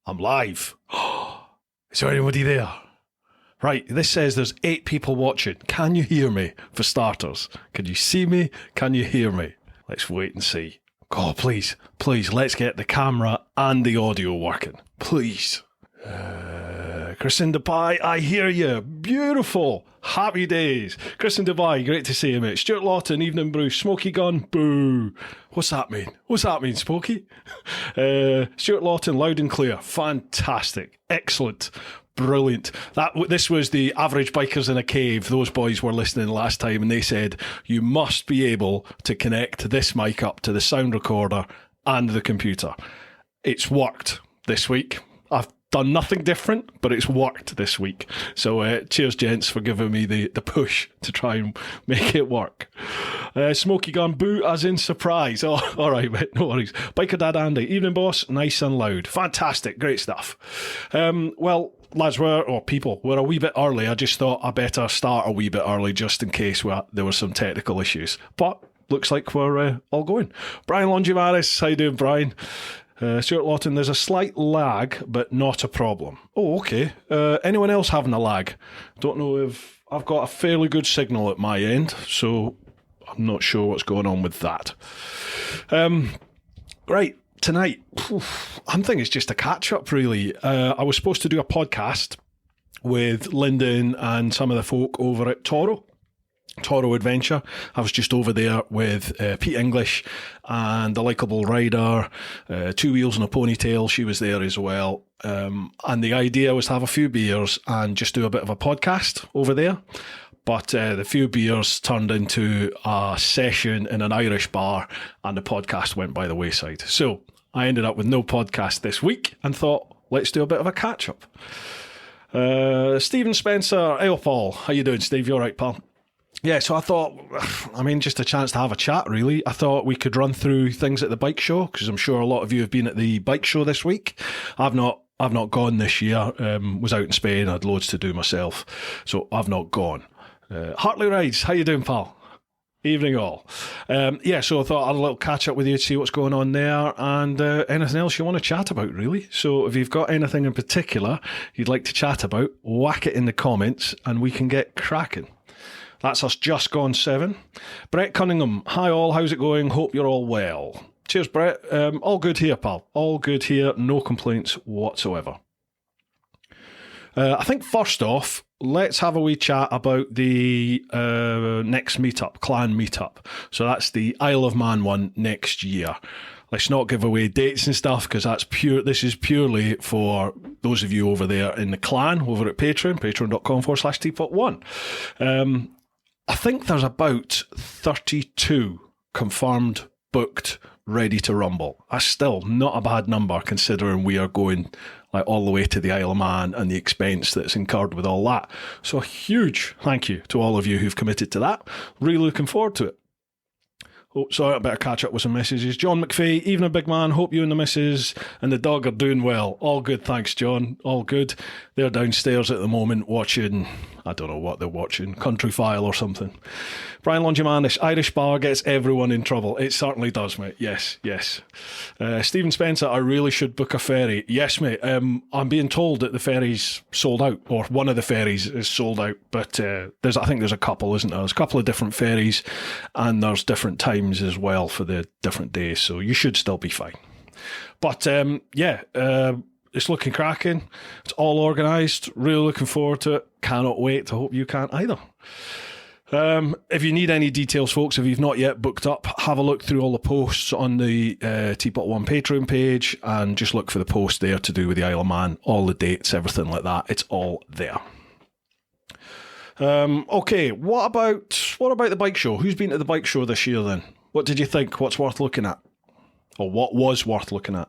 I'm live. Is there anybody there? Right, this says there's 8 people watching. Can you hear me, for starters? Can you see me? Can you hear me? Let's wait and see. God, please, let's get the camera and the audio working. Please. Kristen Dubai, I hear you. Beautiful. Happy days. Kristen Dubai, great to see you, mate. Stuart Lawton, evening Bruce. Smoky Gun, boo. What's that mean? What's that mean, Smoky? Stuart Lawton, loud and clear. Fantastic. Excellent. Brilliant. This was the average bikers in a cave. Those boys were listening last time and they said, you must be able to connect this mic up to the sound recorder and the computer. It's worked this week. I've done nothing different, but it's worked this week. So cheers, gents, for giving me the push to try and make it work. Smoky Gun, boo as in surprise. Oh, all right, mate, no worries. Biker Dad Andy, evening boss, nice and loud. Fantastic, great stuff. Well, lads, we're a wee bit early. I just thought I better start a wee bit early just in case there were some technical issues. But looks like we're all going. Brian Longimaris, how you doing, Brian? Stuart Lawton, there's a slight lag, but not a problem. Oh, okay. Anyone else having a lag? Don't know if I've got a fairly good signal at my end, so I'm not sure what's going on with that. Right, tonight, I'm thinking it's just a catch-up, really. I was supposed to do a podcast with Lyndon and some of the folk over at Toro Adventure. I was just over there with Pete English and the likeable rider, 2 Wheels and a Ponytail. She was there as well. And the idea was to have a few beers and just do a bit of a podcast over there. But the few beers turned into a session in an Irish bar and the podcast went by the wayside. So I ended up with no podcast this week and thought, let's do a bit of a catch-up. Stephen Spencer, hey Paul, how you doing, Steve? You all right, pal? Yeah, so I thought, just a chance to have a chat, really. I thought we could run through things at the bike show, because I'm sure a lot of you have been at the bike show this week. I've not gone this year. Was out in Spain. I had loads to do myself, so I've not gone. Hartley Rides, how you doing, pal? Evening all. So I thought I'd have a little catch up with you to see what's going on there and anything else you want to chat about, really. So if you've got anything in particular you'd like to chat about, whack it in the comments and we can get cracking. That's us just gone 7. Brett Cunningham, hi all, how's it going? Hope you're all well. Cheers, Brett. All good here, pal. All good here, no complaints whatsoever. I think first off, let's have a wee chat about the next meetup, clan meetup. So that's the Isle of Man one next year. Let's not give away dates and stuff because this is purely for those of you over there in the clan over at Patreon, patreon.com/TeapotOne. I think there's about 32 confirmed, booked, ready to rumble. That's still not a bad number considering we are going like all the way to the Isle of Man and the expense that's incurred with all that. So a huge thank you to all of you who've committed to that. Really looking forward to it. Oh, sorry, I better catch up with some messages. John McPhee, evening big man, hope you and the missus and the dog are doing well. All good, thanks John, all good. They're downstairs at the moment watching, I don't know what they're watching, Country File or something. Brian Longimanis, Irish bar gets everyone in trouble. It certainly does, mate, yes. Stephen Spencer, I really should book a ferry. Yes, mate, I'm being told that the ferry's sold out, or one of the ferries is sold out, but I think there's a couple, isn't there? There's a couple of different ferries and there's different times as well for the different days, so you should still be fine. But it's looking cracking. It's all organised. Really looking forward to it. Cannot wait. I hope you can't either. If you need any details, folks, if you've not yet booked up, have a look through all the posts on the TeapotOne Patreon page and just look for the post there to do with the Isle of Man, all the dates, everything like that. It's all there. Okay, what about the bike show? Who's been to the bike show this year then? What did you think? What's worth looking at? Or what was worth looking at?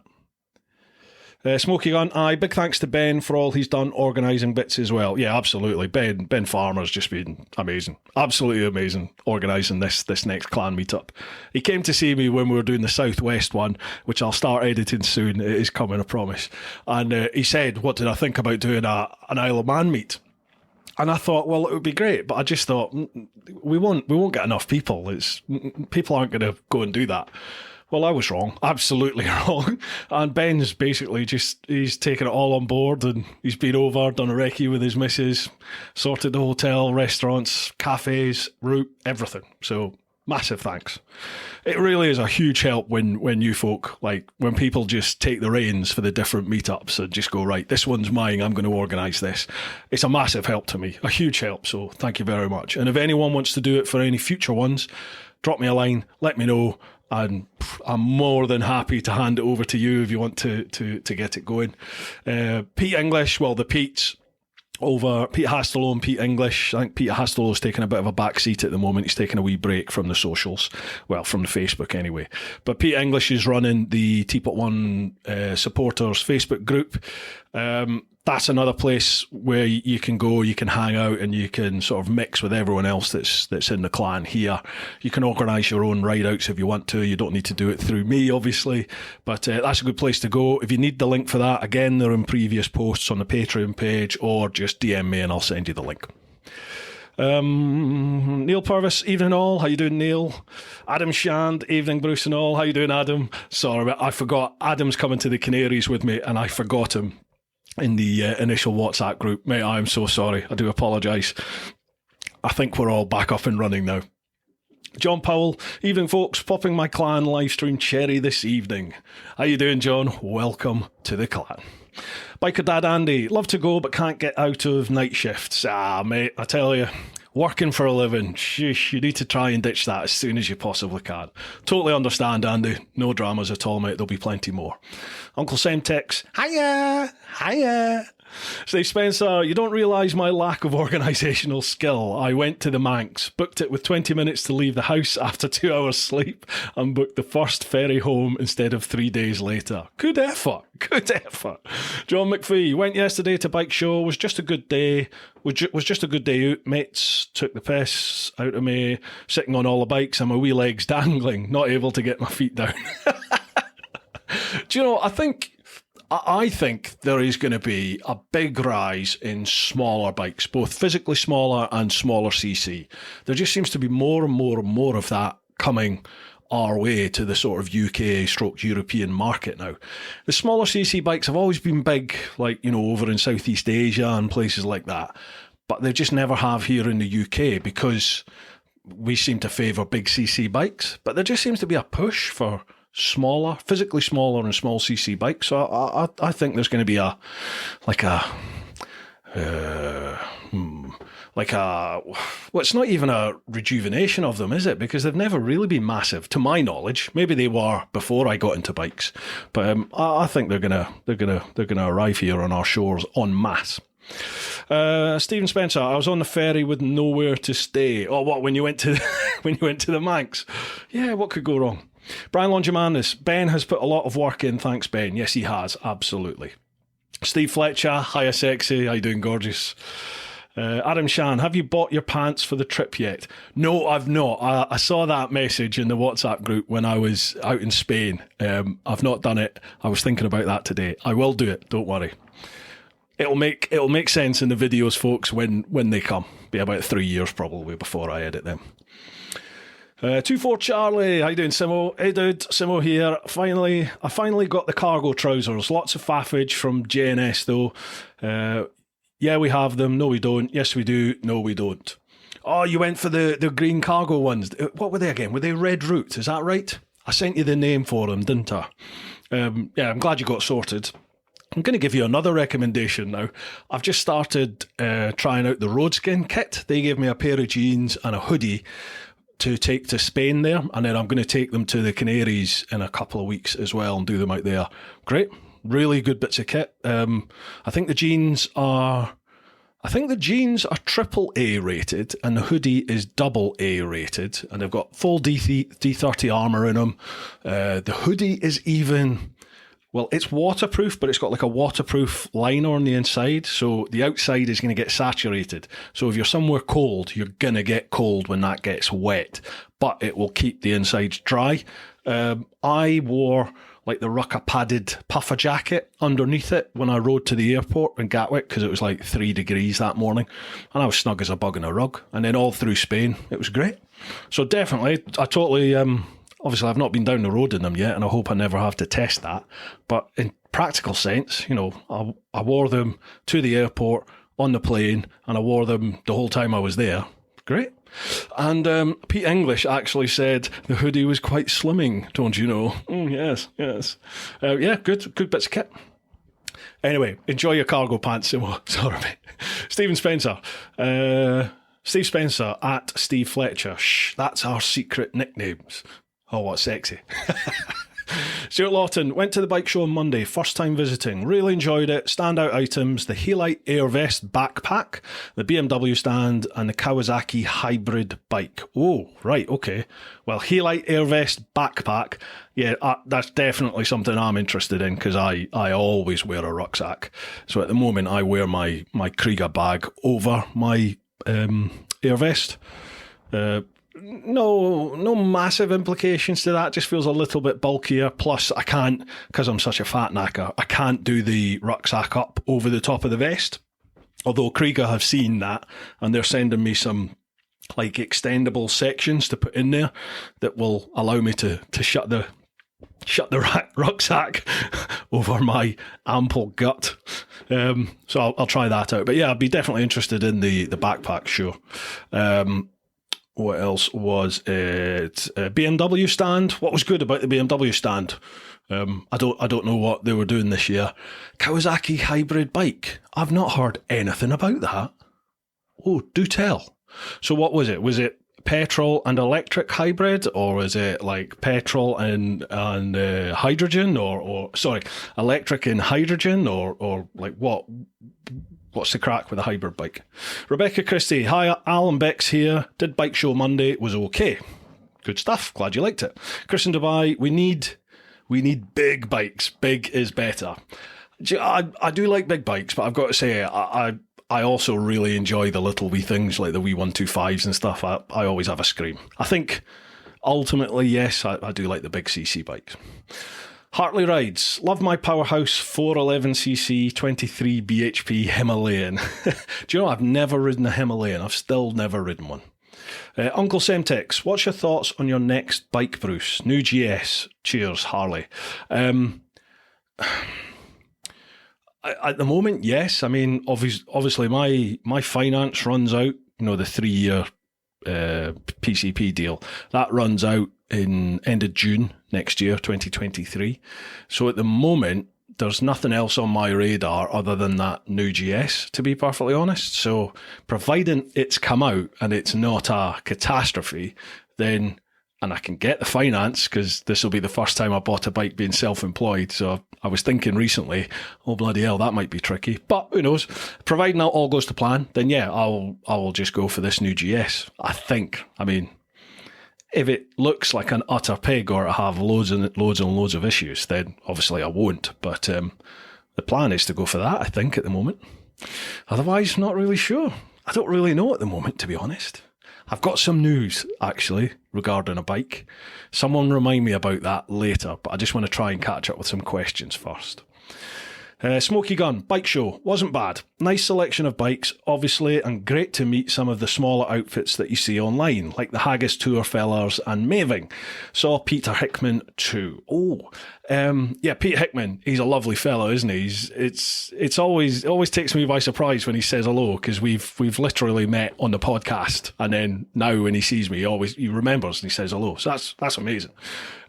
Smoky Gun, aye, big thanks to Ben for all he's done organising bits as well. Yeah, absolutely. Ben Farmer's just been amazing. Absolutely amazing organising this next clan meetup. He came to see me when we were doing the Southwest one, which I'll start editing soon. It is coming, I promise. And he said, what did I think about doing an Isle of Man meet? And I thought, well, it would be great, but I just thought we won't get enough people. People aren't going to go and do that. Well, I was wrong, absolutely wrong. And Ben's basically he's taken it all on board, and he's been over, done a recce with his missus, sorted the hotel, restaurants, cafes, route, everything. So massive thanks. It really is a huge help when you folk, like when people just take the reins for the different meetups and just go, right, this one's mine, I'm going to organise this. It's a massive help to me, a huge help. So thank you very much. And if anyone wants to do it for any future ones, drop me a line, let me know. And I'm more than happy to hand it over to you if you want to get it going. Pete English, well, the Pete's over, Pete Hastelow and Pete English. I think Pete Hastelow's taking a bit of a back seat at the moment. He's taking a wee break from the socials, well, from the Facebook anyway. But Pete English is running the TeapotOne supporters Facebook group. That's another place where you can go, you can hang out, and you can sort of mix with everyone else that's in the clan here. You can organise your own ride-outs if you want to. You don't need to do it through me, obviously, but that's a good place to go. If you need the link for that, again, they're in previous posts on the Patreon page, or just DM me and I'll send you the link. Neil Purvis, evening all. How you doing, Neil? Adam Shand, evening, Bruce and all. How you doing, Adam? Sorry, I forgot. Adam's coming to the Canaries with me, and I forgot him in the initial WhatsApp group. Mate, I'm so sorry. I do apologise. I think we're all back up and running now. John Powell, evening folks, popping my clan livestream cherry this evening. How you doing, John? Welcome to the clan. Biker Dad Andy, love to go but can't get out of night shifts. Mate, I tell you, working for a living, sheesh, you need to try and ditch that as soon as you possibly can. Totally understand, Andy. No dramas at all, mate. There'll be plenty more. Uncle Semtex, hiya. Steve Spencer, you don't realise my lack of organisational skill. I went to the Manx, booked it with 20 minutes to leave the house after 2 hours sleep, and booked the first ferry home instead of 3 days later. Good effort. John McPhee, went yesterday to bike show, was just a good day. Was just a good day out. Mates took the piss out of me, sitting on all the bikes and my wee legs dangling, not able to get my feet down. Do you know, I think there is going to be a big rise in smaller bikes, both physically smaller and smaller CC. There just seems to be more and more of that coming our way to the sort of UK/European market now. The smaller CC bikes have always been big, like, you know, over in Southeast Asia and places like that, but they just never have here in the UK because we seem to favour big CC bikes. But there just seems to be a push for smaller, physically smaller and small CC bikes. So I think there's going to be well, it's not even a rejuvenation of them, is it? Because they've never really been massive, to my knowledge. Maybe they were before I got into bikes, but I think they're gonna arrive here on our shores en masse. Stephen Spencer, I was on the ferry with nowhere to stay. Oh, what, when you went to the Manx? Yeah, what could go wrong? Brian Longimanis, Ben has put a lot of work in. Thanks, Ben. Yes, he has. Absolutely. Steve Fletcher, hiya sexy. How you doing, gorgeous? Adam Shan, have you bought your pants for the trip yet? No, I've not. I saw that message in the WhatsApp group when I was out in Spain. I've not done it. I was thinking about that today. I will do it. Don't worry. It'll make sense in the videos, folks, when they come. Be about 3 years probably before I edit them. 24 Charlie, how you doing, Simo? Hey dude, Simo here. I finally got the cargo trousers. Lots of faffage from JNS though. Yeah, we have them. No, we don't. Yes, we do. No, we don't. Oh, you went for the green cargo ones. What were they again? Were they Red Route? Is that right? I sent you the name for them, didn't I? Yeah, I'm glad you got sorted. I'm going to give you another recommendation now. I've just started trying out the Roadskin kit. They gave me a pair of jeans and a hoodie to take to Spain there, and then I'm going to take them to the Canaries in a couple of weeks as well and do them out there. Great. Really good bits of kit. I think the jeans are triple A rated and the hoodie is double A rated, and they've got full D30 armour in them. The hoodie is even... Well, it's waterproof, but it's got like a waterproof liner on the inside, so the outside is going to get saturated. So if you're somewhere cold, you're going to get cold when that gets wet, but it will keep the insides dry. I wore like the Rucker padded puffer jacket underneath it when I rode to the airport in Gatwick because it was like 3 degrees that morning, and I was snug as a bug in a rug. And then all through Spain, it was great. So definitely, I totally obviously I've not been down the road in them yet, and I hope I never have to test that. But in practical sense, I wore them to the airport, on the plane, and I wore them the whole time I was there. Great. And Pete English actually said the hoodie was quite slimming, don't you know? Yes. Yeah, good bits of kit. Anyway, enjoy your cargo pants. Sorry, mate. Stephen Spencer. Steve Spencer at Steve Fletcher. Shh, that's our secret nicknames. Oh, what sexy. Stuart Lawton went to the bike show on Monday, first time visiting, really enjoyed it. Standout items: the Helite Air Vest backpack, the BMW stand, and the Kawasaki hybrid bike. Oh, right, okay. Well, Helite Air Vest backpack, yeah, that's definitely something I'm interested in, because I always wear a rucksack. So at the moment I wear my Krieger bag over my Air Vest. No massive implications to that. Just feels a little bit bulkier. Plus, I can't, because I'm such a fat knacker, I can't do the rucksack up over the top of the vest. Although Krieger have seen that, and they're sending me some like extendable sections to put in there that will allow me to shut the rucksack over my ample gut. So I'll try that out. But yeah, I'd be definitely interested in the backpack, sure. What else was it? BMW stand. What was good about the BMW stand? I don't know what they were doing this year. Kawasaki hybrid bike. I've not heard anything about that. Oh, do tell. So what was it? Was it petrol and electric hybrid, or was it like petrol and hydrogen, or sorry, electric and hydrogen, or like what? What's the crack with a hybrid bike? Rebecca Christie, hi, Alan Bex here. Did bike show Monday, was okay. Good stuff, glad you liked it. Chris in Dubai, we need big bikes. Big is better. I do like big bikes, but I've got to say, I also really enjoy the little wee things like the wee 125s and stuff. I always have a scream. I think ultimately, yes, I do like the big CC bikes. Hartley Rides. Love my Powerhouse 411cc 23 bhp Himalayan. Do you know, I've never ridden a Himalayan. I've still never ridden one. Uncle Semtex, what's your thoughts on your next bike, Bruce? New GS. Cheers, Harley. At the moment, yes. I mean, obviously my finance runs out, the 3-year PCP deal. That runs out in end of June next year, 2023. So at the moment, there's nothing else on my radar other than that new GS, to be perfectly honest. So providing it's come out and it's not a catastrophe, then, and I can get the finance, because this will be the first time I bought a bike being self-employed. So I was thinking recently, oh bloody hell, that might be tricky. But who knows? Providing that all goes to plan, then yeah, I will just go for this new GS. I think. I mean, if it looks like an utter pig or I have loads and loads of issues, then obviously I won't. But the plan is to go for that, I think, at the moment. Otherwise, not really sure. I don't really know at the moment, to be honest. I've got some news, actually, regarding a bike. Someone remind me about that later, but I just want to try and catch up with some questions first. Smoky Gun, bike show, wasn't bad. Nice selection of bikes, obviously, and great to meet some of the smaller outfits that you see online, like the Haggis Tour Fellers and Maving. Saw Peter Hickman too. Yeah, Pete Hickman, he's a lovely fellow, isn't he? It always takes me by surprise when he says hello, because we've literally met on the podcast, and then now when he sees me, he remembers and he says hello. So that's amazing.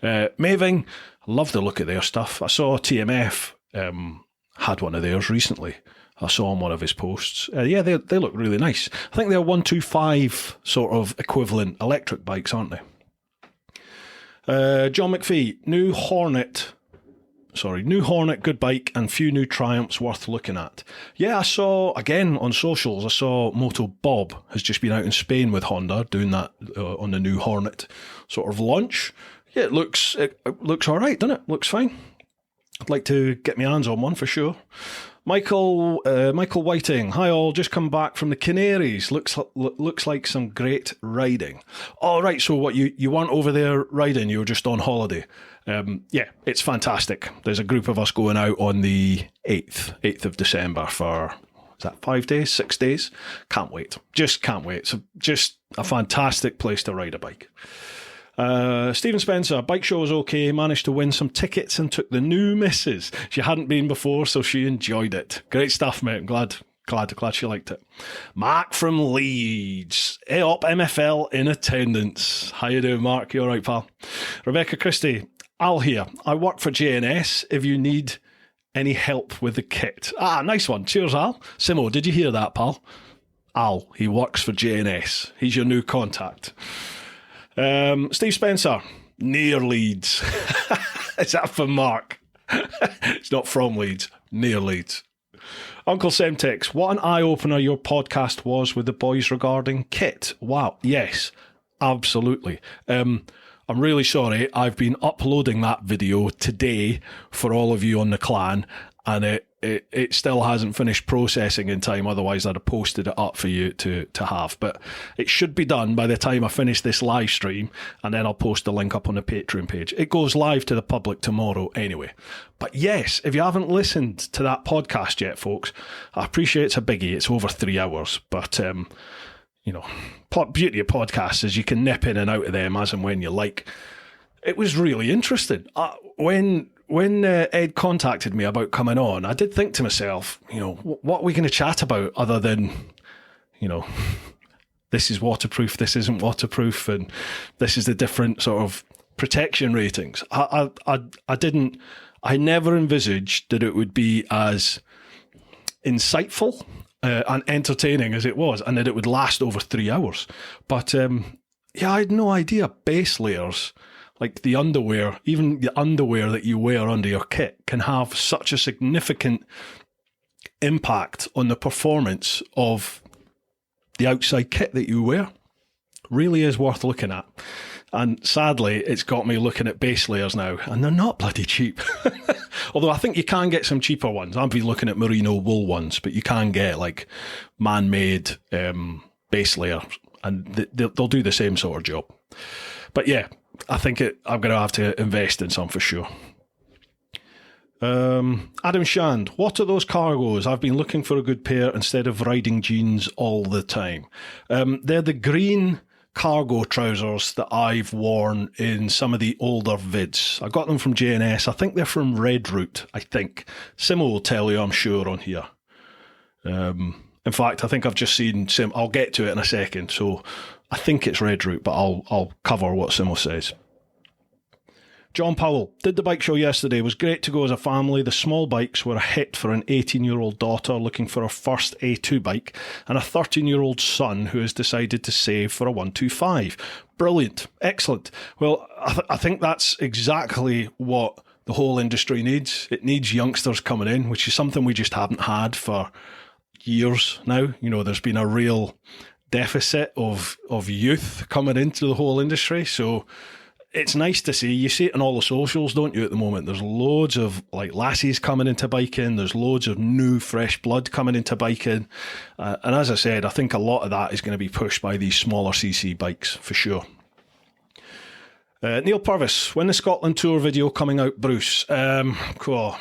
Maving, love the look of their stuff. I saw TMF had one of theirs recently. I saw on one of his posts. Yeah, they look really nice. I think they're 125 sort of equivalent electric bikes, aren't they? John McPhee, new Hornet, good bike and few new Triumphs worth looking at. Yeah, I saw, again on socials, I saw Moto Bob has just been out in Spain with Honda doing that on the new Hornet sort of launch. Yeah, it looks all right, doesn't it? Looks fine. I'd like to get my hands on one for sure. Michael Whiting, hi all, just come back from the Canaries. Looks like some great riding. All right, so what, you weren't over there riding, you were just on holiday. Yeah, it's fantastic. There's a group of us going out on the 8th of December for, is that 5 days, 6 days? Can't wait. Just can't wait. So just a fantastic place to ride a bike. Stephen Spencer, bike show was okay, managed to win some tickets and took the new missus. She hadn't been before, so she enjoyed it. Great stuff, mate. I'm glad she liked it. Mark from Leeds. EOP MFL in attendance. How you doing, Mark? You all right, pal? Rebecca Christie. Al here. I work for JNS if you need any help with the kit. Ah, nice one. Cheers, Al. Simo, did you hear that, pal? Al, he works for JNS. He's your new contact. Steve Spencer, near Leeds. Is that for Mark? It's not from Leeds, near Leeds. Uncle Semtex, what an eye-opener your podcast was with the boys regarding kit. Wow, yes, absolutely. I'm really sorry. I've been uploading that video today for all of you on the clan, and it still hasn't finished processing in time. Otherwise, I'd have posted it up for you to have. But it should be done by the time I finish this live stream, and then I'll post the link up on the Patreon page. It goes live to the public tomorrow anyway. But yes, if you haven't listened to that podcast yet, folks, I appreciate it's a biggie. It's over 3 hours, but beauty of podcasts is you can nip in and out of them as and when you like. It was really interesting. When Ed contacted me about coming on, I did think to myself, what are we going to chat about other than, this is waterproof, this isn't waterproof, and this is the different sort of protection ratings. I never envisaged that it would be as insightful and entertaining as it was, and that it would last over 3 hours. But I had no idea base layers, like the underwear, even the underwear that you wear under your kit, can have such a significant impact on the performance of the outside kit that you wear. Really is worth looking at. And sadly, it's got me looking at base layers now, and they're not bloody cheap. Although I think you can get some cheaper ones. I've been looking at merino wool ones, but you can get like man-made base layers, and they'll do the same sort of job. But yeah, I think I'm going to have to invest in some for sure. Adam Shand, what are those cargos? I've been looking for a good pair instead of riding jeans all the time. They're the green cargo trousers that I've worn in some of the older vids. I got them from JNS. I think they're from Red Route, I think. Simo will tell you, I'm sure, on here. In fact, I think I've just seen Sim. I'll get to it in a second. So I think it's Red Route, but I'll cover what Simo says. John Powell, did the bike show yesterday. It was great to go as a family. The small bikes were a hit for an 18-year-old daughter looking for her first A2 bike and a 13-year-old son who has decided to save for a 125. Brilliant. Excellent. Well, I think that's exactly what the whole industry needs. It needs youngsters coming in, which is something we just haven't had for years now. There's been a real deficit of youth coming into the whole industry. So it's nice to see. You see it on all the socials, don't you, at the moment? There's loads of like lassies coming into biking. There's loads of new, fresh blood coming into biking. And as I said, I think a lot of that is going to be pushed by these smaller CC bikes, for sure. Neil Purvis, when the Scotland Tour video coming out, Bruce? Cool.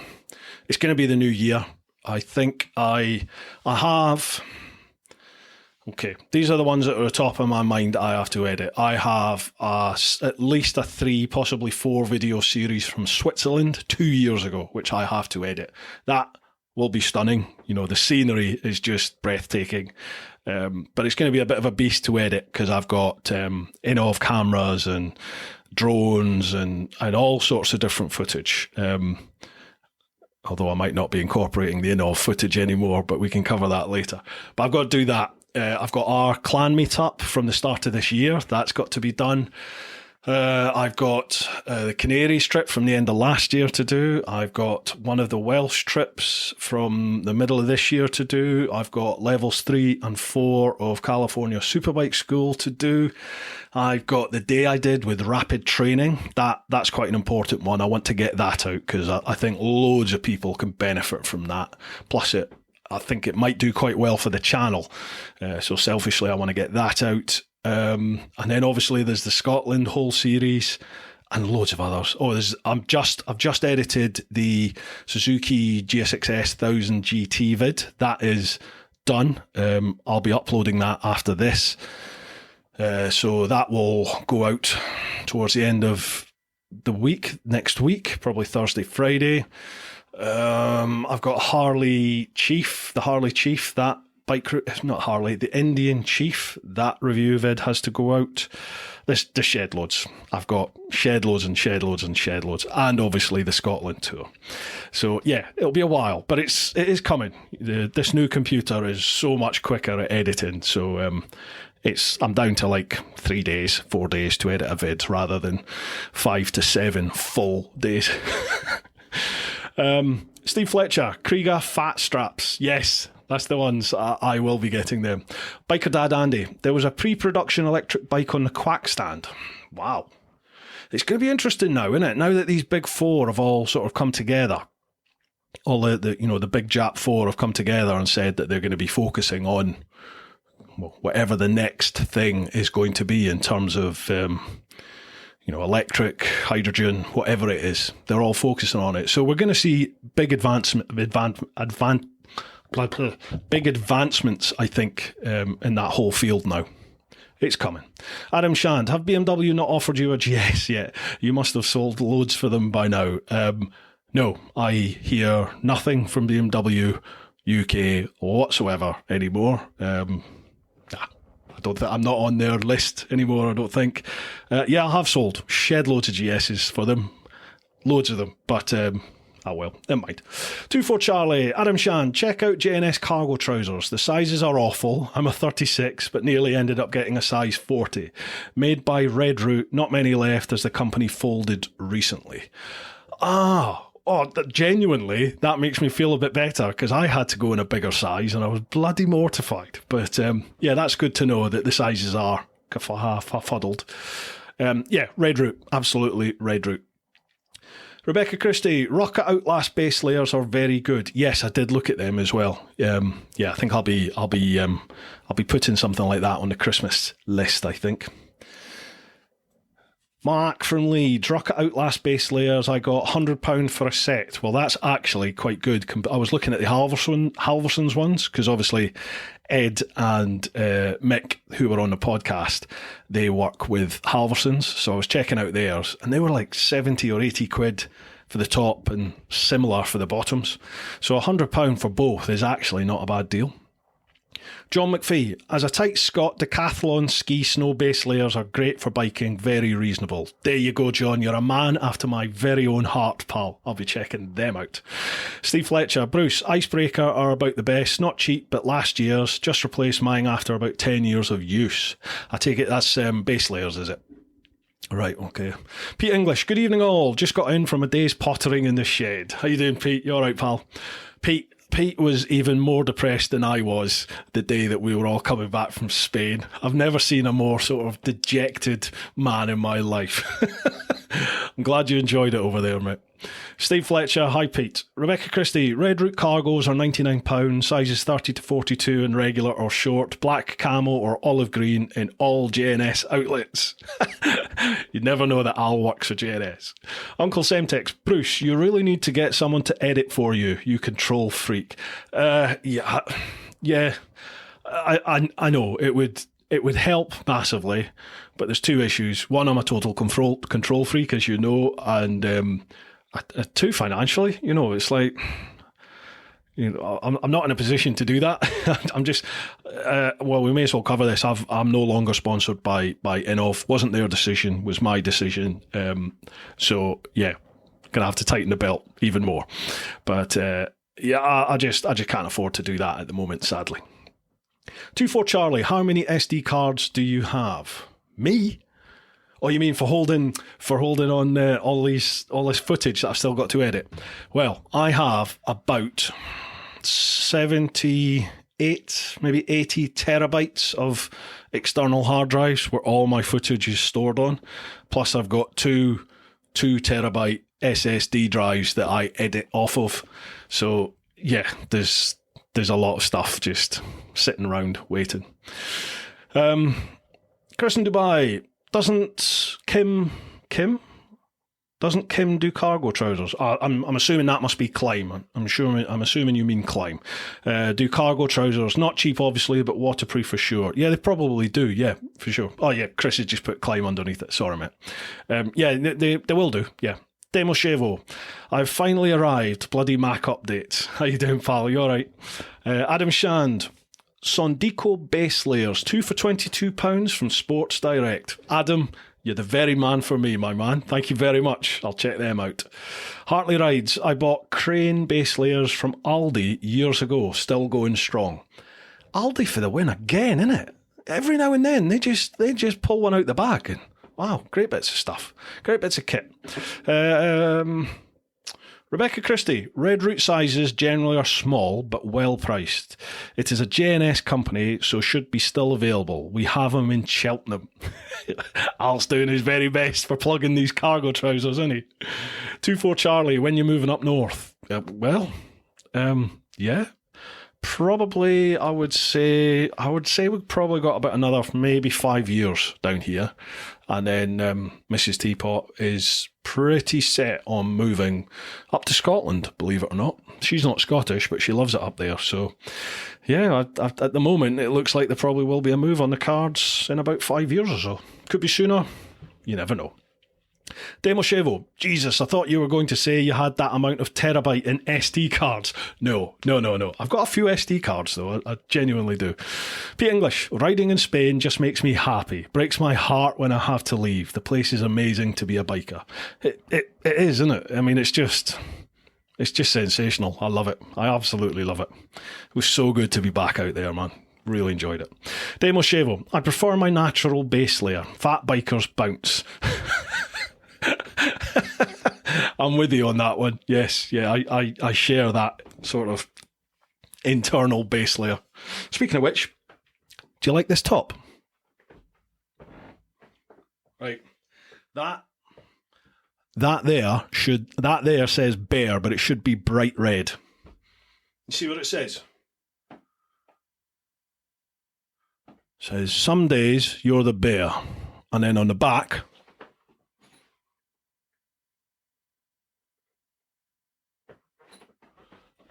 It's going to be the new year. I think I have... Okay, these are the ones that are at the top of my mind I have to edit. I have at least a 3, possibly 4 video series from Switzerland 2 years ago, which I have to edit. That will be stunning. The scenery is just breathtaking. But it's going to be a bit of a beast to edit because I've got in-off cameras and drones and all sorts of different footage. Although I might not be incorporating the in-off footage anymore, but we can cover that later. But I've got to do that. I've got our clan meetup from the start of this year. That's got to be done. I've got the Canaries trip from the end of last year to do. I've got one of the Welsh trips from the middle of this year to do. I've got levels 3 and 4 of California Superbike School to do. I've got the day I did with rapid training. That's quite an important one. I want to get that out because I think loads of people can benefit from that. Plus I think it might do quite well for the channel. So selfishly, I want to get that out. And then obviously there's the Scotland whole series and loads of others. I've just edited the Suzuki GSX-S 1000 GT vid. That is done. I'll be uploading that after this. So that will go out towards the end of the week, next week, probably Thursday, Friday. I've got the Harley Chief, that not Harley, the Indian Chief, that review vid has to go out. The shed loads. I've got shed loads and shed loads and shed loads, and obviously the Scotland tour. So yeah, it'll be a while, but it is coming. This new computer is so much quicker at editing, so I'm down to like 4 days to edit a vid rather than 5 to 7 full days. Steve Fletcher, Krieger fat straps. Yes, that's the ones. I will be getting them. Biker Dad Andy, there was a pre-production electric bike on the Quack stand. Wow. It's going to be interesting now, isn't it? Now that these big four have all sort of come together, all the big Jap four have come together and said that they're going to be focusing on whatever the next thing is going to be in terms of electric, hydrogen, whatever it is. They're all focusing on it. So we're going to see big big advancements, I think, in that whole field now. It's coming. Adam Shand, have BMW not offered you a GS yet? You must have sold loads for them by now. No, I hear nothing from BMW UK whatsoever anymore. I'm not on their list anymore, I don't think. I have sold shed loads of GSs for them. Loads of them, but well, never mind. 24 Charlie, Adam Shan, check out JNS cargo trousers. The sizes are awful. I'm a 36, but nearly ended up getting a size 40. Made by Red Root, not many left as the company folded recently. Genuinely, that makes me feel a bit better because I had to go in a bigger size and I was bloody mortified. But that's good to know that the sizes are fuddled. Red Root, absolutely Red Root. Rebecca Christie, Rocket Outlast base layers are very good. Yes, I did look at them as well. I think I'll be putting something like that on the Christmas list, I think. Mark from Leeds, Rocket Outlast base layers, I got £100 for a set. Well, that's actually quite good. I was looking at the Halversons ones, because obviously Ed and Mick, who were on the podcast, they work with Halversons, so I was checking out theirs, and they were like 70 or 80 quid for the top and similar for the bottoms. So £100 for both is actually not a bad deal. John McPhee, as a tight Scot, Decathlon ski snow base layers are great for biking, very reasonable. There you go, John, you're a man after my very own heart, pal. I'll be checking them out. Steve Fletcher, Bruce, Icebreaker are about the best, not cheap, but last year's, just replaced mine after about 10 years of use. I take it that's base layers, is it? Right, okay. Pete English, good evening all, just got in from a day's pottering in the shed. How you doing, Pete? You alright, pal? Pete was even more depressed than I was the day that we were all coming back from Spain. I've never seen a more sort of dejected man in my life. I'm glad you enjoyed it over there, mate. Steve Fletcher, hi Pete. Rebecca Christie, Red Root cargos are £99, sizes 30 to 42 in regular or short, black camo or olive green in all JNS outlets. You'd never know that Al works for JNS. Uncle Semtex, Bruce, you really need to get someone to edit for you, you control freak. I know, it would help massively, but there's two issues. One, I'm a total control freak, as you know, and two, financially, it's like, I'm not in a position to do that. I'm just, we may as well cover this. I'm no longer sponsored by Inov. Wasn't their decision, was my decision. So yeah, gonna have to tighten the belt even more. But I just can't afford to do that at the moment, sadly. 24 Charlie, how many SD cards do you have? Me? Oh, you mean for holding on all this footage that I've still got to edit? Well, I have about 78, maybe 80 terabytes of external hard drives where all my footage is stored on. Plus, I've got two terabyte SSD drives that I edit off of. So yeah, there's a lot of stuff just sitting around waiting. Chris in Dubai. Doesn't Kim Doesn't Kim do cargo trousers? I'm assuming that must be Climb. I'm assuming you mean Climb. Do cargo trousers, not cheap obviously, but waterproof for sure. Yeah, they probably do. Yeah, for sure. Oh yeah, Chris has just put Climb underneath it. Sorry, mate. Yeah, they will do. Yeah. Demo Chevo, I've finally arrived. Bloody Mac update. How you doing, pal? You all right? Adam Shand, Sondico base layers, 2 for £22 from Sports Direct. Adam, you're the very man for me, my man. Thank you very much. I'll check them out. Hartley Rides, I bought Crane base layers from Aldi years ago, still going strong. Aldi for the win again, innit? Every now and then they just pull one out the bag and wow, great bits of stuff. Great bits of kit. Rebecca Christie, red root sizes generally are small but well priced. It is a JNS company, so should be still available. We have them in Cheltenham. Al's doing his very best for plugging these cargo trousers, isn't he? 2-4 Charlie, when you're moving up north? Yeah. Probably, I would say we've probably got about another maybe 5 years down here. And then Mrs. Teapot is pretty set on moving up to Scotland, believe it or not. She's not Scottish, but she loves it up there. So, yeah, at the moment, it looks like there probably will be a move on the cards in about 5 years or so. Could be sooner. You never know. Demo Chevo, Jesus, I thought you were going to say you had that amount of terabyte in SD cards. No. I've got a few SD cards though, I genuinely do. Pete English, riding in Spain just makes me happy. Breaks my heart when I have to leave. The place is amazing to be a biker. It is, isn't it? I mean, it's just sensational. I love it. I absolutely love it. It was so good to be back out there, man. Really enjoyed it. Demo Chevo, I prefer my natural base layer. Fat bikers bounce. I'm with you on that one. Yes, yeah, I share that sort of internal base layer. Speaking of which, do you like this top? Right. That there says bear, but it should be bright red. You see what it says? It says, some days you're the bear. And then on the back,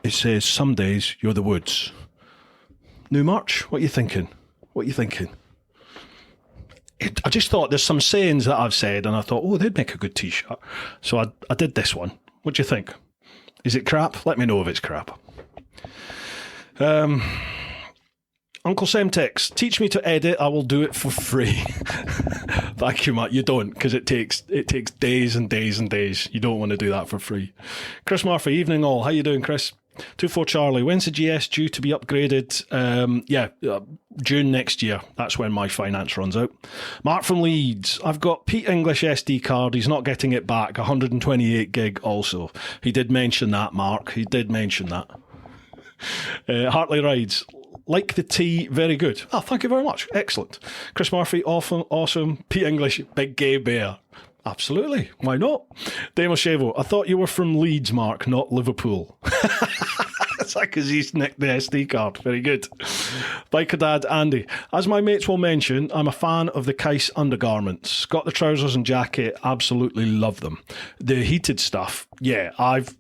it says, some days you're the woods. New merch? What are you thinking? I just thought there's some sayings that I've said and I thought, oh, they'd make a good t-shirt. So I did this one. What do you think? Is it crap? Let me know if it's crap. Uncle Semtex, teach me to edit. I will do it for free. Thank you, Matt. You don't, because it takes days and days and days. You don't want to do that for free. Chris Murphy, evening all. How you doing, Chris? 2-4 Charlie, when's the GS due to be upgraded? June next year. That's when my finance runs out. Mark from Leeds, I've got Pete English SD card. He's not getting it back. 128 gig also. He did mention that, Mark. He did mention that. Hartley Rides, like the tea, very good. Oh, thank you very much. Excellent. Chris Murphy, awesome. Pete English, big gay bear. Absolutely. Why not? Demo Chevo, I thought you were from Leeds, Mark, not Liverpool. That's like because he's nicked the SD card. Very good. Biker Dad Andy, as my mates will mention, I'm a fan of the Kais undergarments. Got the trousers and jacket, absolutely love them. The heated stuff, yeah, I've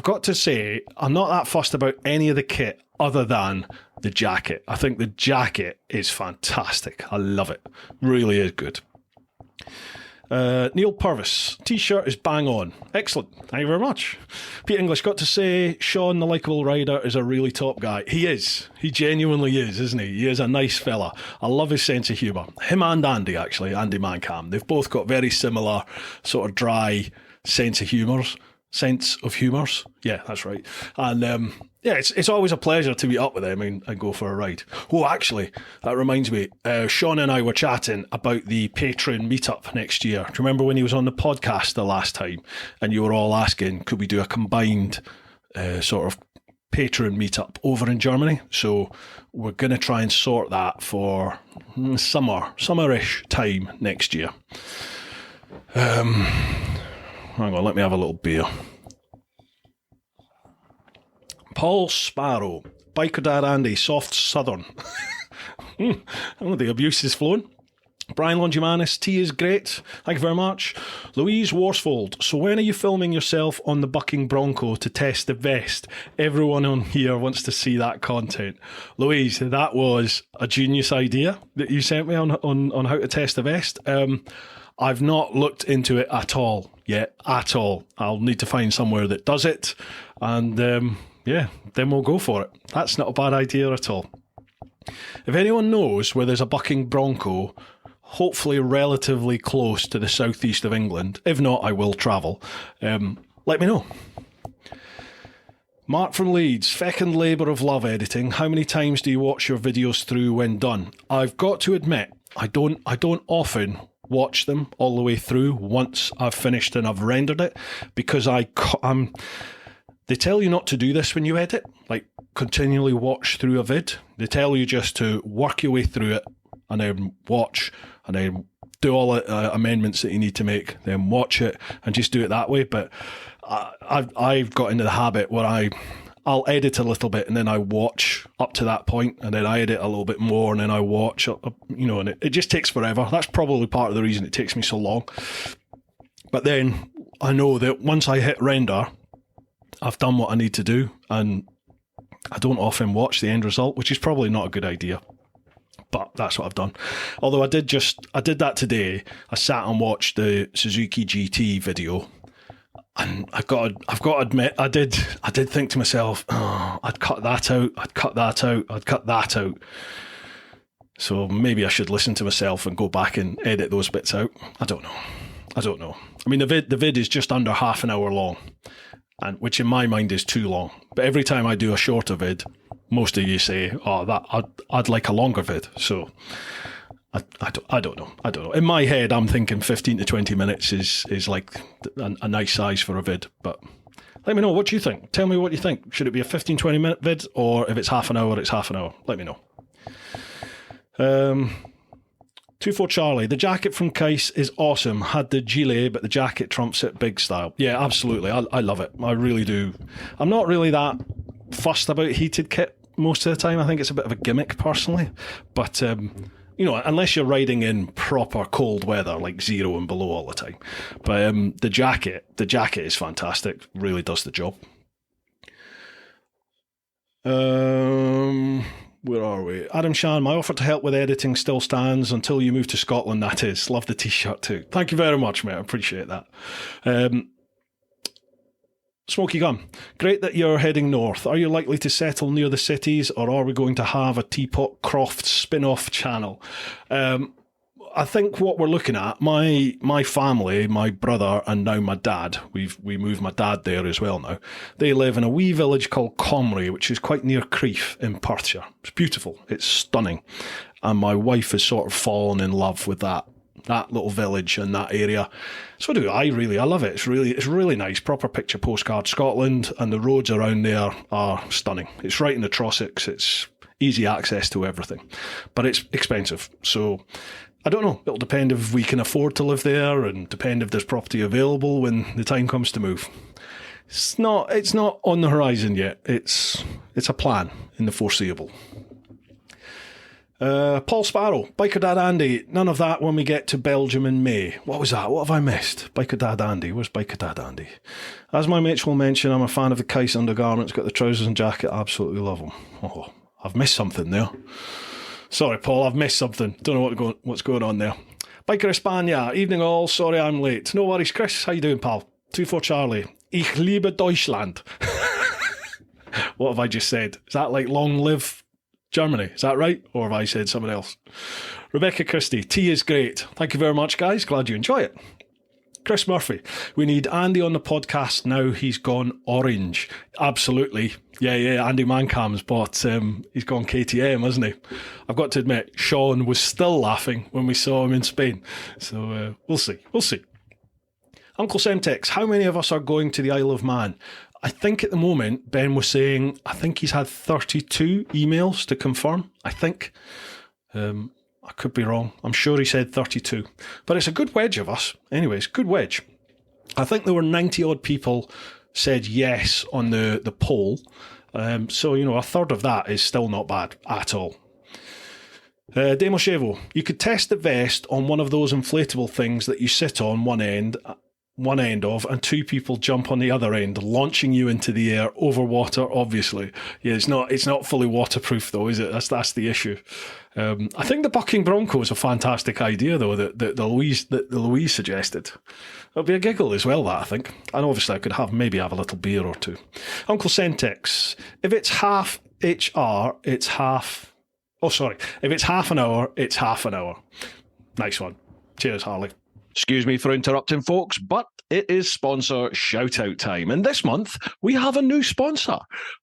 got to say, I'm not that fussed about any of the kit other than the jacket. I think the jacket is fantastic. I love it. Really is good. Neil Purvis, t-shirt is bang on. Excellent. Thank you very much. Pete English, got to say, Sean, the likeable rider, is a really top guy. He is. He genuinely is, isn't he? He is a nice fella. I love his sense of humour. Him and Andy, actually, Andy Mancam. They've both got very similar sort of dry sense of humours. Yeah, that's right. And it's always a pleasure to meet up with them and go for a ride. Oh, actually, that reminds me, Sean and I were chatting about the Patreon meetup next year. Do you remember when he was on the podcast the last time and you were all asking, could we do a combined sort of Patreon meetup over in Germany? So we're going to try and sort that for summerish time next year. Hang on, let me have a little beer. Paul Sparrow, Biker Dad Andy, soft southern. The abuse is flowing. Brian Longimanis, tea is great. Thank you very much. Louise Worsfold, so when are you filming yourself on the bucking bronco to test the vest? Everyone on here wants to see that content. Louise, that was a genius idea that you sent me on how to test the vest. I've not looked into it at all yet, at all. I'll need to find somewhere that does it, and then we'll go for it. That's not a bad idea at all. If anyone knows where there's a bucking bronco, hopefully relatively close to the southeast of England, if not, I will travel, let me know. Mark from Leeds, fecund labour of love editing. How many times do you watch your videos through when done? I've got to admit, I don't often watch them all the way through once I've finished and I've rendered it, because they tell you not to do this when you edit, like continually watch through a vid. They tell you just to work your way through it and then watch and then do all the amendments that you need to make, then watch it and just do it that way. But I've got into the habit where I'll edit a little bit and then I watch up to that point, and then I edit a little bit more and then I watch, and it just takes forever. That's probably part of the reason it takes me so long. But then I know that once I hit render, I've done what I need to do, and I don't often watch the end result, which is probably not a good idea. But that's what I've done. Although I did that today. I sat and watched the Suzuki GT video, and I've got to admit, I did think to myself, oh, I'd cut that out. So maybe I should listen to myself and go back and edit those bits out. I don't know. I mean, the vid is just under half an hour long, and which in my mind is too long. But every time I do a shorter vid, most of you say, "Oh, that I'd like a longer vid." So I don't know. In my head, I'm thinking 15 to 20 minutes is like a nice size for a vid. But let me know, what do you think? Tell me what you think. Should it be a 15, 20 minute vid, or if it's half an hour, it's half an hour? Let me know. 24 Charlie, the jacket from Kais is awesome. Had the gilet, but the jacket trumps it big style. Yeah, absolutely. I love it. I really do. I'm not really that fussed about heated kit most of the time. I think it's a bit of a gimmick personally. But, unless you're riding in proper cold weather, like 0 and below all the time. But the jacket is fantastic. Really does the job. Where are we? Adam Shan, my offer to help with editing still stands until you move to Scotland, that is. Love the t-shirt too. Thank you very much, mate. I appreciate that. Smoky Gun, great that you're heading north. Are you likely to settle near the cities, or are we going to have a Teapot Croft spin-off channel? I think what we're looking at, my family, my brother, and now my dad, we moved my dad there as well now. They live in a wee village called Comrie, which is quite near Crieff in Perthshire. It's beautiful. It's stunning. And my wife has sort of fallen in love with that little village and that area. So do I, really. I love it. It's really nice. Proper picture postcard Scotland, and the roads around there are stunning. It's right in the Trossachs. It's easy access to everything. But it's expensive. So I don't know. It'll depend if we can afford to live there, and depend if there's property available when the time comes to move. It's not on the horizon yet. It's a plan in the foreseeable. Paul Sparrow, Biker Dad Andy, none of that when we get to Belgium in May. What was that? What have I missed? Biker Dad Andy, where's Biker Dad Andy? As my mates will mention, I'm a fan of the Kais undergarments, got the trousers and jacket, absolutely love them. Oh, I've missed something there. Sorry, Paul, I've missed something. Don't know what's going on there. Biker Espana, evening all, sorry I'm late. No worries, Chris, how you doing, pal? 24 Charlie, ich liebe Deutschland. What have I just said? Is that like long live Germany? Is that right? Or have I said something else? Rebecca Christie, tea is great. Thank you very much, guys. Glad you enjoy it. Chris Murphy, we need Andy on the podcast now he's gone orange. Absolutely. Yeah, Andy Mancam's bought, he's gone KTM, hasn't he? I've got to admit, Sean was still laughing when we saw him in Spain. So we'll see. Uncle Semtex, how many of us are going to the Isle of Man? I think at the moment, Ben was saying, I think he's had 32 emails to confirm, I think. I could be wrong. I'm sure he said 32. But it's a good wedge of us. Anyways, good wedge. I think there were 90 odd people said yes on the poll. So, a third of that is still not bad at all. Demoshevo, you could test the vest on one of those inflatable things that you sit on one end of, and two people jump on the other end, launching you into the air over water. Obviously, yeah, it's not fully waterproof though, is it? That's the issue. I think the bucking bronco is a fantastic idea though that Louise suggested. It'll be a giggle as well, that I think, and obviously I could maybe have a little beer or two. Uncle Centex, if it's half HR, it's half. Oh, sorry. If it's half an hour, it's half an hour. Nice one. Cheers, Harley. Excuse me for interrupting, folks, but it is sponsor shout-out time. And this month, we have a new sponsor.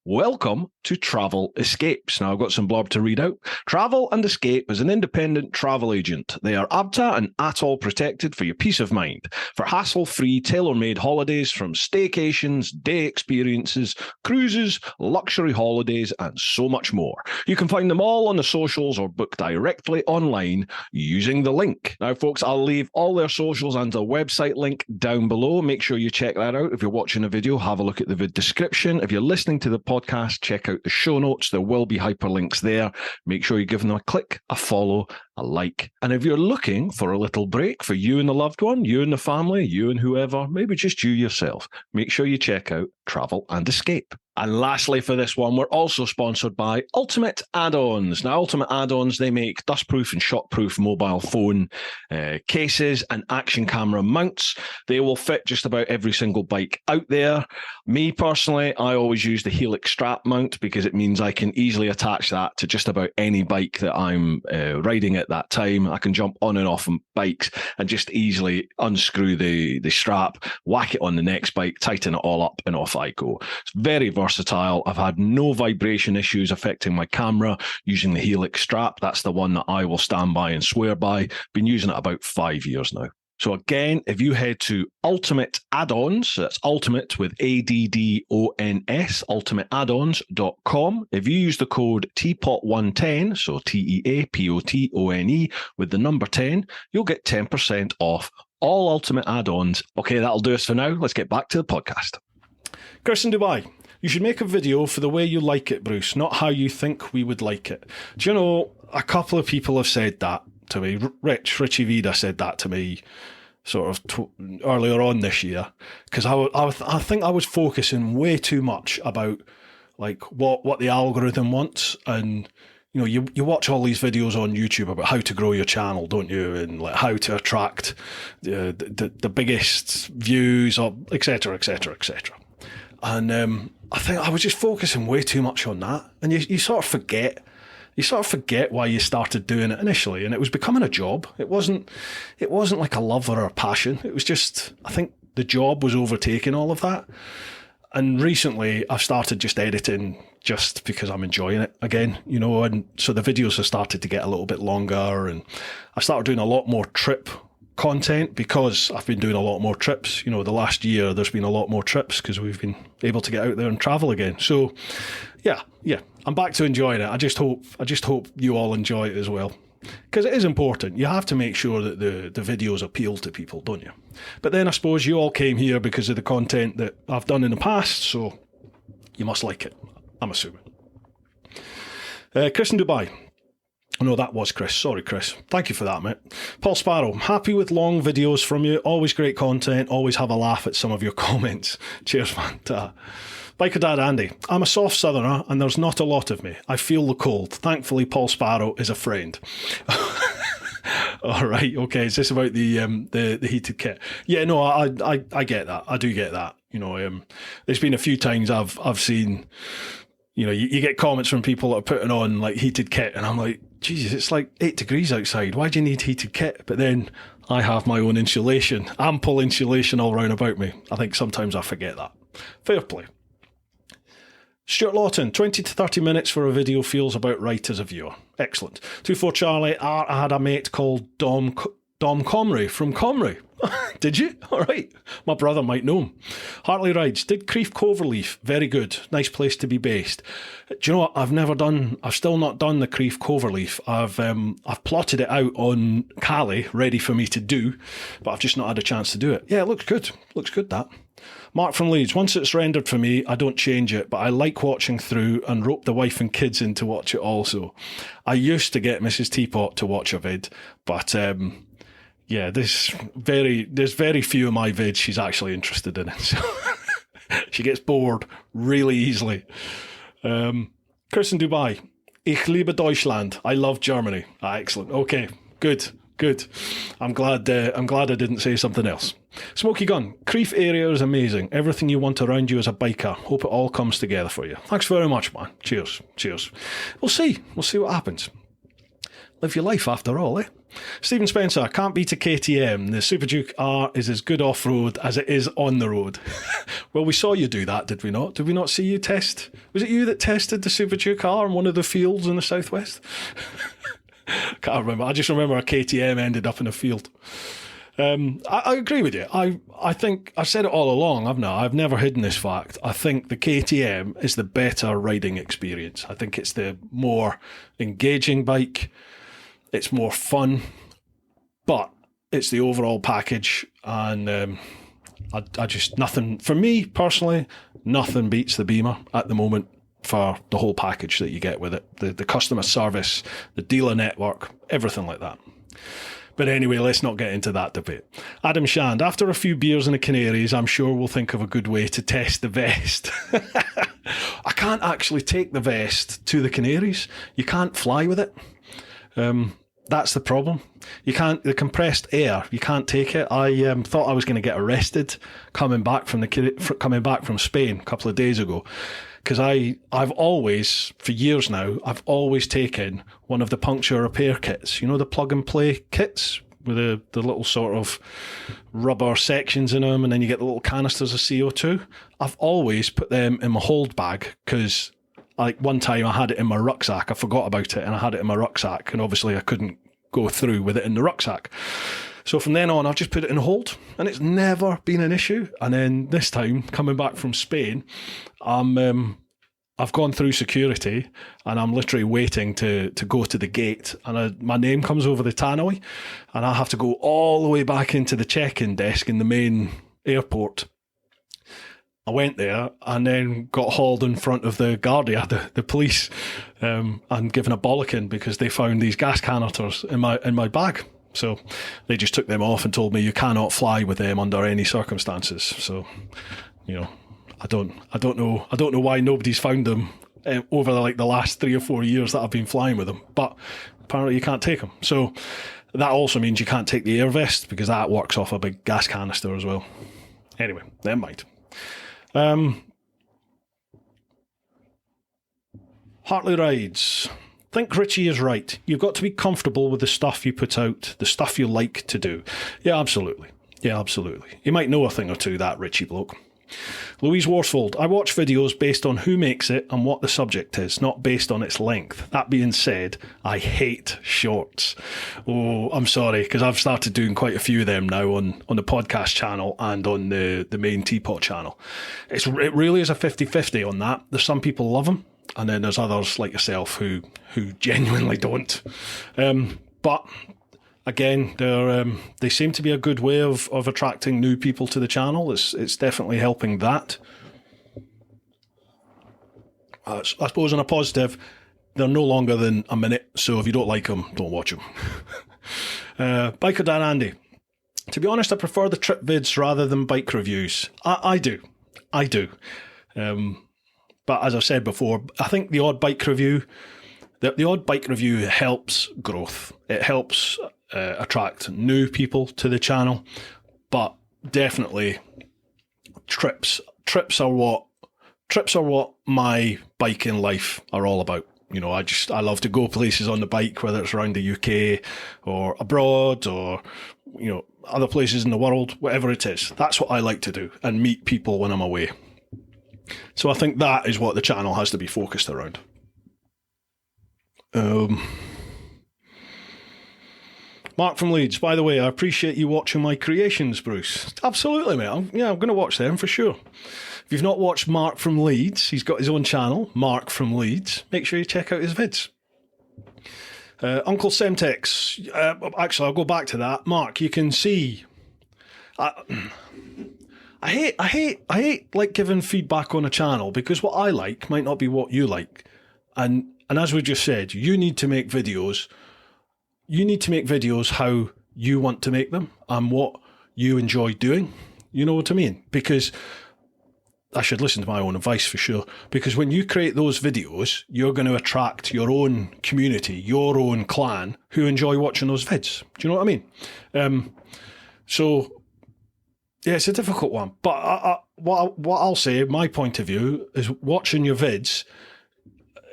Welcome to Travel Escapes. Now, I've got some blurb to read out. Travel and Escape is an independent travel agent. They are ABTA and ATOL protected for your peace of mind. For hassle-free, tailor-made holidays from staycations, day experiences, cruises, luxury holidays, and so much more. You can find them all on the socials or book directly online using the link. Now, folks, I'll leave all their socials and a website link down below. Make sure you check that out. If you're watching a video, have a look at the vid description. If you're listening to the podcast, check out the show notes. There will be hyperlinks there. Make sure you give them a click, a follow, a like. And if you're looking for a little break for you and the loved one, you and the family, you and whoever, maybe just you yourself, make sure you check out Travel and Escape. And lastly for this one, we're also sponsored by Ultimate Add-ons. Now, Ultimate Add-ons, they make dustproof and shockproof mobile phone cases and action camera mounts. They will fit just about every single bike out there. Me, personally, I always use the Helix strap mount because it means I can easily attach that to just about any bike that I'm riding at that time. I can jump on and off bikes and just easily unscrew the strap, whack it on the next bike, tighten it all up, and off I go. It's very versatile. I've had no vibration issues affecting my camera using the Helix strap. That's the one that I will stand by and swear by. Been using it about 5 years now. So again, if you head to Ultimate Add-ons, so that's Ultimate with ADDONS, ultimateaddons.com. If you use the code TeapotOne10, so TEAPOTONE with the number 10, you'll get 10% off all Ultimate Add-ons. Okay, that'll do us for now. Let's get back to the podcast. Chris in Dubai. You should make a video for the way you like it, Bruce, not how you think we would like it. Do you know, a couple of people have said that to me. Richie Vida said that to me sort of earlier on this year, because I think I was focusing way too much about like what the algorithm wants. And you know, you watch all these videos on YouTube about how to grow your channel, don't you, and like how to attract the biggest views, or etc. And I think I was just focusing way too much on that, and you sort of forget. You sort of forget why you started doing it initially, and it was becoming a job. It wasn't like a love or a passion. It was just, I think the job was overtaking all of that. And recently I've started just editing just because I'm enjoying it again, you know, and so the videos have started to get a little bit longer, and I started doing a lot more trip content because I've been doing a lot more trips. You know, the last year there's been a lot more trips because we've been able to get out there and travel again. So yeah, I'm back to enjoying it. I just hope you all enjoy it as well, because it is important. You have to make sure that the videos appeal to people, don't you? But then I suppose you all came here because of the content that I've done in the past, so you must like it, I'm assuming. Chris in Dubai. No, that was Chris. Sorry, Chris. Thank you for that, mate. Paul Sparrow. Happy with long videos from you. Always great content. Always have a laugh at some of your comments. Cheers, man. Ta. Biker Dad Andy. I'm a soft southerner and there's not a lot of me. I feel the cold. Thankfully, Paul Sparrow is a friend. All right. Okay. Is this about the heated kit? Yeah. No. I get that. I do get that. You know. There's been a few times I've seen. You know, you get comments from people that are putting on like heated kit, and I'm like, Jesus, it's like 8 degrees outside. Why do you need heated kit? But then I have my own insulation, ample insulation all round about me. I think sometimes I forget that. Fair play. Stuart Lawton, 20 to 30 minutes for a video feels about right as a viewer. Excellent. 24 Charlie, I had a mate called Dom Dom Comrie from Comrie. Did you? All right. My brother might know him. Hartley Rides. Did Creef Coverleaf. Very good. Nice place to be based. Do you know what? I've still not done the Creef Coverleaf. I've plotted it out on Cali, ready for me to do, but I've just not had a chance to do it. Yeah, it looks good. Looks good, that. Mark from Leeds. Once it's rendered for me, I don't change it, but I like watching through and rope the wife and kids in to watch it also. I used to get Mrs. Teapot to watch a vid, but yeah, there's very few of my vids she's actually interested in it. So she gets bored really easily. Chris in Dubai. Ich liebe Deutschland. I love Germany. Excellent. Okay, good. I'm glad I didn't say something else. Smoky Gun. Creef area is amazing. Everything you want around you as a biker. Hope it all comes together for you. Thanks very much, man. Cheers. We'll see what happens. Live your life after all, eh? Stephen Spencer, can't beat a KTM. The Super Duke R is as good off-road as it is on the road. Well, we saw you do that, did we not? Did we not see you test? Was it you that tested the Super Duke R in one of the fields in the southwest? Can't remember. I just remember a KTM ended up in a field. I agree with you. I think I've said it all along, haven't I? I've never hidden this fact. I think the KTM is the better riding experience. I think it's the more engaging bike. It's more fun, but it's the overall package, and I just, nothing, for me personally, nothing beats the Beamer at the moment for the whole package that you get with it. The customer service, the dealer network, everything like that. But anyway, let's not get into that debate. Adam Shand, after a few beers in the Canaries, I'm sure we'll think of a good way to test the vest. I can't actually take the vest to the Canaries. You can't fly with it. That's the problem. You can't, the compressed air, you can't take it. I thought I was going to get arrested coming back from Spain a couple of days ago, because I've always, for years now, I've always taken one of the puncture repair kits. You know, the plug and play kits with the little sort of rubber sections in them, and then you get the little canisters of CO2. I've always put them in my hold bag, because like one time I had it in my rucksack. I forgot about it and I had it in my rucksack, and obviously I couldn't go through with it in the rucksack. So from then on, I've just put it in hold, and it's never been an issue. And then this time, coming back from Spain, I've gone through security, and I'm literally waiting to go to the gate, and my name comes over the tannoy, and I have to go all the way back into the check-in desk in the main airport. I went there and then got hauled in front of the Guardia, the police, and given a bollocking because they found these gas canisters in my bag. So they just took them off and told me you cannot fly with them under any circumstances. So, you know, I don't know why nobody's found them over the last 3 or 4 years that I've been flying with them, but apparently you can't take them. So that also means you can't take the air vest, because that works off a big gas canister as well. Anyway, never mind. Hartley Rides. Think Richie is right. You've got to be comfortable with the stuff you put out, the stuff you like to do. Yeah, absolutely. You might know a thing or two, that Richie bloke. Louise Worsfold. I watch videos based on who makes it and what the subject is, not based on its length. That being said, I hate shorts. Oh, I'm sorry, because I've started doing quite a few of them now on the podcast channel and on the main Teapot channel. It really is a 50-50 on that. There's some people love them, and then there's others like yourself who genuinely don't. But again, they seem to be a good way of attracting new people to the channel. It's definitely helping that. I suppose on a positive, they're no longer than a minute, so if you don't like them, don't watch them. Biker Dan Andy. To be honest, I prefer the trip vids rather than bike reviews. I do. But as I've said before, I think the odd bike review helps growth. It helps attract new people to the channel, but definitely trips are what my biking life are all about. You know, I love to go places on the bike, whether it's around the UK or abroad or, you know, other places in the world, whatever it is. That's what I like to do, and meet people when I'm away. So I think that is what the channel has to be focused around. Mark from Leeds, by the way, I appreciate you watching my creations, Bruce. Absolutely, mate. I'm going to watch them for sure. If you've not watched Mark from Leeds, he's got his own channel, Mark from Leeds. Make sure you check out his vids. Uncle Semtex, actually, I'll go back to that. Mark, you can see... I hate like giving feedback on a channel, because what I like might not be what you like. And as we just said, you need to make videos. You need to make videos how you want to make them and what you enjoy doing. You know what I mean? Because I should listen to my own advice for sure. Because when you create those videos, you're going to attract your own community, your own clan who enjoy watching those vids. Do you know what I mean? So yeah, it's a difficult one. But what I'll say, my point of view, is watching your vids,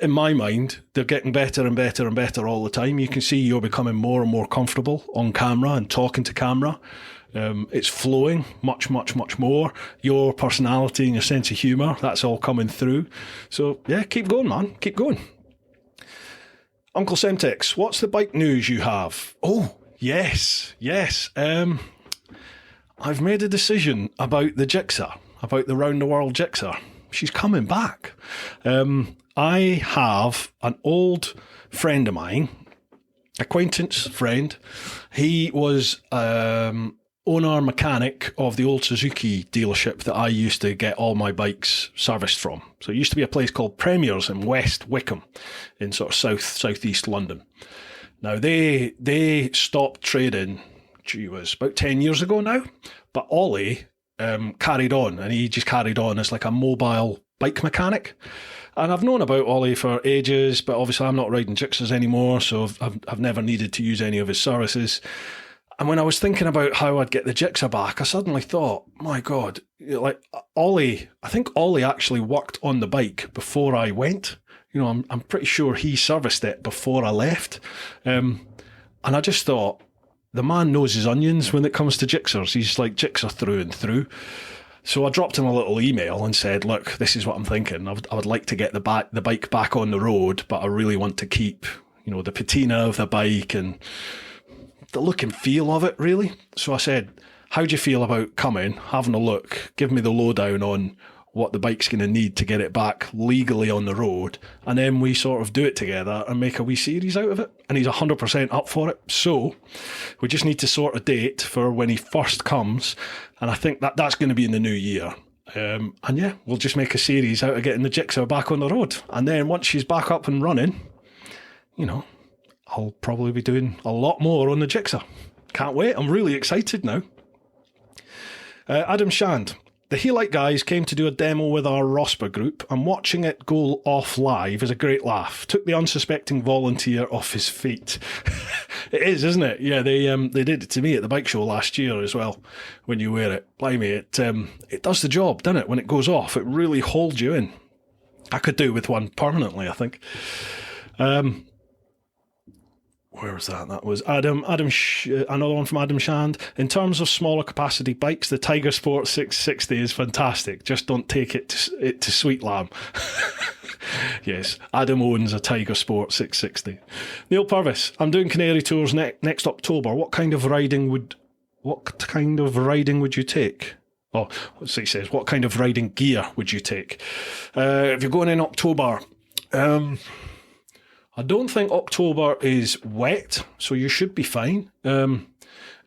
in my mind, they're getting better and better and better all the time. You can see you're becoming more and more comfortable on camera and talking to camera. It's flowing much, much, much more. Your personality and your sense of humour, that's all coming through. So, yeah, keep going, man. Keep going. Uncle Semtex, what's the bike news you have? Oh, yes. I've made a decision about the Gixxer, about the Round the World Gixxer. She's coming back. I have an old friend of mine, acquaintance friend. He was owner mechanic of the old Suzuki dealership that I used to get all my bikes serviced from. So it used to be a place called Premier's in West Wickham, in sort of southeast London. Now they stopped trading, it was about 10 years ago now, but Ollie carried on, and he just carried on as like a mobile bike mechanic. And I've known about Ollie for ages, but obviously I'm not riding Gixxers anymore, so I've never needed to use any of his services. And when I was thinking about how I'd get the Gixxer back, I suddenly thought, my God, like Ollie, I think Ollie actually worked on the bike before I went. You know, I'm pretty sure he serviced it before I left. And I just thought, the man knows his onions when it comes to Gixxers. He's like Gixxer through and through. So I dropped him a little email and said, look, this is what I'm thinking. I would like to get the bike back on the road, but I really want to keep, you know, the patina of the bike and the look and feel of it, really. So I said, how do you feel about coming, having a look, give me the lowdown on what the bike's going to need to get it back legally on the road, and then we sort of do it together and make a wee series out of it. And he's 100% up for it. So we just need to sort a date for when he first comes, and I think that's going to be in the new year. And yeah, we'll just make a series out of getting the Gixxer back on the road. And then once she's back up and running, you know, I'll probably be doing a lot more on the Gixxer. Can't wait. I'm really excited now. Adam Shand. The Helite guys came to do a demo with our Rosper group, and watching it go off live is a great laugh. Took the unsuspecting volunteer off his feet. It is, isn't it? Yeah, they did it to me at the bike show last year as well. When you wear it, blimey, it does the job, doesn't it? When it goes off, it really holds you in. I could do with one permanently, I think. Where was that? That was another one from Adam Shand. In terms of smaller capacity bikes, the Tiger Sport 660 is fantastic. Just don't take it to Sweet Lamb. Yes, Adam owns a Tiger Sport 660. Neil Purvis, I'm doing Canary Tours next October. What kind of riding would you take? Oh, so he says, what kind of riding gear would you take? If you're going in October, I don't think October is wet, so you should be fine.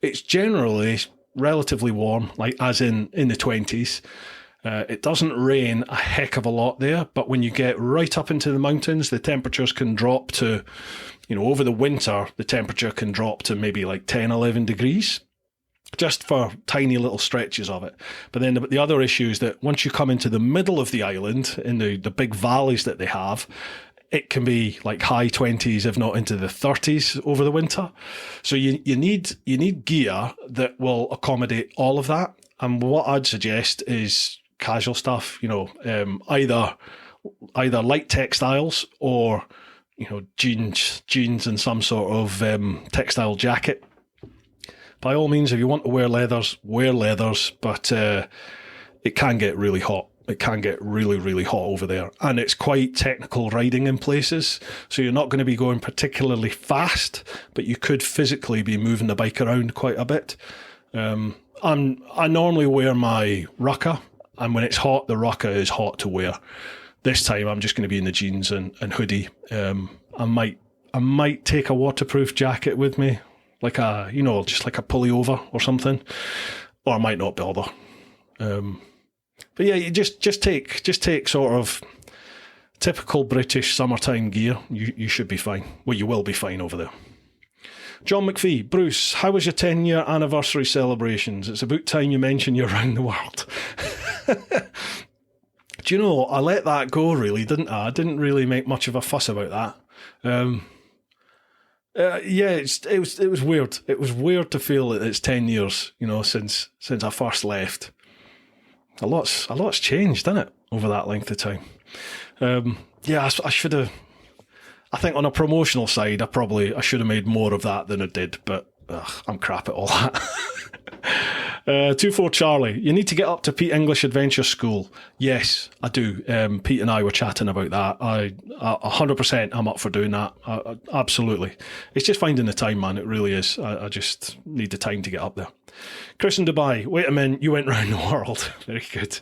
It's generally relatively warm, like as in the 20s. It doesn't rain a heck of a lot there, but when you get right up into the mountains, the temperatures can drop to, you know, over the winter, the temperature can drop to maybe like 10, 11 degrees, just for tiny little stretches of it. But then the other issue is that once you come into the middle of the island, in the big valleys that they have, it can be like high 20s, if not into the 30s over the winter. So you need gear that will accommodate all of that. And what I'd suggest is casual stuff, you know, either light textiles or, you know, jeans and some sort of textile jacket. By all means, if you want to wear leathers, but it can get really hot It can get really, really hot over there. And it's quite technical riding in places. So you're not going to be going particularly fast, but you could physically be moving the bike around quite a bit. I normally wear my rucker, and when it's hot, the rucker is hot to wear. This time I'm just going to be in the jeans and hoodie. I might take a waterproof jacket with me, like just like a pullover or something, or I might not bother. But yeah, you just take sort of typical British summertime gear. You should be fine. Well, you will be fine over there. John McPhee, Bruce, how was your 10-year anniversary celebrations? It's about time you mention you're around the world. Do you know, I let that go really, didn't I? I didn't really make much of a fuss about that. It was weird. It was weird to feel that it's 10 years, since I first left. A lot's changed, hasn't it, over that length of time? I should have. I think on a promotional side, I should have made more of that than I did, but I'm crap at all that. 24 Charlie, you need to get up to Pete English Adventure School. Yes, I do. Pete and I were chatting about that. I 100% I'm up for doing that. Absolutely. It's just finding the time, man. It really is. I just need the time to get up there. Chris in Dubai, wait a minute, you went round the world. Very good.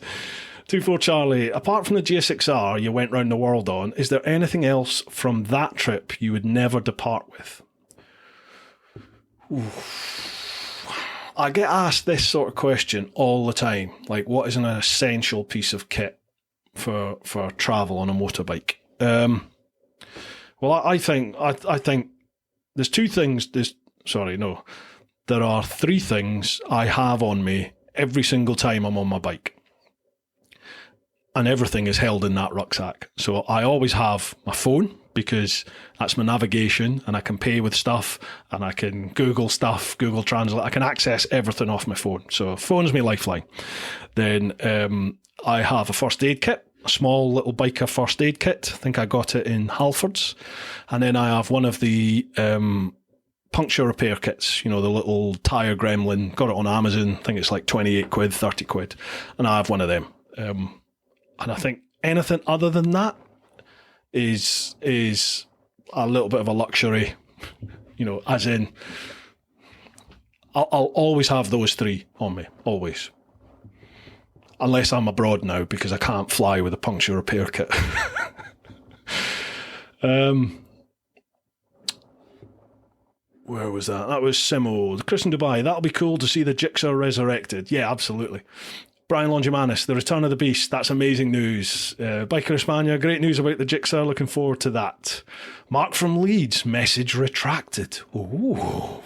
24 Charlie, apart from the GSX-R you went round the world on, is there anything else from that trip you would never depart with? I get asked this sort of question all the time, like what is an essential piece of kit for travel on a motorbike? Well, I think there's two things. There are three things I have on me every single time I'm on my bike. And everything is held in that rucksack. So I always have my phone, because that's my navigation, and I can pay with stuff, and I can Google stuff, Google Translate. I can access everything off my phone. So phone's my lifeline. Then I have a first aid kit, a small little biker first aid kit. I think I got it in Halfords. And then I have one of the puncture repair kits, the little tyre gremlin. Got it on Amazon. I think it's like 28 quid, 30 quid. And I have one of them. And I think anything other than that is a little bit of a luxury, as in I'll always have those three on me, always. Unless I'm abroad now, because I can't fly with a puncture repair kit. Where was that? That was Simo. Chris in Dubai, that'll be cool to see the Gixxer resurrected. Yeah, absolutely. Brian Longimanis, the return of the beast. That's amazing news. Biker Hispania, great news about the Gixxer. Looking forward to that. Mark from Leeds, message retracted. Ooh,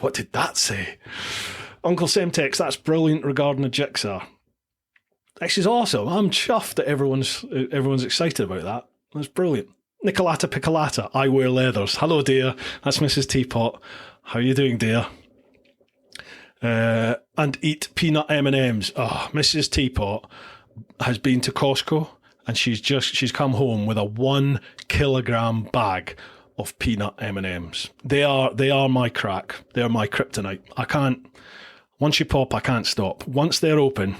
what did that say? Uncle Semtex, that's brilliant regarding the Gixxer. This is awesome. I'm chuffed that everyone's excited about that. That's brilliant. Nicolata Piccolata, I wear leathers. Hello, dear. That's Mrs. Teapot. How are you doing, dear? And eat peanut M&Ms. Oh, Mrs. Teapot has been to Costco, and she's come home with a 1 kilogram bag of peanut M&Ms. They are my crack. They're my kryptonite. I can't. Once you pop, I can't stop. Once they're open,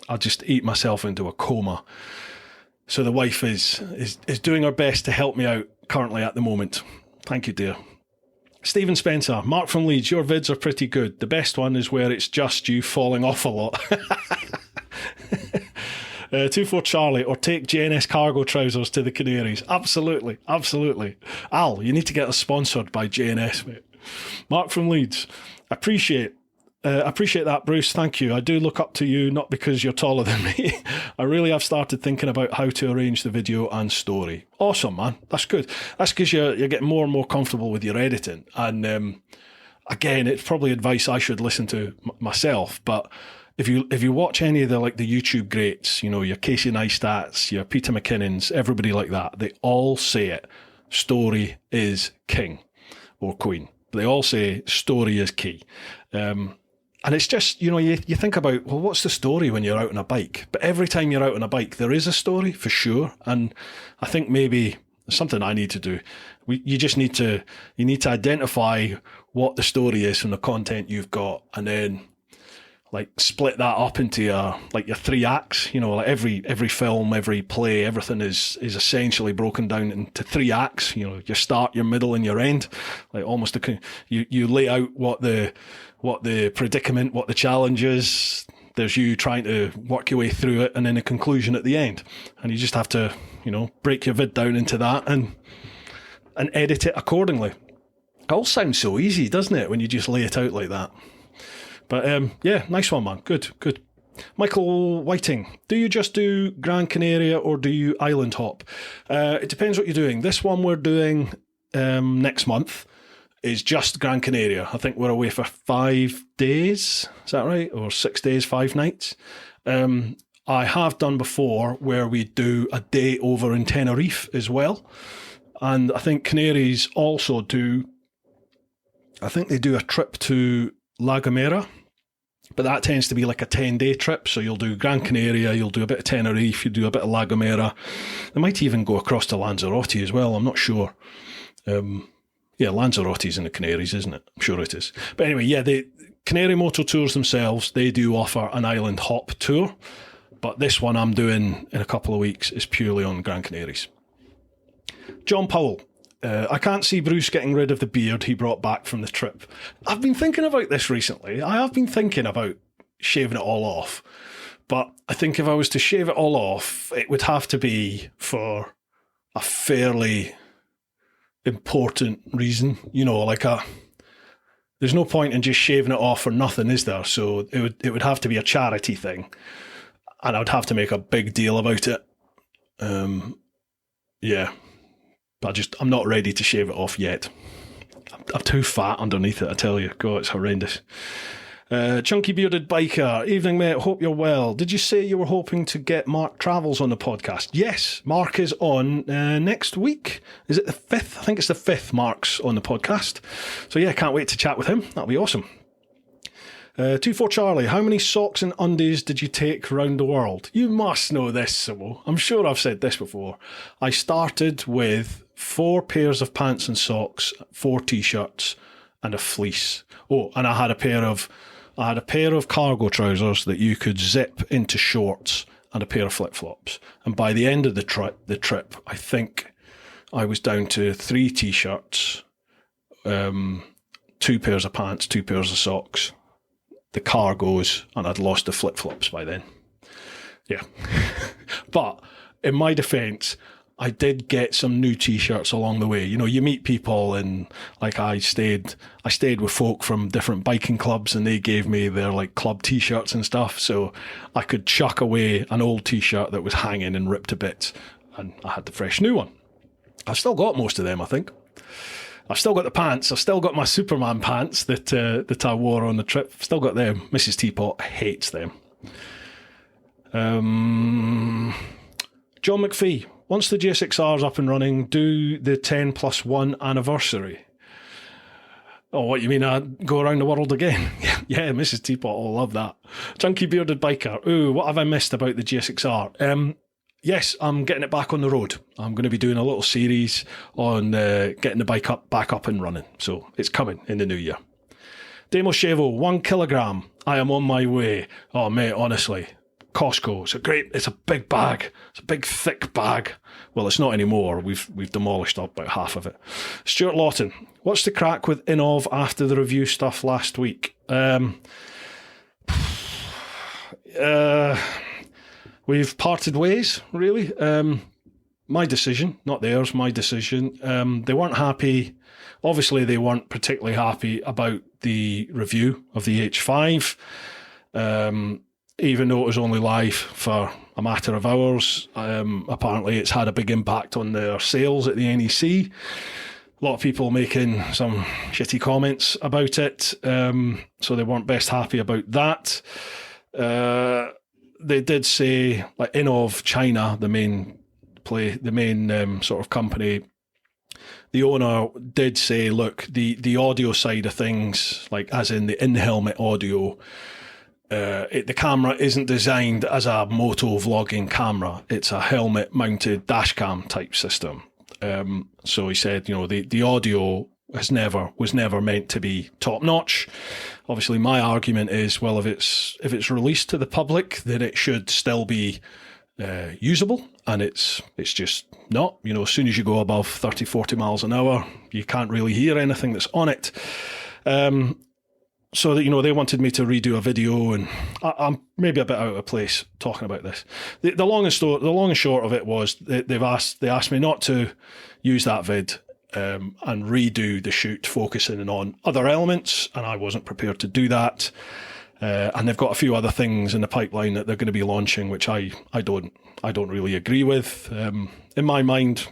I'll just eat myself into a coma. So the wife is doing her best to help me out currently at the moment. Thank you, dear. Stephen Spencer, Mark from Leeds, your vids are pretty good. The best one is where it's just you falling off a lot. 24 Charlie, or take JNS cargo trousers to the Canaries. Absolutely, absolutely. Al, you need to get us sponsored by JNS, mate. Mark from Leeds, appreciate that, Bruce. Thank you. I do look up to you, not because you're taller than me. I really have started thinking about how to arrange the video and story. Awesome, man. That's good. That's because you're getting more and more comfortable with your editing. And again, it's probably advice I should listen to myself. But if you watch any of the YouTube greats, your Casey Neistats, your Peter McKinnons, everybody like that, they all say it. Story is king or queen. They all say story is key. And it's just, you think about, well, what's the story when you're out on a bike? But every time you're out on a bike, there is a story for sure. And I think maybe something I need to do. You need to identify what the story is from the content you've got, and then like split that up into your 3 acts. Like every film, every play, everything is essentially broken down into 3 acts. Your start, your middle, and your end. Like almost you lay out what the predicament, what the challenge is. There's you trying to work your way through it, and then a conclusion at the end. And you just have to, break your vid down into that and edit it accordingly. It all sounds so easy, doesn't it, when you just lay it out like that? But yeah, nice one, man. Good. Michael Whiting, do you just do Gran Canaria or do you island hop? It depends what you're doing. This one we're doing next month is just Gran Canaria. I think we're away for 5 days. Is that right? Or 6 days, 5 nights. I have done before where we do a day over in Tenerife as well. And I think Canaries also do, I think they do a trip to La Gomera. But that tends to be like a 10-day trip. So you'll do Gran Canaria, you'll do a bit of Tenerife, you do a bit of La Gomera. They might even go across to Lanzarote as well. I'm not sure. Yeah, Lanzarote's in the Canaries, isn't it? I'm sure it is. But anyway, yeah, the Canary Motor Tours themselves, they do offer an island hop tour. But this one I'm doing in a couple of weeks is purely on Gran Canaries. John Powell. I can't see Bruce getting rid of the beard he brought back from the trip. I've been thinking about this recently. I have been thinking about shaving it all off. But I think if I was to shave it all off, it would have to be for a fairly important reason. There's no point in just shaving it off for nothing, is there? So it would have to be a charity thing. And I would have to make a big deal about it. Yeah. But I'm not ready to shave it off yet. I'm too fat underneath it, I tell you. God, it's horrendous. Chunky Bearded Biker. Evening, mate. Hope you're well. Did you say you were hoping to get Mark Travels on the podcast? Yes, Mark is on next week. Is it the 5th? I think it's the 5th Mark's on the podcast. So yeah, can't wait to chat with him. That'll be awesome. 24 Charlie, how many socks and undies did you take round the world? You must know this, Simo. I'm sure I've said this before. I started with 4 pairs of pants and socks, 4 t-shirts, and a fleece. Oh, and I had a pair of cargo trousers that you could zip into shorts, and a pair of flip-flops. And by the end of the trip, I think I was down to 3 t-shirts, 2 pairs of pants, 2 pairs of socks, the cargos, and I'd lost the flip-flops by then. Yeah. But in my defence, I did get some new t-shirts along the way. You meet people, and like I stayed with folk from different biking clubs, and they gave me their like club t-shirts and stuff, so I could chuck away an old t-shirt that was hanging and ripped to bits, and I had the fresh new one. I've still got most of them, I think. I've still got the pants. I've still got my Superman pants that I wore on the trip. Still got them. Mrs. Teapot hates them. John McPhee. Once the GSX-R's up and running, do the 10+1 anniversary. Oh, what you mean? Go around the world again? Yeah, Mrs. Teapot will love that. Chunky Bearded Biker. Ooh, what have I missed about the GSX-R? Yes, I'm getting it back on the road. I'm going to be doing a little series on getting the bike back up and running. So it's coming in the new year. Demo Chevo, 1 kilogram. I am on my way. Oh, mate, honestly. Costco. It's a big bag. It's a big, thick bag. Well, it's not anymore. We've demolished about half of it. Stuart Lawton, what's the crack with Nov' after the review stuff last week? We've parted ways, really. My decision, not theirs, my decision. They weren't happy. Obviously, they weren't particularly happy about the review of the H5. Even though it was only live for a matter of hours, apparently it's had a big impact on their sales at the NEC. A lot of people making some shitty comments about it, so they weren't best happy about that. They did say, like Nov' China, the main sort of company, the owner did say, look, the audio side of things, like as in the in-helmet audio, the camera isn't designed as a moto vlogging camera. It's a helmet-mounted dash cam type system. So he said, the audio was never meant to be top notch. Obviously, my argument is, well, if it's released to the public, then it should still be usable, and it's just not. You know, as soon as you go above 30, 40 miles an hour, you can't really hear anything that's on it. So that, you know, they wanted me to redo a video, and I'm maybe a bit out of place talking about this. The long and short of it was they asked me not to use that vid and redo the shoot, focusing on other elements, and I wasn't prepared to do that. And they've got a few other things in the pipeline that they're going to be launching, which I don't really agree with. In my mind,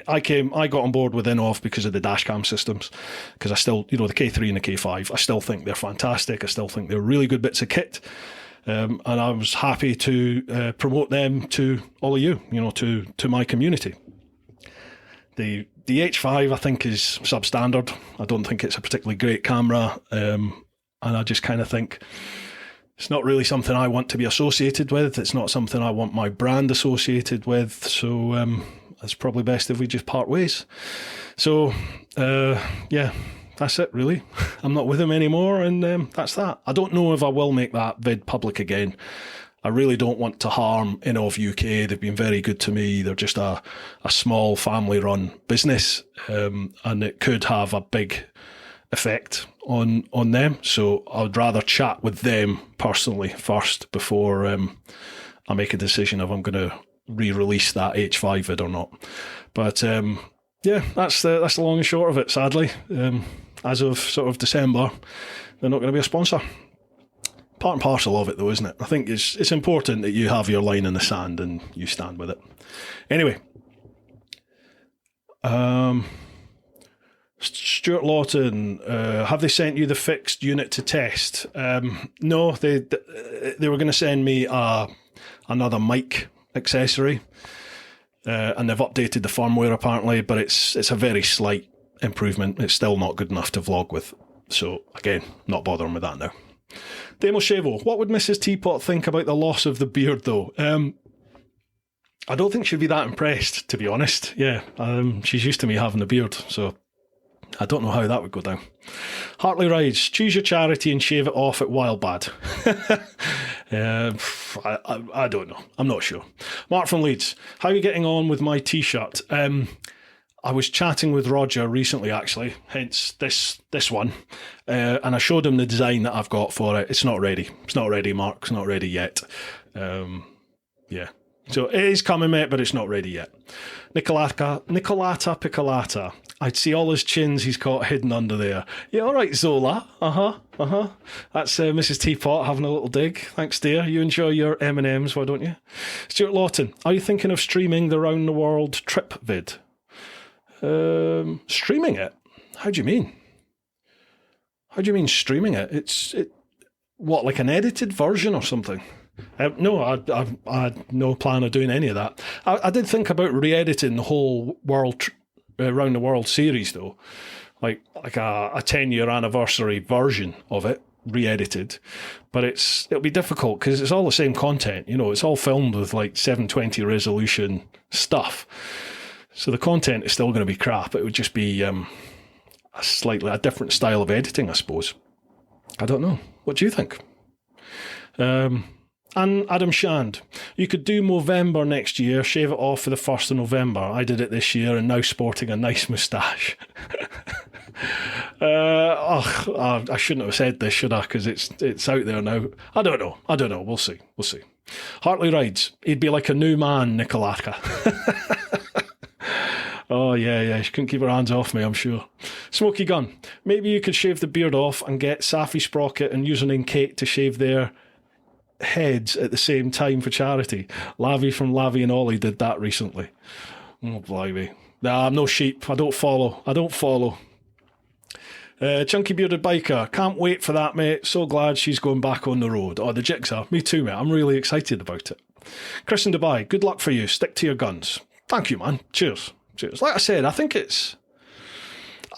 I got on board with Nov' because of the dashcam systems, because I still, you know, the K3 and the K5, I still think they're fantastic. I still think they're really good bits of kit. And I was happy to promote them to all of you, you know, to my community. The H5, I think, is substandard. I don't think it's a particularly great camera. And I just kind of think it's not really something I want to be associated with. It's not something I want my brand associated with. So it's probably best if we just part ways. So, yeah, that's it, really. I'm not with him anymore, and that's that. I don't know if I will make that vid public again. I really don't want to harm Nov' UK. They've been very good to me. They're just a small family-run business, and it could have a big effect on them. So I would rather chat with them personally first before I make a decision if I'm going to re-release that H5 vid or not. But yeah, that's the long and short of it. Sadly, as of sort of December, they're not going to be a sponsor. Part and parcel of it, though, isn't it? I think it's important that you have your line in the sand and you stand with it. Anyway, Stuart Lawton, have they sent you the fixed unit to test? No, they were going to send me another mic accessory, and they've updated the firmware apparently, but it's a very slight improvement. It's still not good enough to vlog with. So again, not bothering with that now. Demo Shavo, what would Mrs. Teapot think about the loss of the beard though? I don't think she'd be that impressed, to be honest. Yeah, she's used to me having a beard, so I don't know how that would go down. Hartley Rides, choose your charity and shave it off at Wildbad. I don't know. I'm not sure. Mark from Leeds, how are you getting on with my t-shirt? I was chatting with Roger recently, actually, hence this one, and I showed him the design that I've got for it. It's not ready. It's not ready, Mark. It's not ready yet. Yeah. So it is coming, mate, but it's not ready yet. Nicolata Piccolata. I'd see all his chins he's got hidden under there. Yeah, all right, Zola. That's Mrs. Teapot having a little dig. Thanks, dear. You enjoy your M&Ms, why don't you? Stuart Lawton, are you thinking of streaming the round the world trip vid? Streaming it? How do you mean? How do you mean streaming it? What, like an edited version or something? No, I had no plan of doing any of that. I did think about re-editing the whole round the world series though, like a 10-year anniversary version of it, re-edited. But it'll be difficult because it's all the same content. You know, it's all filmed with like 720 resolution stuff. So the content is still going to be crap. It would just be a different style of editing, I suppose. I don't know. What do you think? And Adam Shand, you could do Movember next year, shave it off for the 1st of November. I did it this year and now sporting a nice moustache. I shouldn't have said this, should I? Because it's out there now. I don't know. We'll see. Hartley Rides, he'd be like a new man, Nicolaka. Oh, yeah, she couldn't keep her hands off me, I'm sure. Smoky Gun, maybe you could shave the beard off and get Safi Sprocket and Username Kate to shave their heads at the same time for charity. Lavi from Lavi and Ollie did that recently. Oh, blimey. Nah, I'm no sheep. I don't follow. Chunky Bearded Biker, can't wait for that, mate. So glad she's going back on the road. Oh, the Jigsaw. Me too, mate. I'm really excited about it. Chris in Dubai, good luck for you. Stick to your guns. Thank you, man. Cheers. Like I said, I think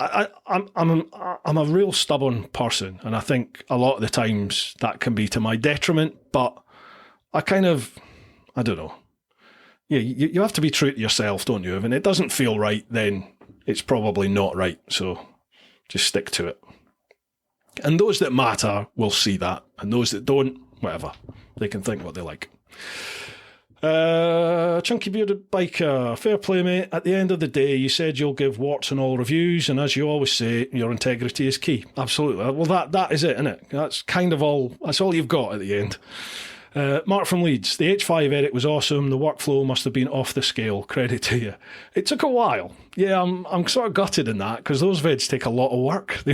I'm a real stubborn person, and I think a lot of the times that can be to my detriment, but I don't know. Yeah, you have to be true to yourself, don't you? If it doesn't feel right, then it's probably not right. So just stick to it. And those that matter will see that. And those that don't, whatever. They can think what they like. Chunky Bearded Biker, fair play, mate. At the end of the day, you said you'll give warts and all reviews, and as you always say, your integrity is key. Absolutely. Well, that is it, isn't it? That's kind of all. That's all you've got at the end. Mark from Leeds, the H5 edit was awesome. The workflow must have been off the scale. Credit to you. It took a while. Yeah, I'm sort of gutted in that because those vids take a lot of work.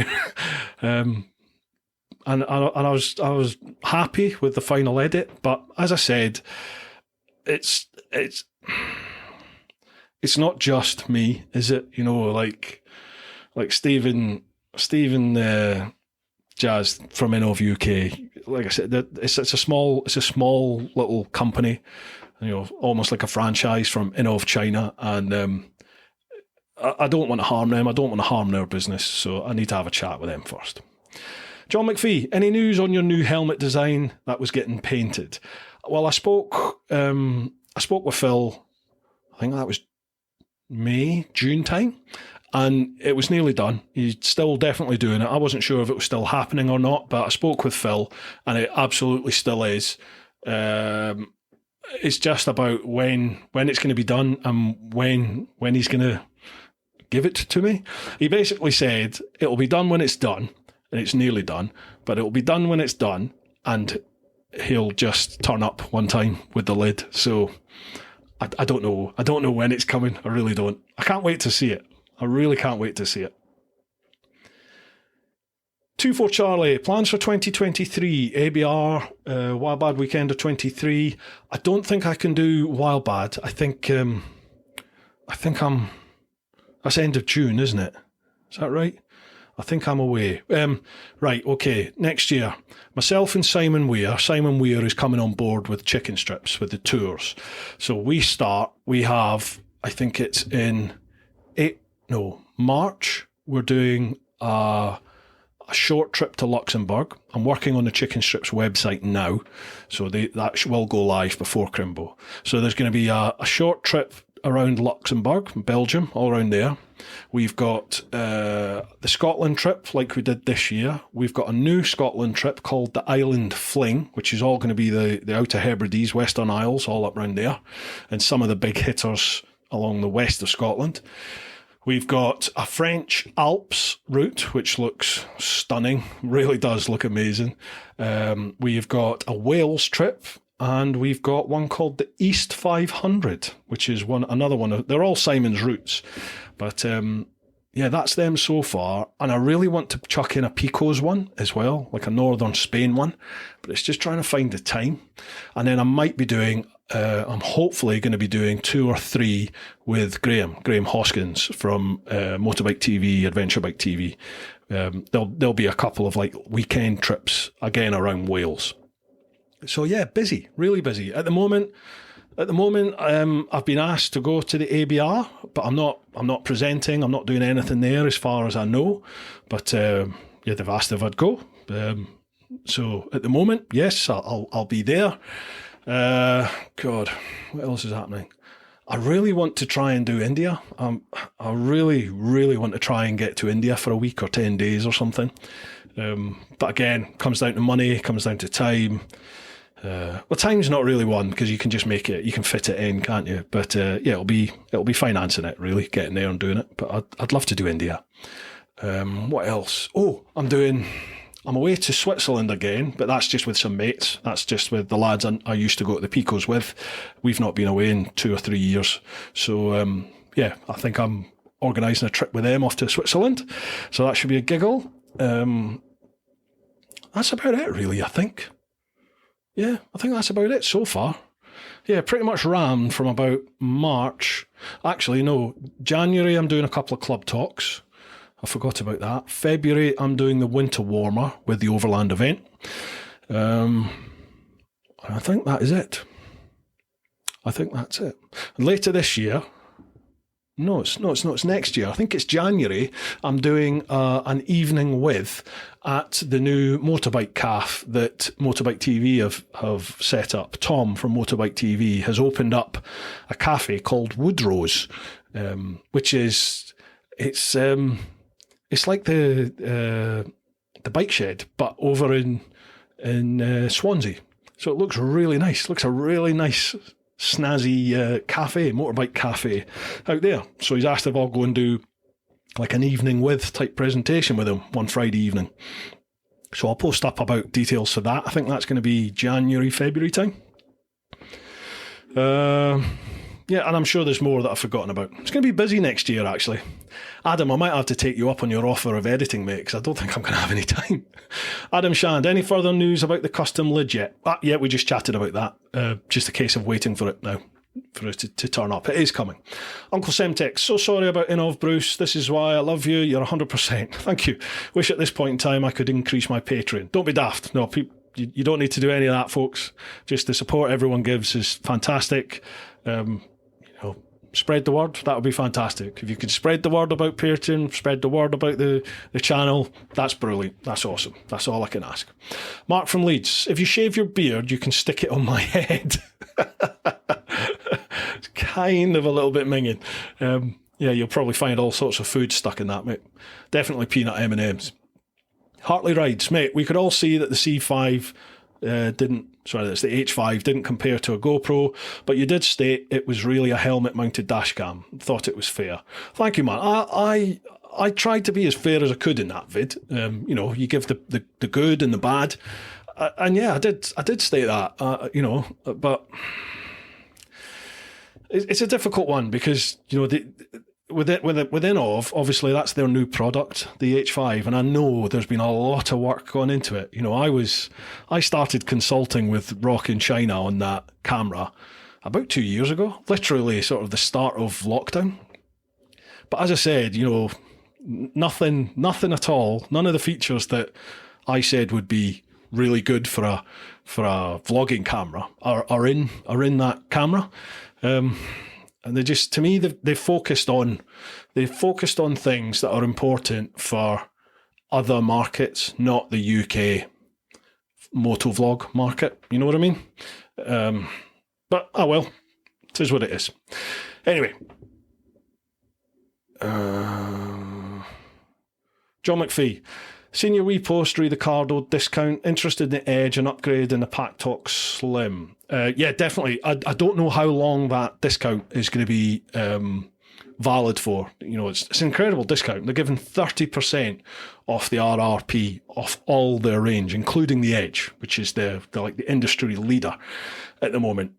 And I was happy with the final edit, but as I said, it's not just me, is it? You know, like Stephen Jazz from Nov'22. Like I said, it's a small little company, you know, almost like a franchise from Nov' China, and I don't want to harm them. I don't want to harm their business, so I need to have a chat with them first. John McPhee, any news on your new helmet design that was getting painted? Well, I spoke with Phil, I think that was June time, and it was nearly done. He's still definitely doing it. I wasn't sure if it was still happening or not, but I spoke with Phil, and it absolutely still is. It's just about when it's going to be done and when he's going to give it to me. He basically said it'll be done when it's done, and it's nearly done, but it'll be done when it's done, and he'll just turn up one time with the lid. So I don't know. I don't know when it's coming. I really don't. I can't wait to see it. I really can't wait to see it. 24 Charlie, plans for 2023, ABR, Wild Bad Weekend of 23. I don't think I can do Wild Bad. I think that's end of June, isn't it? Is that right? I think I'm away. Right, okay, next year. Myself and Simon Weir. Simon Weir is coming on board with Chicken Strips, with the tours. So we have, I think it's in March, we're doing a short trip to Luxembourg. I'm working on the Chicken Strips website now, so that will go live before Crimbo. So there's going to be a short trip around Luxembourg, Belgium, all around there. We've got the Scotland trip like we did this year. We've got a new Scotland trip called the Island Fling, which is all going to be the Outer Hebrides, Western Isles, all up around there, and some of the big hitters along the west of Scotland. We've got a French Alps route, which looks stunning, really does look amazing. We've got a Wales trip, and we've got one called the East 500, which is another one. They're all Simon's routes. But yeah, that's them so far. And I really want to chuck in a Picos one as well, like a Northern Spain one. But it's just trying to find the time. And then I might be doing, I'm hopefully going to be doing 2 or 3 with Graham Hoskins from Motorbike TV, Adventure Bike TV. There'll be a couple of like weekend trips again around Wales. So yeah, busy, really busy. At the moment, I've been asked to go to the ABR, but I'm not presenting. I'm not doing anything there as far as I know. But yeah, they've asked if I'd go. So at the moment, yes, I'll be there. God, what else is happening? I really want to try and do India. I really, really want to try and get to India for a week or 10 days or something. But again, comes down to money, comes down to time. Well, time's not really one because you can just make it, you can fit it in, can't you? But yeah, it'll be financing it, really, getting there and doing it. But I'd love to do India. What else? Oh, I'm away to Switzerland again, but that's just with some mates. That's just with the lads I used to go to the Picos with. We've not been away in 2 or 3 years. So yeah, I think I'm organising a trip with them off to Switzerland. So that should be a giggle. That's about it, really, I think. Yeah, I think that's about it so far. Yeah, pretty much rammed from about March. Actually, no, January I'm doing a couple of club talks. I forgot about that. February I'm doing the winter warmer with the Overland event. I think that is it. I think that's it. And later this year, it's next year. I think it's January. I'm doing an evening with at the new motorbike cafe that Motorbike TV have set up. Tom from Motorbike TV has opened up a cafe called Woodrose, which is It's like the bike shed, but over in Swansea. So it looks really nice. Looks a really nice, snazzy cafe, motorbike cafe out there. So he's asked if I'll go and do like an evening with type presentation with him one Friday evening. So I'll post up about details for that. I think that's going to be January, February time. Yeah, and I'm sure there's more that I've forgotten about. It's going to be busy next year, actually. Adam, I might have to take you up on your offer of editing, mate, because I don't think I'm going to have any time. Adam Shand, any further news about the custom lid yet? Yeah, we just chatted about that. Just a case of waiting for it now, for it to turn up. It is coming. Uncle Semtex, so sorry about Nov', Bruce. This is why I love you. You're 100%. Thank you. Wish at this point in time I could increase my Patreon. Don't be daft. No, you don't need to do any of that, folks. Just the support everyone gives is fantastic. Spread the word. That would be fantastic. If you could spread the word about Patreon, spread the word about the channel, that's brilliant. That's awesome. That's all I can ask. Mark from Leeds, if you shave your beard, you can stick it on my head. It's kind of a little bit minging. Yeah, you'll probably find all sorts of food stuck in that, mate. Definitely peanut M&Ms. Hartley Rides, mate, we could all see that the C5 that's the H5 didn't compare to a GoPro, but you did state it was really a helmet-mounted dashcam. Thought it was fair. Thank you, man. I tried to be as fair as I could in that vid. You give the good and the bad, and yeah, I did state that. But it's a difficult one because within obviously that's their new product, the H5, and I know there's been a lot of work gone into it. I started consulting with Rock in China on that camera about 2 years ago, literally sort of the start of lockdown. But as I said, nothing at all, none of the features that I said would be really good for a vlogging camera are in that camera. And they just, to me, they focused on things that are important for other markets, not the UK motovlog market. You know what I mean? But well, it is what it is. Anyway, John McPhee. Seen your wee post, read the Cardo discount, interested in the Edge and upgrade in the Packtalk Slim. Yeah, definitely. I don't know how long that discount is going to be valid for. It's an incredible discount. They're giving 30% off the RRP off all their range, including the Edge, which is the industry leader at the moment.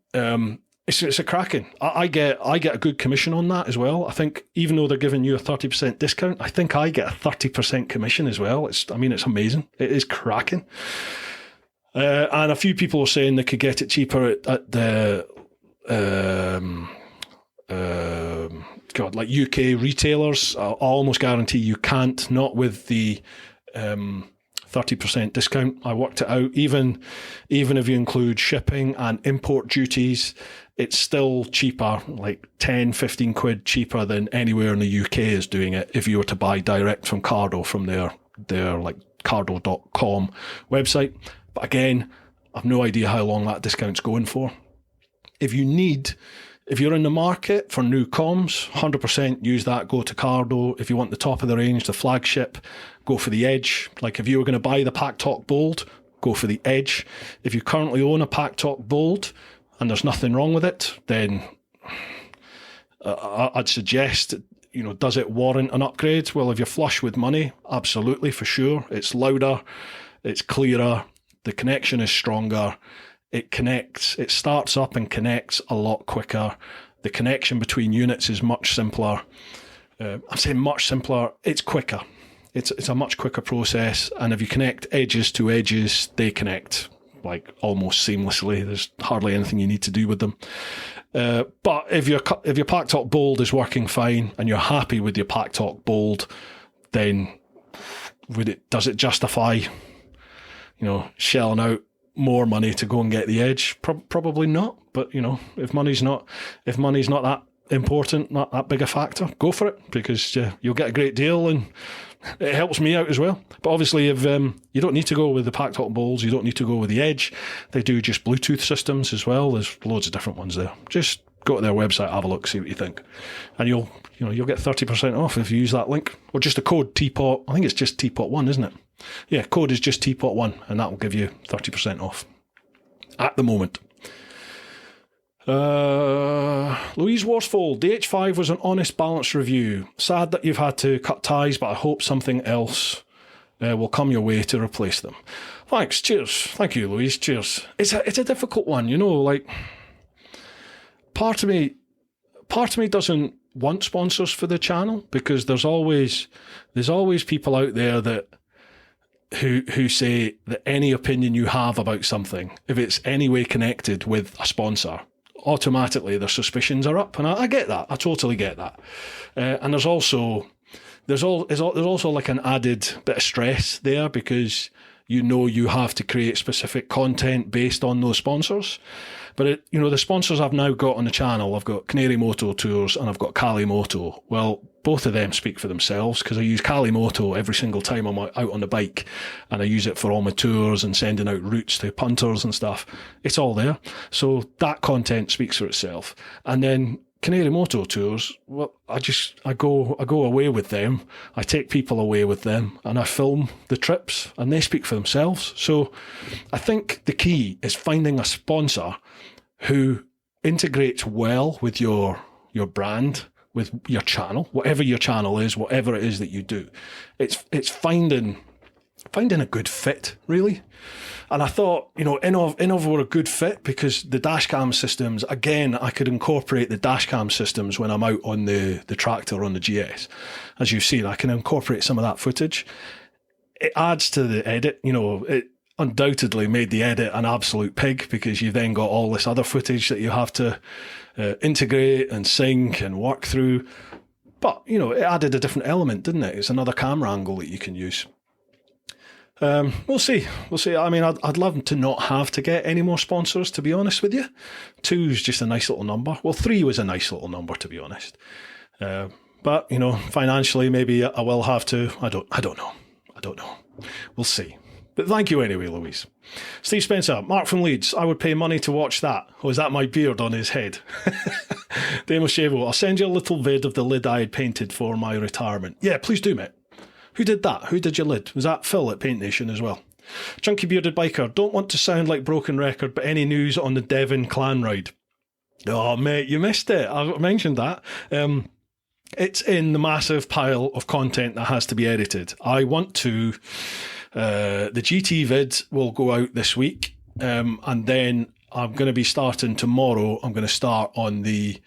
It's a cracking. I get a good commission on that as well. I think even though they're giving you a 30% discount, I think I get a 30% commission as well. It's amazing. It is cracking. And a few people are saying they could get it cheaper at the UK retailers. I almost guarantee you can't, not with the 30% discount. I worked it out. Even if you include shipping and import duties, it's still cheaper, like 10, 15 quid cheaper than anywhere in the UK is doing it if you were to buy direct from Cardo, from their like cardo.com website. But again, I've no idea how long that discount's going for. If you're in the market for new comms, 100% use that, go to Cardo. If you want the top of the range, the flagship, go for the Edge. Like if you were going to buy the Packtalk Bold, go for the Edge. If you currently own a Packtalk Bold and there's nothing wrong with it, then I'd suggest, does it warrant an upgrade? Well, if you're flush with money, absolutely, for sure. It's louder, it's clearer, the connection is stronger. It connects, it starts up and connects a lot quicker. The connection between units is much simpler. I'm saying much simpler, it's quicker. It's a much quicker process. And if you connect edges to edges, they connect like almost seamlessly. There's hardly anything you need to do with them. But if your Packtalk Bold is working fine and you're happy with your Packtalk Bold, then does it justify, shelling out more money to go and get the Edge? Probably not. But if money's not that important, not that big a factor, go for it, because you'll get a great deal and it helps me out as well. But obviously, if you don't need to go with the Packtalk Bolds, you don't need to go with the Edge. They do just Bluetooth systems as well. There's loads of different ones there. Just Go to their website, have a look, see what you think. And you'll get 30% off if you use that link. Or just a code Teapot. I think it's just TeapotOne, isn't it? Yeah, code is just TeapotOne, and that will give you 30% off at the moment. Louise Worsfold, the H5 was an honest, balanced review. Sad that you've had to cut ties, but I hope something else will come your way to replace them. Thanks, cheers. Thank you, Louise, cheers. It's a difficult one, like, part of me doesn't want sponsors for the channel, because there's always people out there that who say that any opinion you have about something, if it's any way connected with a sponsor, automatically their suspicions are up. And I get that. I totally get that. And there's also like an added bit of stress there, because you have to create specific content based on those sponsors. But the sponsors I've now got on the channel, I've got Canary Moto Tours and I've got Cali Moto. Well, both of them speak for themselves, because I use Cali Moto every single time I'm out on the bike, and I use it for all my tours and sending out routes to punters and stuff. It's all there. So that content speaks for itself. And then Canary Moto Tours, well, I go away with them. I take people away with them, and I film the trips, and they speak for themselves. So I think the key is finding a sponsor who integrates well with your brand, with your channel, whatever your channel is, whatever it is that you do. It's finding a good fit, really. And I thought, Innov were a good fit, because the dashcam systems, again, I could incorporate the dashcam systems when I'm out on the tractor on the GS. As you've seen, I can incorporate some of that footage. It adds to the edit, it undoubtedly made the edit an absolute pig, because you've then got all this other footage that you have to integrate and sync and work through. But, it added a different element, didn't it? It's another camera angle that you can use. We'll see. I mean, I'd love to not have to get any more sponsors, to be honest with you. 2 is just a nice little number. Well, 3 was a nice little number, to be honest. But, financially, maybe I will have to. I don't know. We'll see. But thank you anyway, Louise. Steve Spencer, Mark from Leeds, I would pay money to watch that. Oh, is that my beard on his head? Demo Shavo, I'll send you a little vid of the lid I had painted for my retirement. Yeah, please do, mate. Who did that? Who did your lid? Was that Phil at Paint Nation as well? Chunky Bearded Biker, don't want to sound like broken record, but any news on the Devon clan ride? Oh, mate, you missed it. I mentioned that. It's in the massive pile of content that has to be edited. I want to... the GT vids will go out this week, and then I'm going to be starting tomorrow. I'm going to start on the...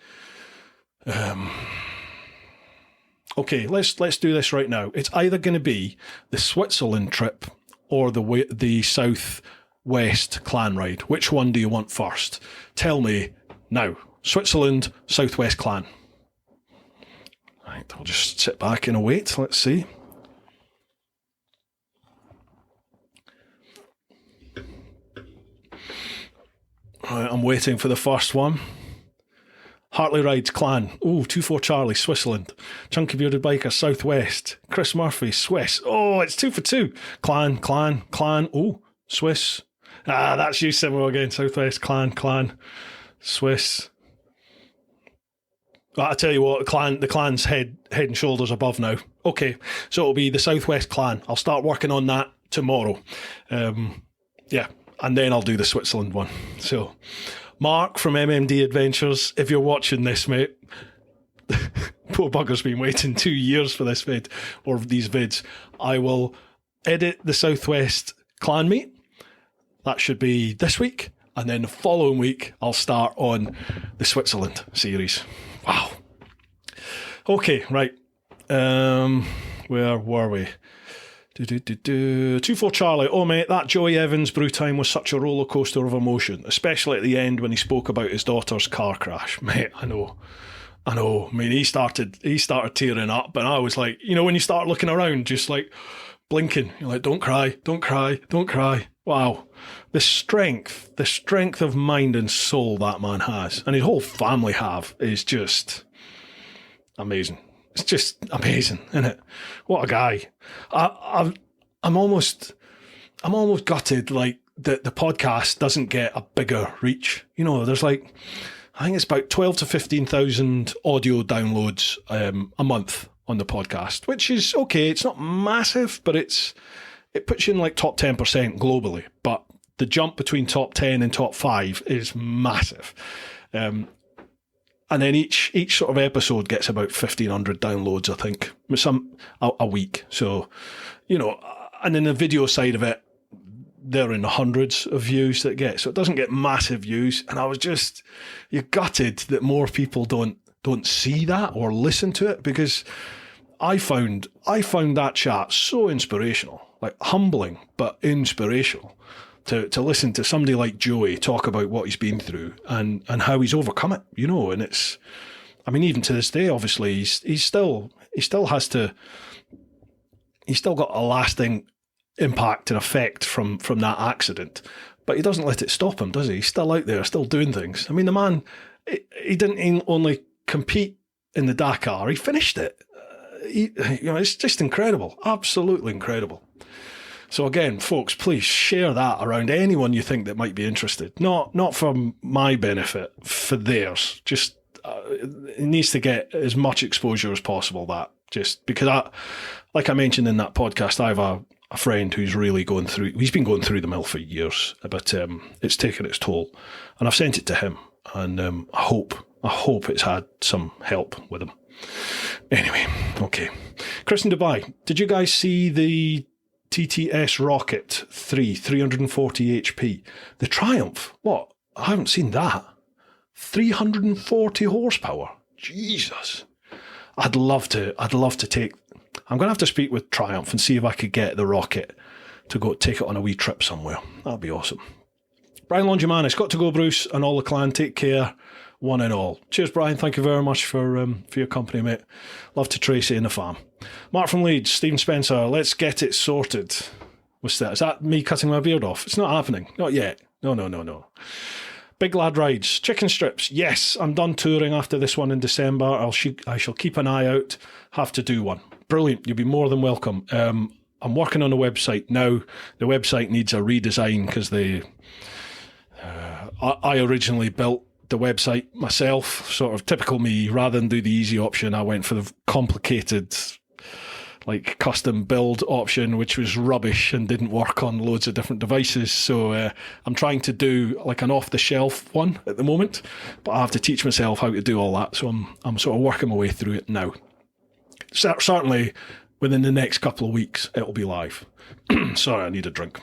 Okay, let's do this right now. It's either going to be the Switzerland trip or the South West clan ride. Which one do you want first? Tell me now. Switzerland, Southwest clan. Right, I'll just sit back and await. Let's see. Right, I'm waiting for the first one. Hartley Rides Clan. Oh, 2-4 Charlie, Switzerland. Chunky Bearded Biker, Southwest. Chris Murphy, Swiss. Oh, it's 2 for 2. Clan. Oh, Swiss. Ah, that's you, Simo, again. Southwest, Clan. Swiss. I tell you what, the clan's head and shoulders above now. Okay, so it'll be the Southwest clan. I'll start working on that tomorrow. Yeah, and then I'll do the Switzerland one. So, Mark from MMD Adventures, if you're watching this, mate, poor bugger's been waiting 2 years for this vid, or these vids. I will edit the Southwest clan meet. That should be this week. And then the following week, I'll start on the Switzerland series. Wow. Okay, right. Where were we? 2-4 Charlie. Oh, mate, that Joey Evans brew time was such a roller coaster of emotion, especially at the end when he spoke about his daughter's car crash. Mate, I know. I mean, he started tearing up, and I was like, when you start looking around, just like blinking. You're like, don't cry. Wow. The strength of mind and soul that man has, and his whole family have, is just amazing. It's just amazing, isn't it? What a guy. I'm almost gutted, like, that the podcast doesn't get a bigger reach. There's like, I think it's about 12 to 15,000 audio downloads a month on the podcast, which is okay. It's not massive, but it puts you in like top 10% globally. But the jump between top 10 and top 5 is massive. And then each sort of episode gets about 1,500 downloads, I think, with a week. So, and then the video side of it, they're in the hundreds of views that it gets. So it doesn't get massive views. And I was you're gutted that more people don't see that or listen to it, because I found that chat so inspirational, like humbling, but inspirational to listen to somebody like Joey talk about what he's been through and how he's overcome it, and it's, I mean, even to this day, obviously he's still got a lasting impact and effect from that accident, but he doesn't let it stop him, does he? He's still out there, still doing things. I mean, the man, he didn't only compete in the Dakar, he finished it. It's just incredible, absolutely incredible. So again, folks, please share that around anyone you think that might be interested. Not for my benefit, for theirs. Just it needs to get as much exposure as possible. That just because like I mentioned in that podcast, I have a friend who's really he's been going through the mill for years, but it's taken its toll, and I've sent it to him, and I hope it's had some help with him. Anyway, okay. Chris in Dubai, did you guys see the TTS Rocket 340 HP? The Triumph? What? I haven't seen that. 340 horsepower. Jesus. I'd love to take... I'm going to have to speak with Triumph and see if I could get the Rocket to go take it on a wee trip somewhere. That'd be awesome. Brian Longimanis, got to go, Bruce, and all the clan. Take care, one and all. Cheers, Brian. Thank you very much for your company, mate. Love to Tracy and the fam. Mark from Leeds, Stephen Spencer, let's get it sorted. What's that? Is that me cutting my beard off? It's not happening. Not yet. No. Big Lad Rides, chicken strips. Yes, I'm done touring after this one in December. I shall keep an eye out. Have to do one. Brilliant. You'll be more than welcome. I'm working on a website now. The website needs a redesign because I originally built the website myself, sort of typical me. Rather than do the easy option, I went for the complicated, like custom build option, which was rubbish and didn't work on loads of different devices. So I'm trying to do like an off-the-shelf one at the moment, but I have to teach myself how to do all that. So I'm sort of working my way through it now. Certainly within the next couple of weeks, it'll be live. Sorry, I need a drink.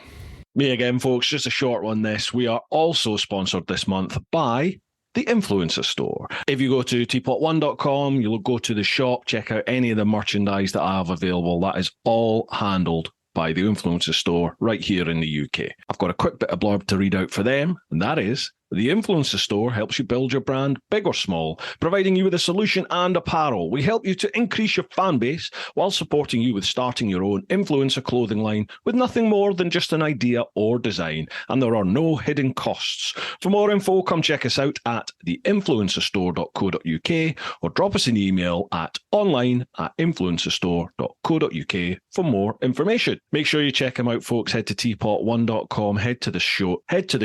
Me again, folks. Just a short one this. We are also sponsored this month by the Influencer Store. If you go to TeapotOne.com, you'll go to the shop, check out any of the merchandise that I have available. That is all handled by the Influencer Store right here in the UK. I've got a quick bit of blurb to read out for them, and that is: the Influencer Store helps you build your brand big or small, providing you with a solution and apparel. We help you to increase your fan base while supporting you with starting your own influencer clothing line with nothing more than just an idea or design, and there are no hidden costs. For more info, come check us out at theinfluencerstore.co.uk or drop us an email at online@influencerstore.co.uk for more information. Make sure you check them out, folks. Head to TeapotOne.com, head to the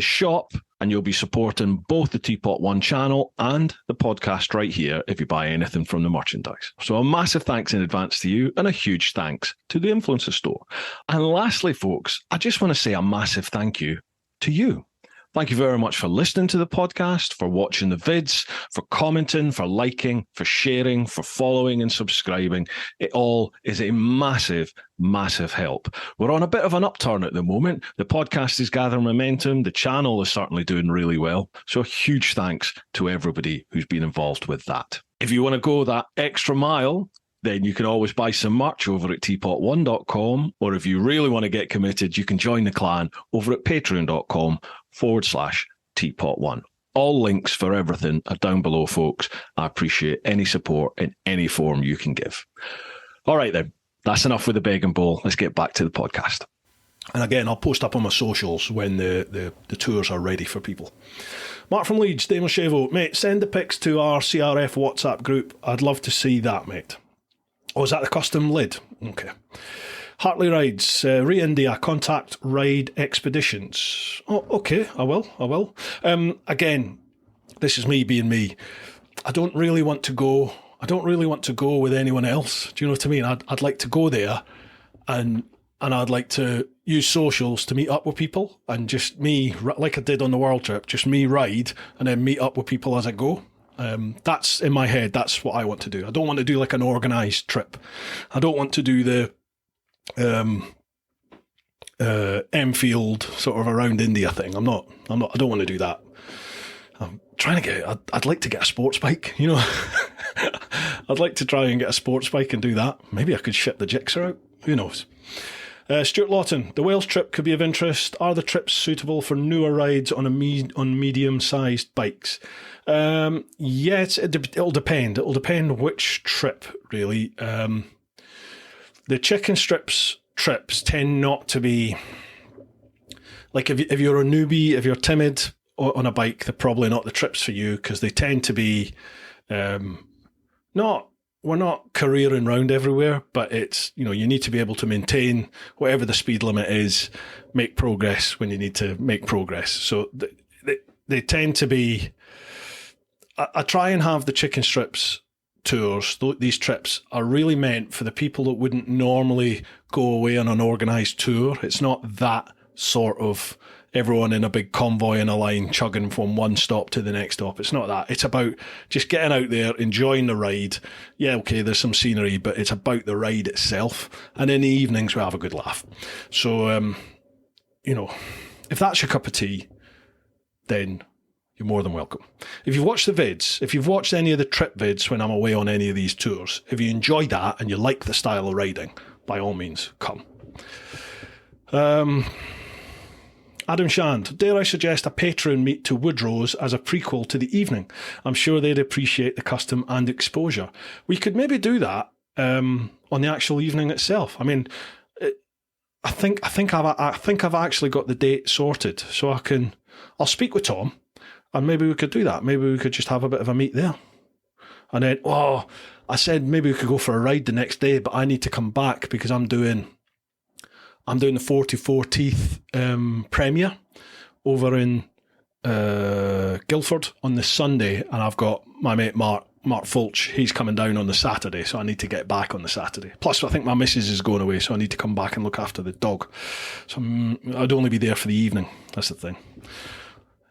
shop, and you'll be supporting both the Teapot One channel and the podcast right here if you buy anything from the merchandise. So a massive thanks in advance to you, and a huge thanks to the Influencer Store. And lastly, folks, I just want to say a massive thank you to you. Thank you very much for listening to the podcast, for watching the vids, for commenting, for liking, for sharing, for following and subscribing. It all is a massive, massive help. We're on a bit of an upturn at the moment. The podcast is gathering momentum. The channel is certainly doing really well. So a huge thanks to everybody who's been involved with that. If you want to go that extra mile, then you can always buy some merch over at TeapotOne.com, or if you really want to get committed, you can join the clan over at patreon.com/TeapotOne. All links for everything are down below, folks. I appreciate any support in any form you can give. All right, then. That's enough with the beg and bowl. Let's get back to the podcast. And again, I'll post up on my socials when the tours are ready for people. Mark from Leeds, Damo Chevo. Mate, send the pics to our CRF WhatsApp group. I'd love to see that, mate. Oh, is that the custom lid? Okay. Hartley Rides, Re-India, contact Ride Expeditions. Oh, okay, I will. Again, this is me being me. I don't really want to go with anyone else. Do you know what I mean? I'd like to go there and I'd like to use socials to meet up with people, and just me, like I did on the world trip, just me ride and then meet up with people as I go. That's in my head. That's what I want to do. I don't want to do like an organised trip. I don't want to do the Enfield sort of around India thing. I don't want to do that. I'm trying to I'd like to get a sports bike, you know. I'd like to try and get a sports bike and do that. Maybe I could ship the Gixxer out. Who knows? Stuart Lawton, the Wales trip could be of interest. Are the trips suitable for newer rides on medium-sized bikes? Yes, it'll depend. It'll depend which trip, really. The chicken strips trips tend not to be... Like, if you're a newbie, if you're timid on a bike, they're probably not the trips for you, because they tend to be... We're not careering round everywhere, but it's, you know, you need to be able to maintain whatever the speed limit is, make progress when you need to make progress. So they tend to be, I try and have the chicken strips tours, these trips are really meant for the people that wouldn't normally go away on an organised tour. It's not that sort of everyone in a big convoy in a line chugging from one stop to the next stop. It's not that. It's about just getting out there, enjoying the ride. Yeah, okay, there's some scenery, but it's about the ride itself. And in the evenings, we have a good laugh. So, you know, if that's your cup of tea, then you're more than welcome. If you've watched the vids, if you've watched any of the trip vids when I'm away on any of these tours, if you enjoy that and you like the style of riding, by all means, come. Adam Shand, dare I suggest a Patreon meet to Woodrow's as a prequel to the evening? I'm sure they'd appreciate the custom and exposure. We could maybe do that on the actual evening itself. I mean, I think I've actually got the date sorted, so I'll speak with Tom, and maybe we could do that. Maybe we could just have a bit of a meet there. And then, I said maybe we could go for a ride the next day, but I need to come back because I'm doing the 44 Teeth premiere over in Guildford on the Sunday, and I've got my mate Mark Fulch. He's coming down on the Saturday, so I need to get back on the Saturday. Plus, I think my missus is going away, so I need to come back and look after the dog. So I'd only be there for the evening. That's the thing.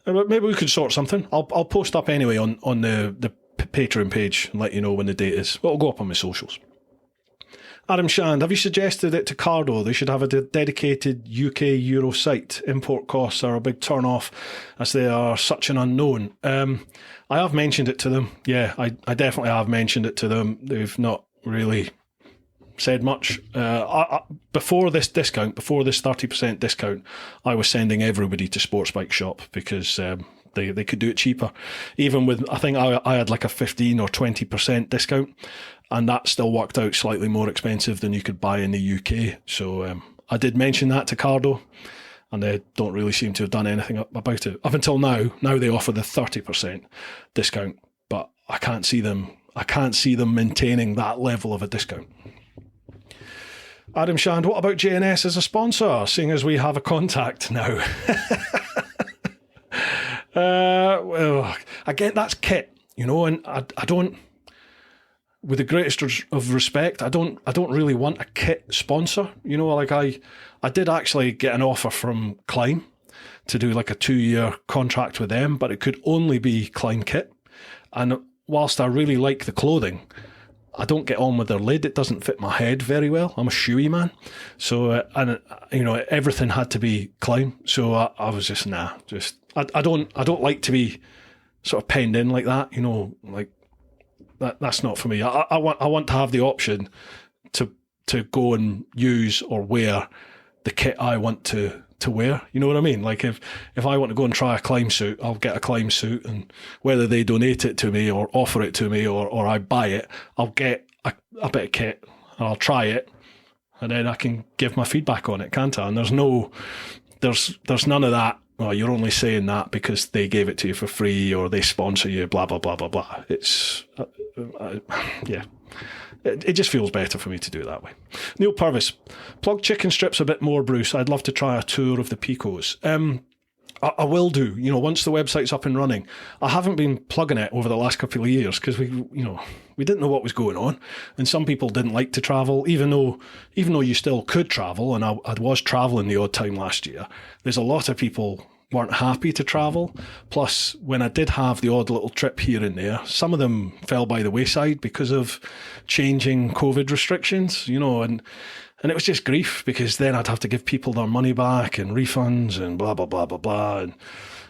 But maybe we could sort something. I'll post up anyway on the Patreon page and let you know when the date is. Well, it'll go up on my socials. Adam Shand, have you suggested it to Cardo? They should have a dedicated UK Euro site. Import costs are a big turn-off as they are such an unknown. I have mentioned it to them. Yeah, I definitely have mentioned it to them. They've not really said much. Before this 30% discount, I was sending everybody to Sports Bike Shop because they could do it cheaper. Even with, I think I had like a 15 or 20% discount. And that still worked out slightly more expensive than you could buy in the UK. So I did mention that to Cardo, and they don't really seem to have done anything about it. Up until now they offer the 30% discount, but I can't see them maintaining that level of a discount. Adam Shand, what about JNS as a sponsor, seeing as we have a contact now? Well, again, that's kit, you know, and I don't... With the greatest of respect, I don't really want a kit sponsor. You know, like I did actually get an offer from Klein to do like a 2-year contract with them, but it could only be Klein kit. And whilst I really like the clothing, I don't get on with their lid. It doesn't fit my head very well. I'm a shoey man. So, and you know, everything had to be Klein. So I was just, I don't like to be sort of penned in like that, you know, like, that's not for me. I want to have the option to go and use or wear the kit I want to wear. You know what I mean? Like if I want to go and try a climb suit, I'll get a climb suit, and whether they donate it to me or offer it to me or I buy it, I'll get a bit of kit and I'll try it, and then I can give my feedback on it, can't I? And there's none of that. Well, you're only saying that because they gave it to you for free or they sponsor you, blah, blah, blah, blah, blah. It's, yeah, it just feels better for me to do it that way. Neil Purvis, plug chicken strips a bit more, Bruce. I'd love to try a tour of the Picos. I will do, once the website's up and running. I haven't been plugging it over the last couple of years because we didn't know what was going on, and some people didn't like to travel, even though you still could travel, and I was traveling the odd time last year. There's a lot of people weren't happy to travel. Plus, when I did have the odd little trip here and there, some of them fell by the wayside because of changing COVID restrictions, and it was just grief, because then I'd have to give people their money back and refunds and blah, blah, blah, blah, blah. And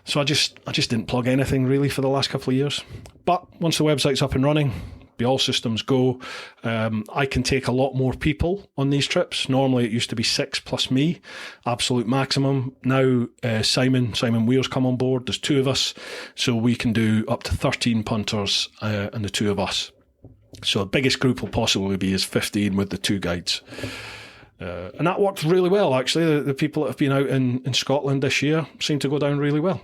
so I just didn't plug anything really for the last couple of years. But once the website's up and running, be all systems go. I can take a lot more people on these trips. Normally it used to be 6 plus me, absolute maximum. Now Simon Weir's come on board. There's 2 of us, so we can do up to 13 punters and the 2 of us. So the biggest group will possibly be is 15 with the 2 guides. And that worked really well, actually. The people that have been out in Scotland this year seem to go down really well.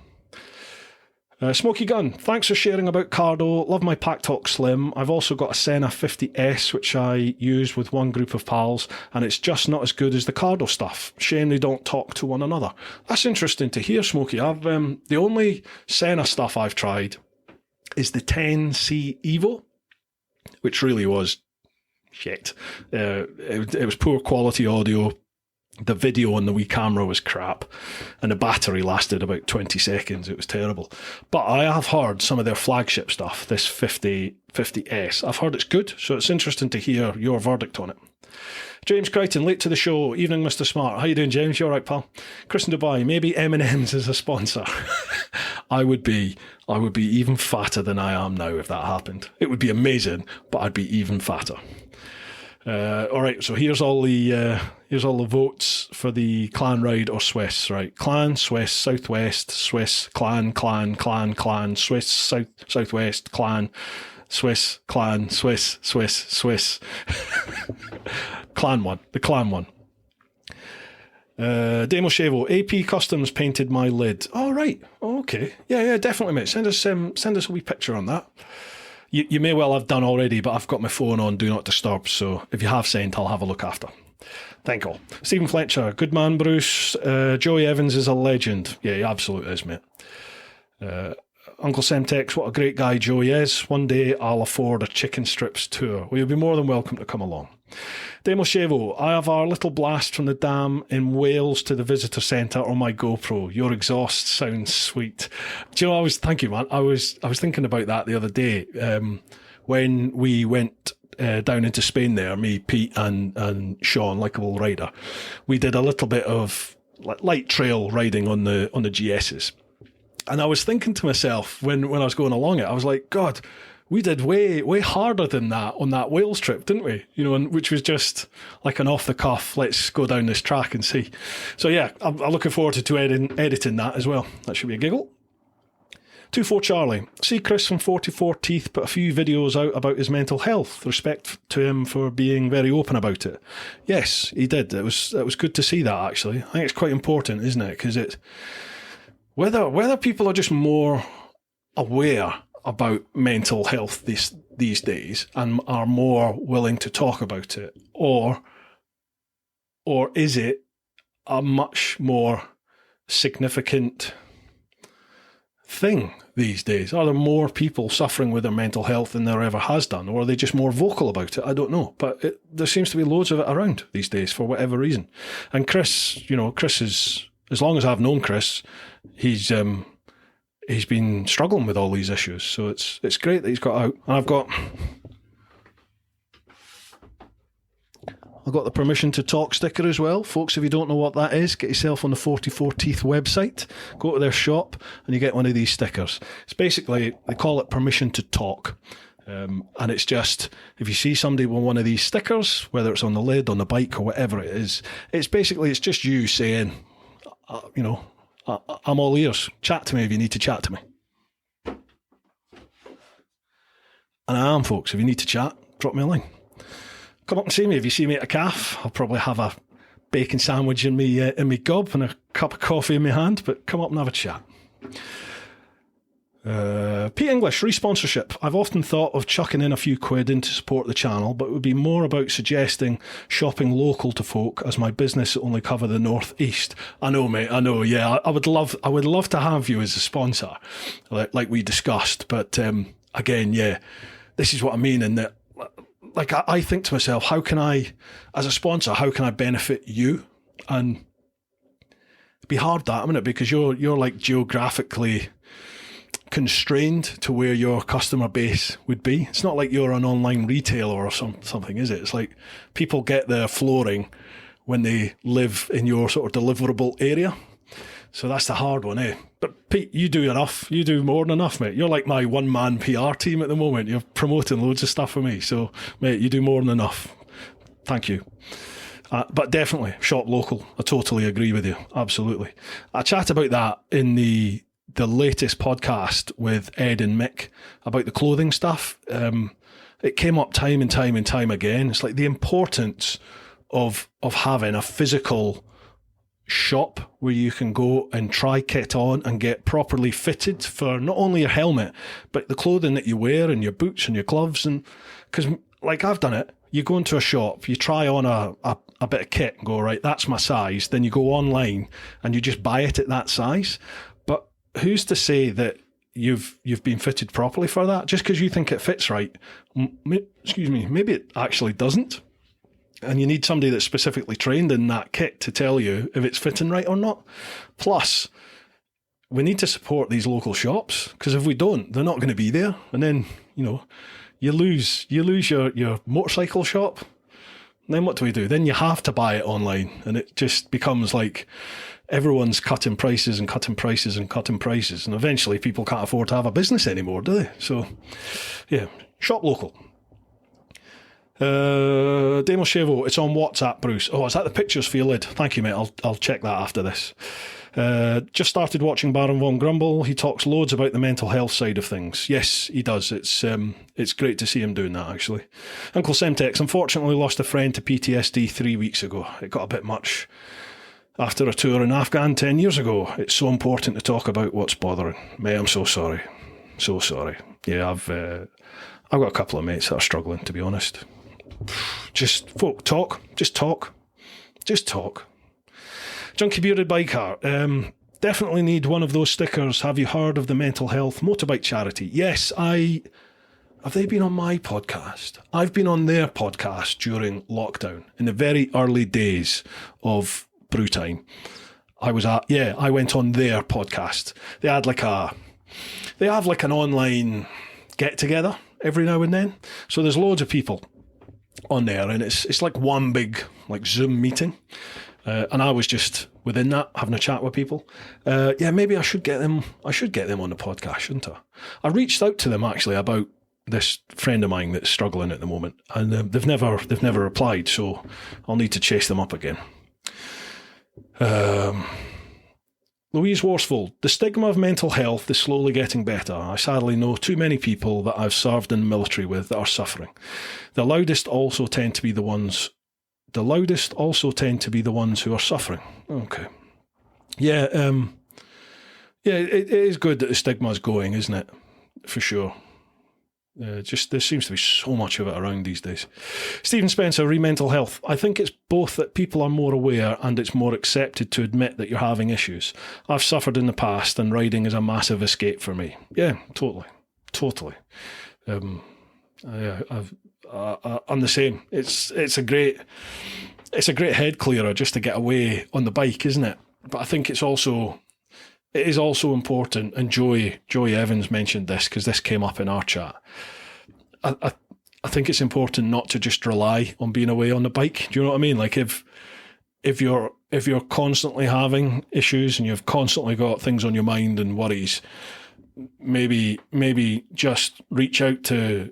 Smoky Gun, thanks for sharing about Cardo. Love my Pack Talk Slim. I've also got a Senna 50S, which I use with one group of pals, and it's just not as good as the Cardo stuff. Shame they don't talk to one another. That's interesting to hear, Smoky. The only Senna stuff I've tried is the 10C Evo, which really was shit. It was poor quality audio. The video on the wee camera was crap, and the battery lasted about 20 seconds. It was terrible. But I have heard some of their flagship stuff, this 50S. I've heard it's good, so it's interesting to hear your verdict on it. James Crichton, late to the show. Evening, Mr. Smart. How you doing, James? You all right, pal? Chris in Dubai, maybe M&M's as a sponsor. I would be even fatter than I am now if that happened. It would be amazing, but I'd be even fatter. All right, so here's all the votes for the clan ride or Swiss. Right, clan, Swiss, southwest, Swiss, clan, Swiss, southwest, clan, Swiss, clan, Swiss. The clan one. Demo Chevo, AP Customs painted my lid. Oh, right. Oh, okay. Yeah, definitely, mate. Send us a wee picture on that. You may well have done already, but I've got my phone on Do Not Disturb, so if you have sent, I'll have a look after. Thank you all. Stephen Fletcher, good man, Bruce. Joey Evans is a legend. Yeah, he absolutely is, mate. Uncle Semtex, what a great guy Joey is. One day I'll afford a chicken strips tour. Well, you'll be more than welcome to come along. Demo Chevo, I have our little blast from the dam in Wales to the visitor centre on my GoPro. Your exhaust sounds sweet. Do you know, thank you, man. I was thinking about that the other day. When we went down into Spain there, me, Pete and Sean, Likeable Rider, we did a little bit of light trail riding on the GSs. And I was thinking to myself when I was going along it, I was like, God, we did way harder than that on that Wales trip, didn't we? Which was just like an off the cuff, let's go down this track and see. So yeah, I'm looking forward to editing that as well. That should be a giggle. 24 Charlie. See Chris from 44 Teeth put a few videos out about his mental health. Respect to him for being very open about it. Yes, he did. It was good to see that, actually. I think it's quite important, isn't it? Because whether people are just more aware about mental health these days and are more willing to talk about it, or is it a much more significant thing these days? Are there more people suffering with their mental health than there ever has done, or are they just more vocal about it? I don't know, but there seems to be loads of it around these days for whatever reason. And Chris is, as long as I've known Chris, he's been struggling with all these issues, so it's great that he's got out. And I've got the permission to talk sticker as well. Folks, if you don't know what that is, get yourself on the 44 Teeth website, go to their shop, and you get one of these stickers. It's basically, they call it permission to talk. And it's just, if you see somebody with one of these stickers, whether it's on the lid, on the bike, or whatever it is, it's just you saying, I'm all ears. Chat to me if you need to chat to me. And I am, folks. If you need to chat, drop me a line. Come up and see me. If you see me at a calf, I'll probably have a bacon sandwich in me gob and a cup of coffee in my hand, but come up and have a chat. Pete English, re-sponsorship. I've often thought of chucking in a few quid in to support the channel, but it would be more about suggesting shopping local to folk, as my business only cover the northeast. I know, mate. I know. Yeah, I would love to have you as a sponsor, like we discussed. But again, yeah, this is what I mean. In that, like, I think to myself, how can I, as a sponsor, how can I benefit you? And it'd be hard that, wouldn't it? Because you're like geographically constrained to where your customer base would be. It's not like you're an online retailer or something, is it? It's like people get their flooring when they live in your sort of deliverable area. So that's the hard one, eh? But Pete, you do enough. You do more than enough, mate. You're like my one-man PR team at the moment. You're promoting loads of stuff for me. So, mate, you do more than enough. Thank you. But definitely, shop local. I totally agree with you. Absolutely. I chat about that in the latest podcast with Ed and Mick about the clothing stuff. It came up time and time again. It's like the importance of having a physical shop where you can go and try kit on and get properly fitted for not only your helmet, but the clothing that you wear and your boots and your gloves. And because, like, I've done it. You go into a shop, you try on a bit of kit and go, right, that's my size. Then you go online and you just buy it at that size. But who's to say that you've been fitted properly for that? Just because you think it fits right, maybe it actually doesn't. And you need somebody that's specifically trained in that kit to tell you if it's fitting right or not. Plus, we need to support these local shops, because if we don't, they're not going to be there. And then, you lose your motorcycle shop. And then what do? Then you have to buy it online, and it just becomes like everyone's cutting prices and cutting prices and cutting prices, and eventually people can't afford to have a business anymore, do they? So, yeah, shop local. Demo Chevo, it's on WhatsApp, Bruce. Oh, is that the pictures for your lid? Thank you, mate. I'll check that after this. Just started watching Baron Von Grumble. He talks loads about the mental health side of things. Yes, he does. It's great to see him doing that, actually. Uncle Semtex, unfortunately lost a friend to PTSD 3 weeks ago. It got a bit much after a tour in Afghan 10 years ago. It's so important to talk about what's bothering. Mate, I'm so sorry. So sorry. Yeah, I've got a couple of mates that are struggling, to be honest. Just folk, talk. Just talk. Junkie Bearded Biker. Definitely need one of those stickers. Have you heard of the mental health motorbike charity? Yes, have they been on my podcast? I've been on their podcast during lockdown, in the very early days of Brew Time. I went on their podcast. They have like an online get together every now and then. So there's loads of people on there, and it's like one big like Zoom meeting. And I was just within that, having a chat with people. Maybe I should get them. I should get them on the podcast, shouldn't I? I reached out to them actually about this friend of mine that's struggling at the moment, and they've never replied. So I'll need to chase them up again. Louise Worsfold, the stigma of mental health is slowly getting better. I sadly know too many people that I've served in the military with that are suffering. The loudest also tend to be the ones who are suffering. Okay. Yeah, it is good that the stigma's going, isn't it? For sure. Just there seems to be so much of it around these days. Stephen Spencer, mental health. I think it's both that people are more aware and it's more accepted to admit that you're having issues. I've suffered in the past, and riding is a massive escape for me. Yeah, totally. I'm the same. It's a great head clearer just to get away on the bike, isn't it? But I think it is also important, and Joy Evans mentioned this because this came up in our chat. I think it's important not to just rely on being away on the bike. Do you know what I mean? Like if you're constantly having issues and you've constantly got things on your mind and worries, maybe just reach out to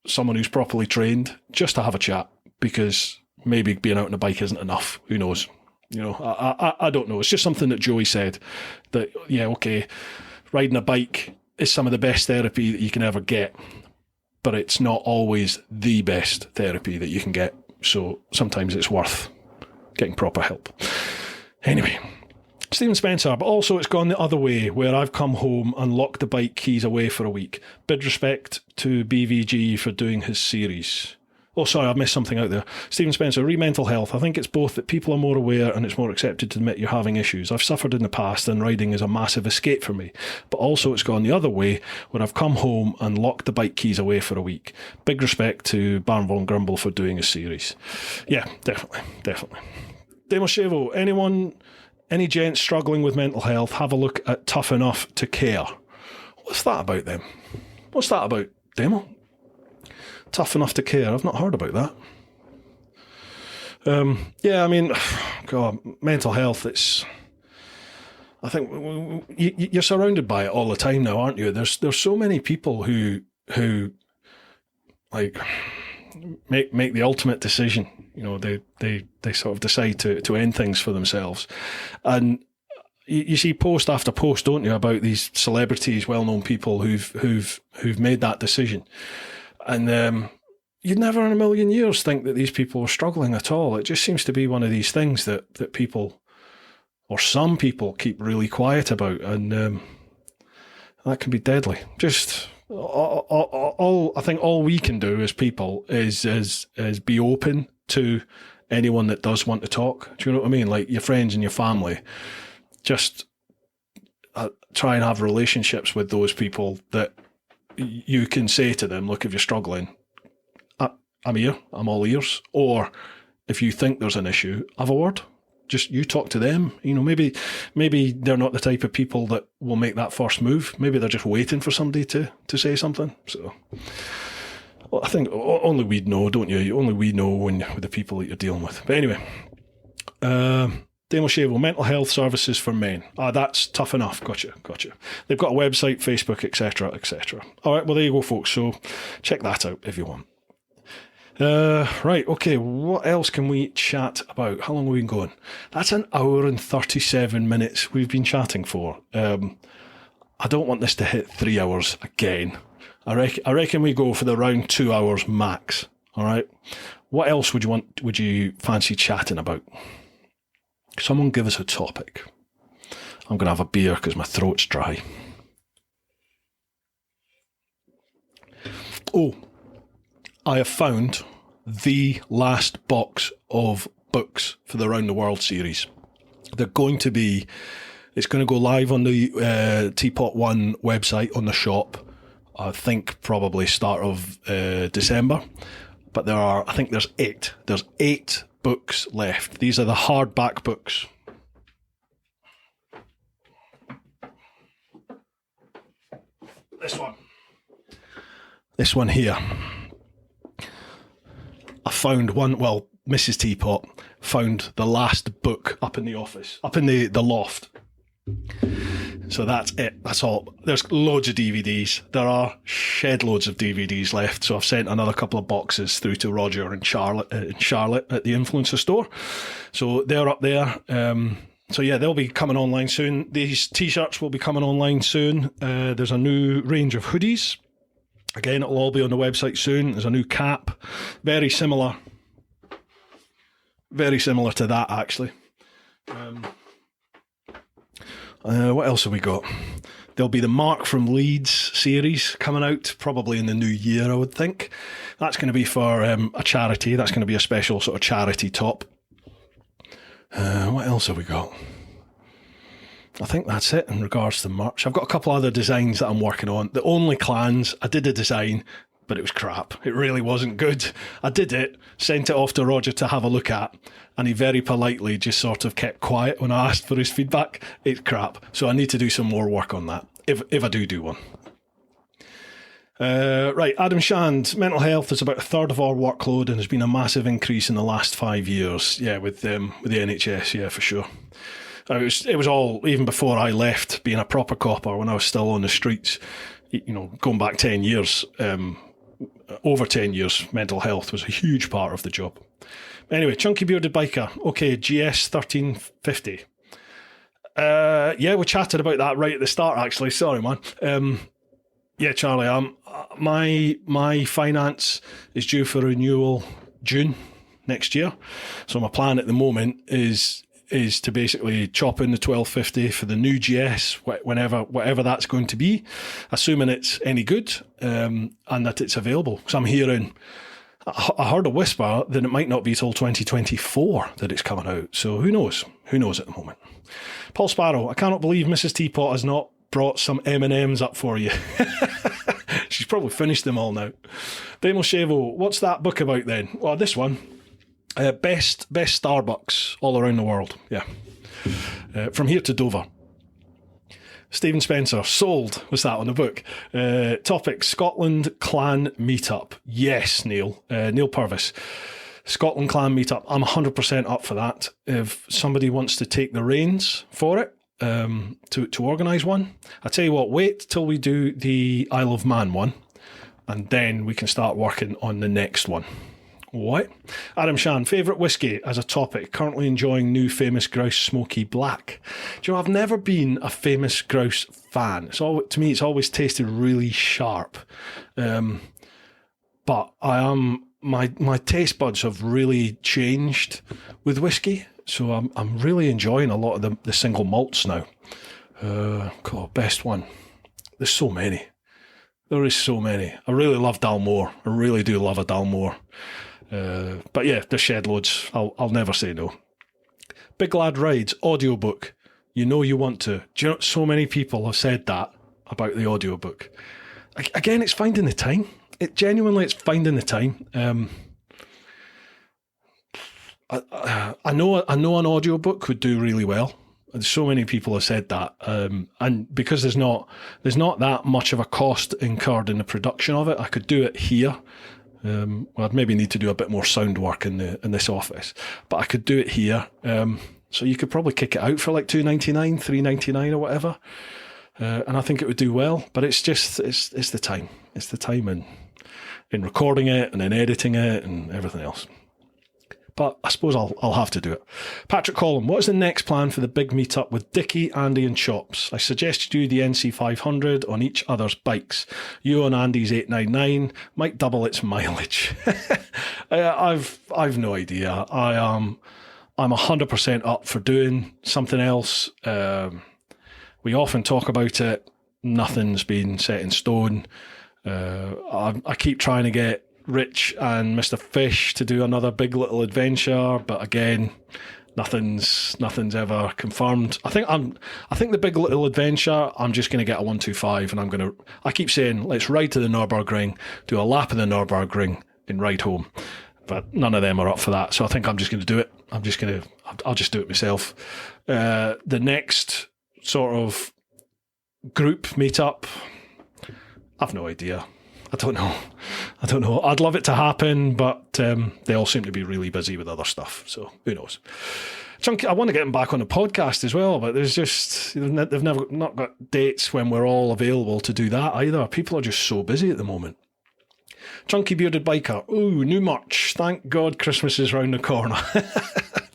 someone who's properly trained just to have a chat, because maybe being out on the bike isn't enough. Who knows? I don't know. It's just something that Joey said, that, yeah, okay, riding a bike is some of the best therapy that you can ever get, but it's not always the best therapy that you can get. So sometimes it's worth getting proper help. Anyway, Stephen Spencer, but also it's gone the other way, where I've come home and locked the bike keys away for a week. Bid respect to BVG for doing his series. Oh, sorry, I've missed something out there. Stephen Spencer, mental health. I think it's both that people are more aware and it's more accepted to admit you're having issues. I've suffered in the past and riding is a massive escape for me. But also it's gone the other way, where I've come home and locked the bike keys away for a week. Big respect to Barn Von Grumble for doing his series. Yeah, definitely. Demo Chevo, any gents struggling with mental health, have a look at Tough Enough to Care. What's that about then? What's that about, Demo? Tough Enough to Care. I've not heard about that. Yeah, I mean, God, mental health, I think you're surrounded by it all the time now, aren't you? There's so many people who like make the ultimate decision. You know, they sort of decide to end things for themselves. And you see post after post, don't you, about these celebrities, well-known people who've made that decision. And you'd never in a million years think that these people are struggling at all. It just seems to be one of these things that people, or some people, keep really quiet about, and that can be deadly. Just I think all we can do as people is be open to anyone that does want to talk. Do you know what I mean? Like your friends and your family. Just try and have relationships with those people that you can say to them, look, if you're struggling, I'm here, I'm all ears. Or if you think there's an issue, have a word. Just you talk to them. You know, maybe they're not the type of people that will make that first move. Maybe they're just waiting for somebody to say something. So, well, I think only we'd know, don't you? Only we know with the people that you're dealing with. But anyway, Demo Chevo, mental health services for men. That's Tough Enough. Gotcha. They've got a website, Facebook, etc. All right, well, there you go, folks. So check that out if you want. Right, okay, what else can we chat about? How long have we been going? That's an hour and 37 minutes we've been chatting for. I don't want this to hit 3 hours again. I reckon we go for the round 2 hours max. All right. What else would you fancy chatting about? Someone give us a topic. I'm going to have a beer because my throat's dry. Oh, I have found the last box of books for the Round the World series. It's going to go live on the TeapotOne website on the shop. I think probably start of December. But there's 8. There's 8 books left. These are the hardback books. This one here. I found one, well, Mrs. Teapot found the last book up in the office, up in the loft. So that's it. That's all. There's loads of DVDs. There are shed loads of DVDs left. So I've sent another couple of boxes through to Roger and Charlotte at the Influencer store. So they're up there. So yeah, they'll be coming online soon. These t-shirts will be coming online soon. There's a new range of hoodies. Again, it'll all be on the website soon. There's a new cap. Very similar to that, actually. What else have we got? There'll be the Mark from Leeds series coming out probably in the new year, I would think. That's going to be for a charity. That's going to be a special sort of charity top. What else have we got? I think that's it in regards to merch. I've got a couple other designs that I'm working on. The Only Clans, I did a design, but it was crap. It really wasn't good. I did it, sent it off to Roger to have a look at, and he very politely just sort of kept quiet when I asked for his feedback. It's crap. So I need to do some more work on that, if I do one. Right, Adam Shand, mental health is about a third of our workload and has been a massive increase in the last 5 years. Yeah, with the NHS, yeah, for sure. It was all, even before I left being a proper copper, when I was still on the streets, you know, going back 10 years, over 10 years, mental health was a huge part of the job. Anyway, Chunky Bearded Biker. Okay, GS 1350. Yeah, we chatted about that right at the start, actually. Sorry, man. Yeah, Charlie, my finance is due for renewal June next year. So my plan at the moment is is to basically chop in the 1250 for the new GS, whatever that's going to be, assuming it's any good, and that it's available. Because I'm hearing, I heard a whisper that it might not be till 2024 that it's coming out. So who knows? Who knows at the moment? Paul Sparrow, I cannot believe Mrs. Teapot has not brought some M&Ms up for you. She's probably finished them all now. Damo Chevo, what's that book about then? Well, this one. Best Starbucks all around the world. Yeah. From here to Dover. Stephen Spencer, sold. What's that on the book? Topic, Scotland Clan Meetup. Yes, Neil. Neil Purvis. Scotland Clan Meetup. I'm 100% up for that. If somebody wants to take the reins for it, to organise one. I tell you what, wait till we do the Isle of Man one, and then we can start working on the next one. What? Adam Shan, favourite whiskey as a topic. Currently enjoying new Famous Grouse Smoky Black. Do you know, I've never been a Famous Grouse fan. To me, it's always tasted really sharp. But my taste buds have really changed with whiskey. So I'm really enjoying a lot of the single malts now. God, best one. There's so many. There is so many. I really love Dalmore. I really do love a Dalmore. But yeah, there's shed loads. I'll never say no. Big Lad Rides audiobook. You know you want to. Do you know, so many people have said that about the audiobook. Again, it's finding the time. It's finding the time. I know an audiobook would do really well. So many people have said that, and because there's not that much of a cost incurred in the production of it, I could do it here. Well, I'd maybe need to do a bit more sound work in this office, but I could do it here. So you could probably kick it out for like $2.99, $3.99 or whatever, and I think it would do well. But it's the time. It's the time in recording it and in editing it and everything else. But I suppose I'll have to do it. Patrick Collum, what is the next plan for the big meetup with Dickie, Andy and Chops? I suggested you the NC500 on each other's bikes. You on Andy's 899 might double its mileage. I've no idea. I'm 100% up for doing something else. We often talk about it. Nothing's been set in stone. I keep trying to get Rich and Mr. Fish to do another big little adventure, but again, nothing's ever confirmed. I think the big little adventure, I'm just going to get a 125, and I keep saying, let's ride to the Nürburgring, do a lap of the Nürburgring, and ride home. But none of them are up for that, so I think I'm just going to do it. I'll just do it myself. The next sort of group meetup, I've no idea. I don't know. I'd love it to happen, but they all seem to be really busy with other stuff. So who knows? Chunky, I want to get them back on the podcast as well, but they've never not got dates when we're all available to do that either. People are just so busy at the moment. Chunky Bearded Biker. Ooh, new merch. Thank God Christmas is round the corner.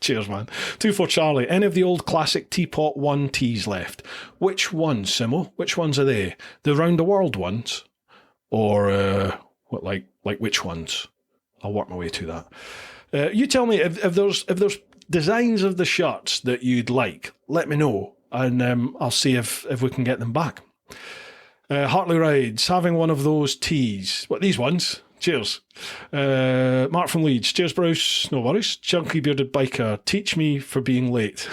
Cheers, man. 24 Charlie. Any of the old classic TeapotOne tees left? Which ones, Simo? Which ones are they? The round the world ones? Or what? Like which ones? I'll work my way to that. You tell me if there's designs of the shirts that you'd like. Let me know, and I'll see if we can get them back. Hartley Rides, having one of those tees. What, these ones? Cheers. Mark from Leeds. Cheers, Bruce. No worries. Chunky Bearded Biker. Teach me for being late.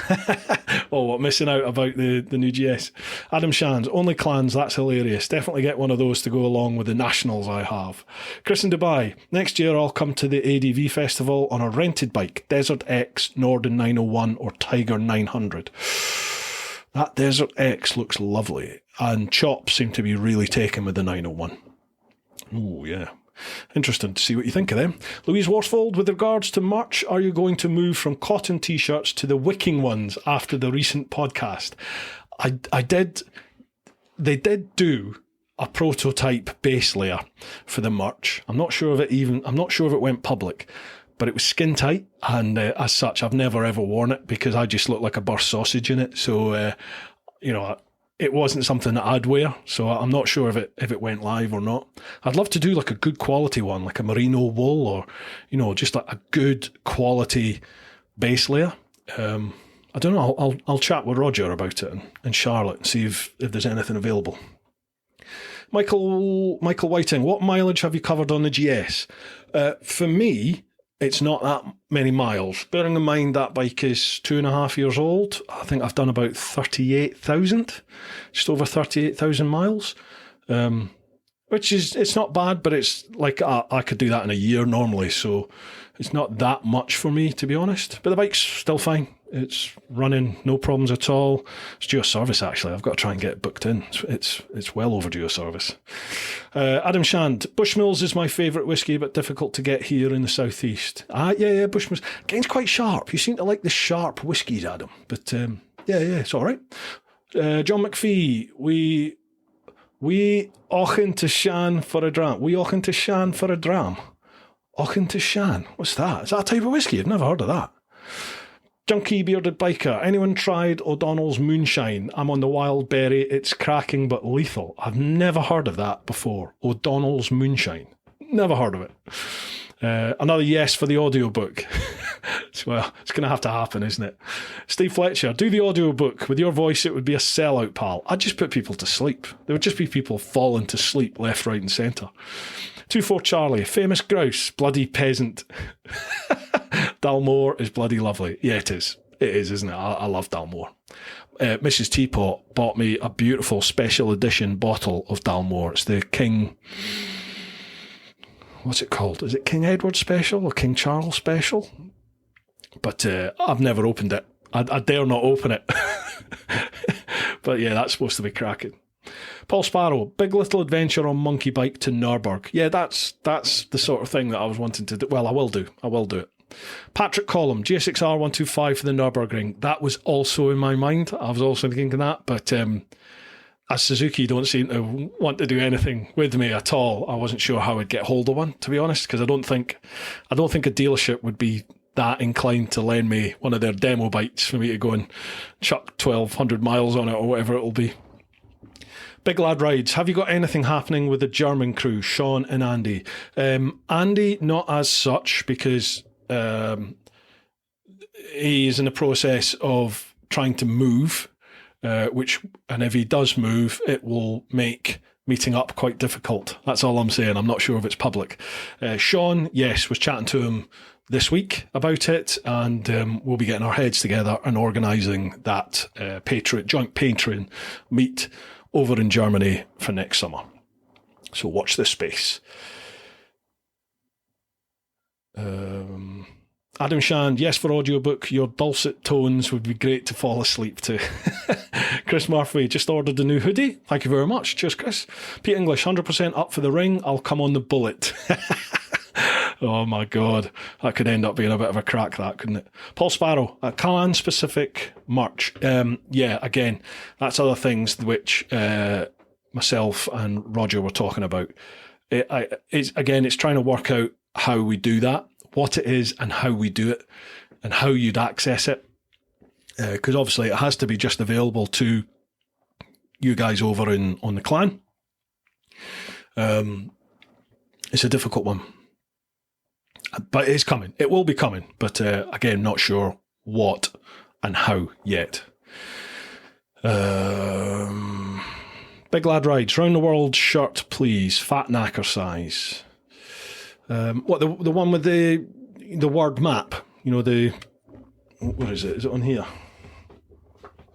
Oh, what, missing out about the new GS. Adam Shands. Only clans. That's hilarious. Definitely get one of those to go along with the nationals I have. Chris in Dubai. Next year I'll come to the ADV festival on a rented bike. Desert X, Norden 901 or Tiger 900. That Desert X looks lovely. And Chops seem to be really taken with the 901. Oh, yeah. Interesting to see what you think of them. Louise Worsfold, with regards to merch, are you going to move from cotton t-shirts to the wicking ones after the recent podcast? They did do a prototype base layer for the merch. I'm not sure if it went public, but it was skin tight, and as such, I've never ever worn it because I just look like a burst sausage in it. So, it wasn't something that I'd wear, so I'm not sure if it went live or not. I'd love to do like a good quality one, like a merino wool, or just like a good quality base layer. I don't know. I'll chat with Roger about it and Charlotte and see if there's anything available. Michael Whiting, what mileage have you covered on the GS? For me, it's not that many miles. Bearing in mind that bike is 2.5 years old, I think I've done about 38,000, just over 38,000 miles, which is, it's not bad, but it's like I could do that in a year normally, so it's not that much for me, to be honest. But the bike's still fine. It's running, no problems at all. It's due a service, actually. I've got to try and get it booked in. It's well overdue a service. Adam Shand, Bushmills is my favourite whiskey, but difficult to get here in the southeast. Yeah, Bushmills. Again, it's quite sharp. You seem to like the sharp whiskies, Adam. But yeah, it's all right. John McPhee, we ochen to Shan for a dram. We ochen to Shan for a dram. Ochen to Shan. What's that? Is that a type of whiskey? I've never heard of that. Junkie Bearded Biker, anyone tried O'Donnell's Moonshine? I'm on the Wild Berry, it's cracking but lethal. I've never heard of that before. O'Donnell's Moonshine. Never heard of it. Another yes for the audiobook. Well, it's going to have to happen, isn't it? Steve Fletcher, do the audiobook. With your voice, it would be a sellout, pal. I'd just put people to sleep. There would just be people falling to sleep left, right and centre. 24 Charlie, famous grouse, bloody peasant. Dalmore is bloody lovely. Yeah, it is. It is, isn't it? I love Dalmore. Mrs. Teapot bought me a beautiful special edition bottle of Dalmore. It's the King... What's it called? Is it King Edward Special or King Charles Special? But I've never opened it. I dare not open it. But yeah, that's supposed to be cracking. Paul Sparrow, big little adventure on monkey bike to Nürburg. Yeah, that's the sort of thing that I was wanting to do. Well, I will do it. Patrick Collum, GSX-R 125 for the Nürburgring. That was also in my mind. I was also thinking that, but as Suzuki don't seem to want to do anything with me at all, I wasn't sure how I'd get hold of one, to be honest, because I don't think a dealership would be that inclined to lend me one of their demo bikes for me to go and chuck 1,200 miles on it or whatever it'll be. Big Lad Rides, have you got anything happening with the German crew, Sean and Andy? Andy, not as such, because he is in the process of trying to move, and if he does move, it will make meeting up quite difficult. That's all I'm saying. I'm not sure if it's public. Sean, yes, was chatting to him this week about it, and we'll be getting our heads together and organising that joint Patreon meet over in Germany for next summer. So watch this space. Adam Shand, yes for audiobook. Your dulcet tones would be great to fall asleep to. Chris Murphy, just ordered a new hoodie. Thank you very much. Cheers, Chris. Pete English, 100% up for the ring. I'll come on the bullet. Oh my God. That could end up being a bit of a crack, that, couldn't it? Paul Sparrow, Callan specific merch. Yeah, again, that's other things which myself and Roger were talking about. It's trying to work out how we do that, what it is and how we do it and how you'd access it. Because obviously it has to be just available to you guys over on the clan. It's a difficult one. But it's coming. It will be coming. But again, not sure what and how yet. Big Lad Rides. Round the World shirt, please. Fat knacker size. What, the one with the word map? You know, where is it? Is it on here?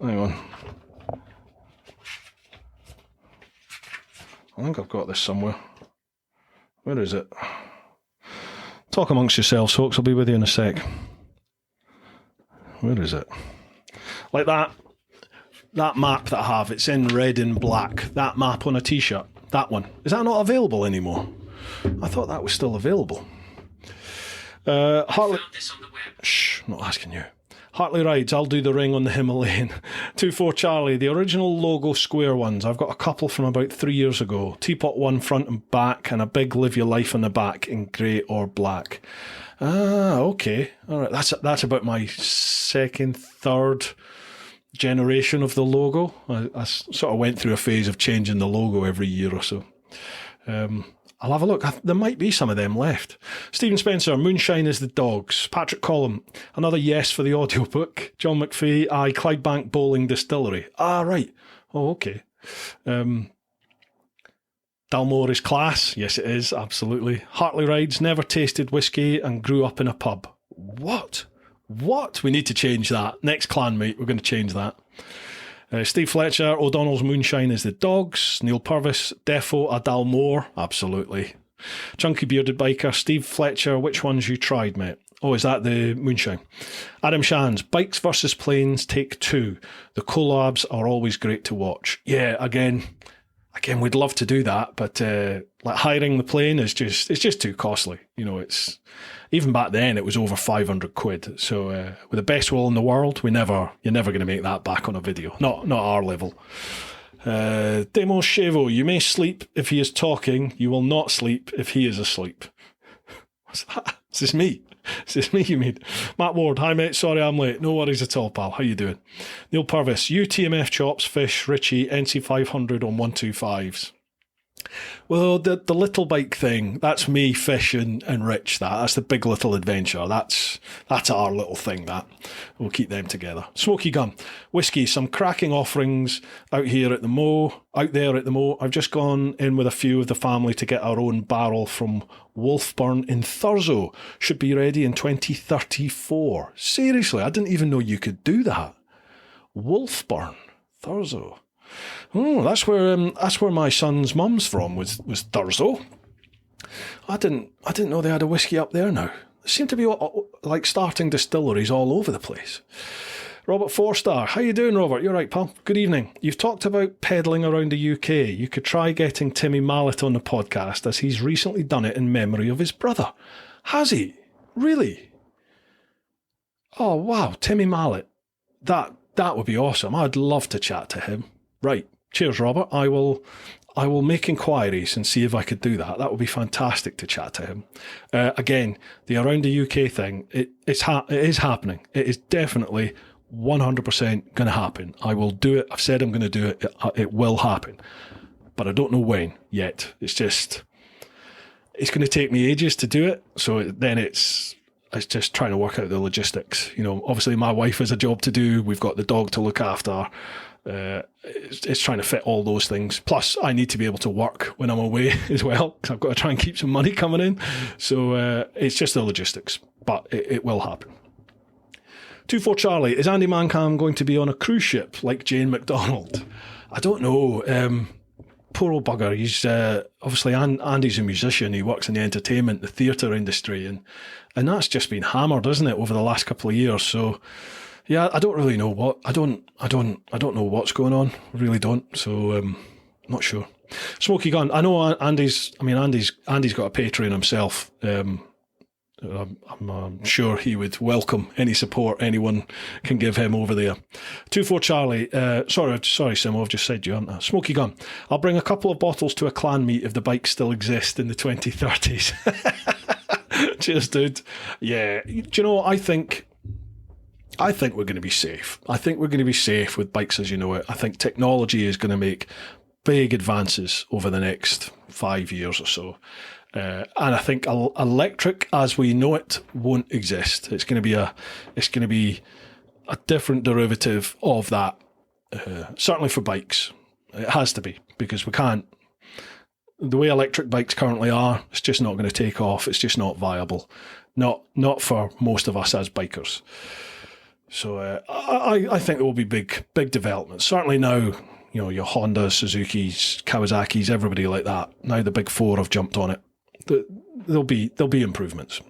Hang on. I think I've got this somewhere. Where is it? Talk amongst yourselves, folks. I'll be with you in a sec. Where is it? Like that map that I have, it's in red and black. That map on a t-shirt. That one. Is that not available anymore? I thought that was still available. Hartley... Shh, I'm not asking you. Hartley Rides, I'll do the ring on the Himalayan. 24 Charlie, the original logo square ones. I've got a couple from about 3 years ago. TeapotOne front and back, and a big Live Your Life on the back in grey or black. Okay. All right. That's about my third generation of the logo. I sort of went through a phase of changing the logo every year or so. I'll have a look. There might be some of them left. Stephen Spencer, Moonshine is the dogs. Patrick Collum, another yes for the audiobook. John McPhee, aye, Clydebank Bowling Distillery. Ah, right. Oh, okay. Dalmore is class. Yes, it is. Absolutely. Hartley rides, never tasted whiskey and grew up in a pub. What? We need to change that. Next clanmate, we're going to change that. Steve Fletcher, O'Donnell's Moonshine is the dogs. Neil Purvis, Defo, a Dalmore. Absolutely. Chunky Bearded Biker, Steve Fletcher, which ones you tried, mate? Oh, is that the Moonshine? Adam Shans, Bikes versus Planes, take 2. The collabs are always great to watch. Yeah, again, we'd love to do that, but like hiring the plane is just too costly. You know, it's even back then it was over 500 quid. So with the best will in the world, you're never going to make that back on a video. Not our level. Demo Chevo, you may sleep if he is talking. You will not sleep if he is asleep. What's that? Is this me? Is this me you mean? Matt Ward, hi mate, sorry I'm late. No worries at all, pal. How you doing? Neil Purvis, UTMF chops, fish, Richie, NC500 on 125s. Well, the little bike thing, that's me, Fish and Rich. That's the big little adventure. That's our little thing, that. We'll keep them together. Smoky Gun. Whiskey, some cracking offerings out there at the Mo. I've just gone in with a few of the family to get our own barrel from Wolfburn in Thurso. Should be ready in 2034. Seriously, I didn't even know you could do that. Wolfburn, Thurso. Oh, that's where my son's mum's from, was Thurso. I didn't know they had a whiskey up there now. There seem to be like starting distilleries all over the place. Robert Four-Star, how you doing, Robert? You're right, pal. Good evening. You've talked about peddling around the UK. You could try getting Timmy Mallet on the podcast, as he's recently done it in memory of his brother. Has he? Really? Oh wow, Timmy Mallet. That would be awesome. I'd love to chat to him. Right. Cheers, Robert. I will make inquiries and see if I could do that. That would be fantastic to chat to him. Again, the Around the UK thing, it is happening. It is definitely 100% going to happen. I will do it. I've said I'm going to do it. It will happen. But I don't know when yet. It's going to take me ages to do it. So then it's just trying to work out the logistics. You know, obviously my wife has a job to do. We've got the dog to look after. It's trying to fit all those things. Plus, I need to be able to work when I'm away as well, because I've got to try and keep some money coming in. So it's just the logistics, but it will happen. 24 Charlie, is Andy Mancam going to be on a cruise ship like Jane McDonald? I don't know. Poor old bugger. He's obviously Andy's a musician. He works in the entertainment, the theatre industry, and that's just been hammered, isn't it, over the last couple of years? So. Yeah, I don't really know what. I don't know what's going on. Really don't. So, not sure. Smoky Gun. I know Andy's got a Patreon himself. I'm sure he would welcome any support anyone can give him over there. 24 Charlie. Sorry, Simo, I've just said you, haven't I? Smoky Gun. I'll bring a couple of bottles to a clan meet if the bikes still exist in the 2030s. Cheers, dude. Yeah. Do you know, I think we're going to be safe. I think we're going to be safe with bikes as you know it. I think technology is going to make big advances over the next 5 years or so. And I think electric as we know it won't exist. It's going to be a different derivative of that. Certainly for bikes. It has to be, because we can't. The way electric bikes currently are, it's just not going to take off. It's just not viable. Not for most of us as bikers. So I think there will be big developments. Certainly now, you know, your Hondas, Suzukis, Kawasaki's, everybody like that. Now the big four have jumped on it. There'll be improvements.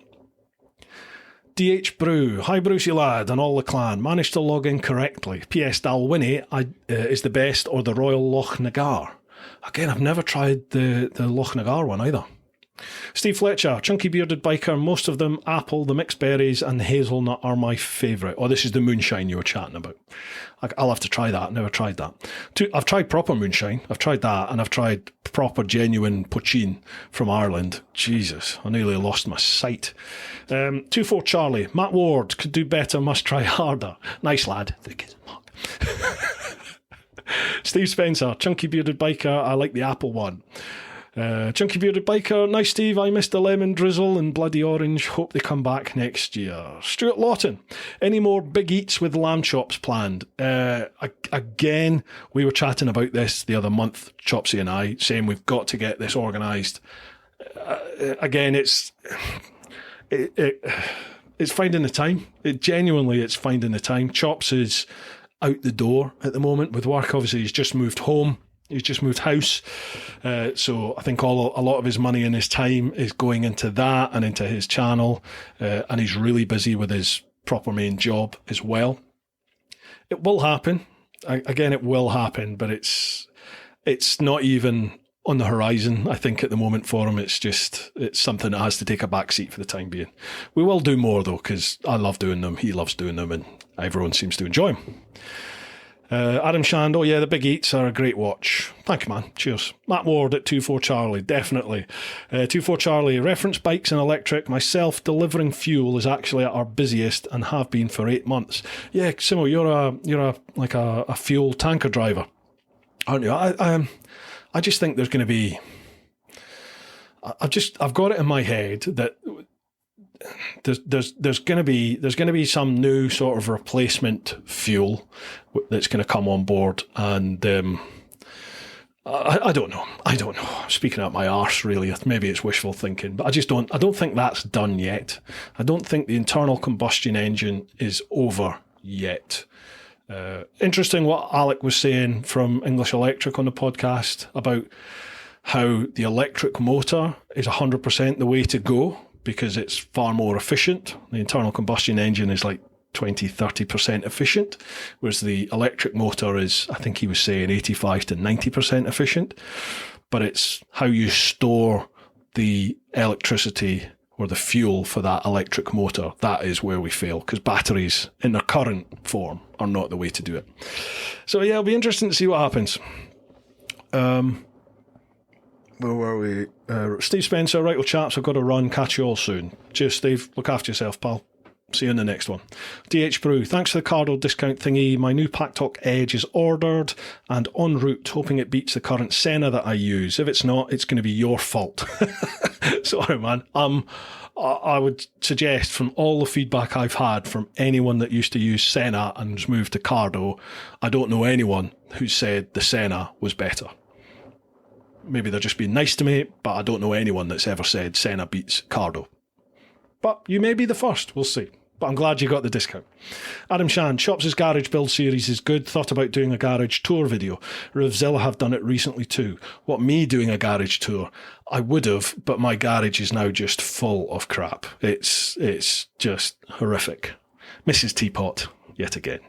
DH Brew, hi Brucey lad and all the clan. Managed to log in correctly. PS Dalwhinnie is the best, or the Royal Loch Nagar. Again, I've never tried the Loch Nagar one either. Steve Fletcher, Chunky Bearded Biker, most of them apple, the mixed berries and the hazelnut are my favourite. Oh, this is the moonshine you were chatting about. I'll have to try that. Never tried that. I've tried proper moonshine. I've tried that, and I've tried proper genuine poachine from Ireland. Jesus, I nearly lost my sight. 24 Charlie, Matt Ward, could do better, must try harder. Nice lad. Steve Spencer, Chunky Bearded Biker, I like the apple one. Chunky Bearded Biker, nice Steve, I missed the lemon drizzle and bloody orange, hope they come back next year. Stuart Lawton, any more big eats with lamb chops planned? Again, we were chatting about this the other month, Chopsy and I, saying we've got to get this organised. Again, it's finding the time. It's finding the time. Chops is out the door at the moment with work. Obviously, he's just moved home. He's just moved house. So I think a lot of his money and his time is going into that and into his channel. And he's really busy with his proper main job as well. It will happen. Again, it will happen, but it's not even on the horizon, I think, at the moment for him. It's something that has to take a back seat for the time being. We will do more, though, because I love doing them, he loves doing them, and everyone seems to enjoy them. Adam Shand, oh yeah, the big eats are a great watch. Thank you, man. Cheers. Matt Ward at 24 Charlie, definitely. 24 Charlie, reference bikes and electric. Myself, delivering fuel is actually at our busiest and have been for 8 months. Yeah, Simo, you're a fuel tanker driver, aren't you? I just think there's going to be. I've got it in my head that there's going to be some new sort of replacement fuel that's going to come on board, and I don't know. I'm speaking out my arse, really. Maybe it's wishful thinking, but I don't think that's done yet. I don't think the internal combustion engine is over yet. Interesting what Alec was saying from English Electric on the podcast about how the electric motor is 100% the way to go because it's far more efficient. The internal combustion engine is like 20-30% efficient, whereas the electric motor is, I think he was saying, 85 to 90% efficient. But it's how you store the electricity or the fuel for that electric motor, that is where we fail, because batteries in their current form are not the way to do it. So yeah, it'll be interesting to see what happens. Where were we? Steve Spencer, right, well chaps, I've got to run, catch you all soon. Cheers Steve, look after yourself pal. See you in the next one. DH Brew, thanks for the Cardo discount thingy. My new Packtalk Edge is ordered and en route, hoping it beats the current Senna that I use. If it's not, it's going to be your fault. Sorry, man. I would suggest from all the feedback I've had from anyone that used to use Senna and has moved to Cardo, I don't know anyone who said the Senna was better. Maybe they're just being nice to me, but I don't know anyone that's ever said Senna beats Cardo. But you may be the first, we'll see. But I'm glad you got the discount. Adam Shan, Shops' Garage Build series is good. Thought about doing a garage tour video. Revzilla have done it recently too. What, me doing a garage tour? I would have, but my garage is now just full of crap. It's just horrific. Mrs. Teapot, yet again.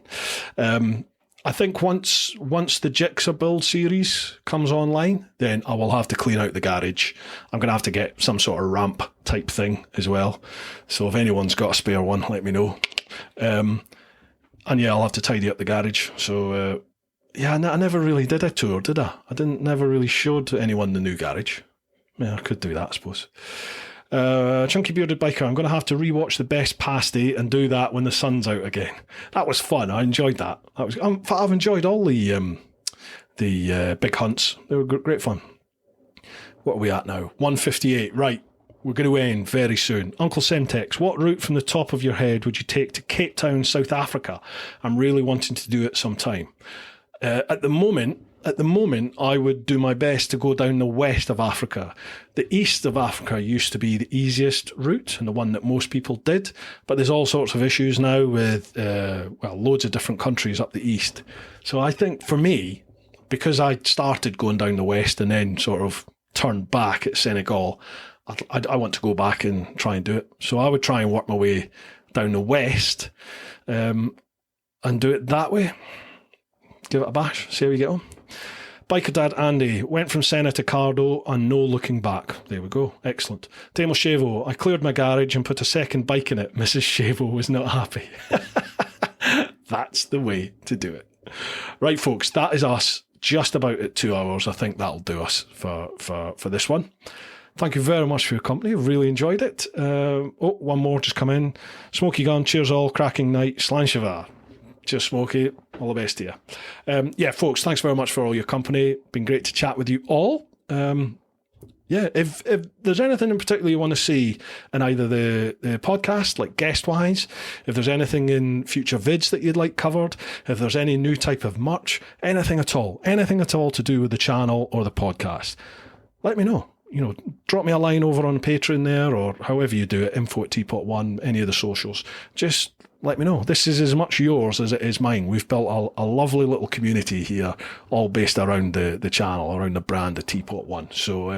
I think once the Jigsaw Build series comes online, then I will have to clean out the garage. I'm going to have to get some sort of ramp type thing as well. So if anyone's got a spare one, let me know. And yeah, I'll have to tidy up the garage. So yeah, I never really did a tour, did I? Never really showed anyone the new garage. Yeah, I could do that, I suppose. Chunky Bearded Biker, I'm going to have to rewatch The Best Pasty and do that when the sun's out again. That was fun. I enjoyed that. I've enjoyed all the big hunts. They were great fun. What are we at now? 1:58. Right. We're going to end very soon. Uncle Semtex, what route from the top of your head would you take to Cape Town, South Africa? I'm really wanting to do it sometime. At the moment, I would do my best to go down the west of Africa. The east of Africa used to be the easiest route and the one that most people did, but there's all sorts of issues now with, loads of different countries up the east. So I think for me, because I started going down the west and then sort of turned back at Senegal, I want to go back and try and do it. So I would try and work my way down the west and do it that way. Give it a bash, see how we get on. Biker Dad Andy, went from Senna to Cardo and no looking back. There we go, excellent. Demo Shavo, I cleared my garage and put a second bike in it. Mrs. Shavo was not happy. That's the way to do it. Right, folks, that is us just about at 2 hours. I think that'll do us for this one. Thank you very much for your company. I've really enjoyed it. One more just come in. Smoky Gun, cheers all, cracking night, Slanshivar. Cheers, Smokey. All the best to you. Yeah, folks, thanks very much for all your company. Been great to chat with you all. yeah, if there's anything in particular you want to see in either the podcast, like guest-wise, if there's anything in future vids that you'd like covered, if there's any new type of merch, anything at all to do with the channel or the podcast, let me know. You know, drop me a line over on Patreon there, or however you do it, info@TeapotOne, any of the socials. Just let me know. This is as much yours as it is mine. We've built a lovely little community here, all based around the channel, around the brand, the TeapotOne. So,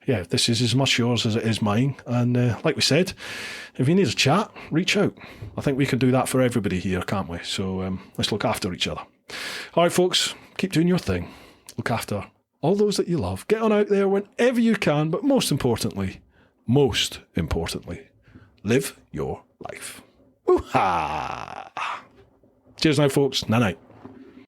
yeah, this is as much yours as it is mine. And like we said, if you need a chat, reach out. I think we can do that for everybody here, can't we? So let's look after each other. All right, folks, keep doing your thing. Look after all those that you love. Get on out there whenever you can, but most importantly, live your life. Woo-ha! Cheers now, folks. Night-night.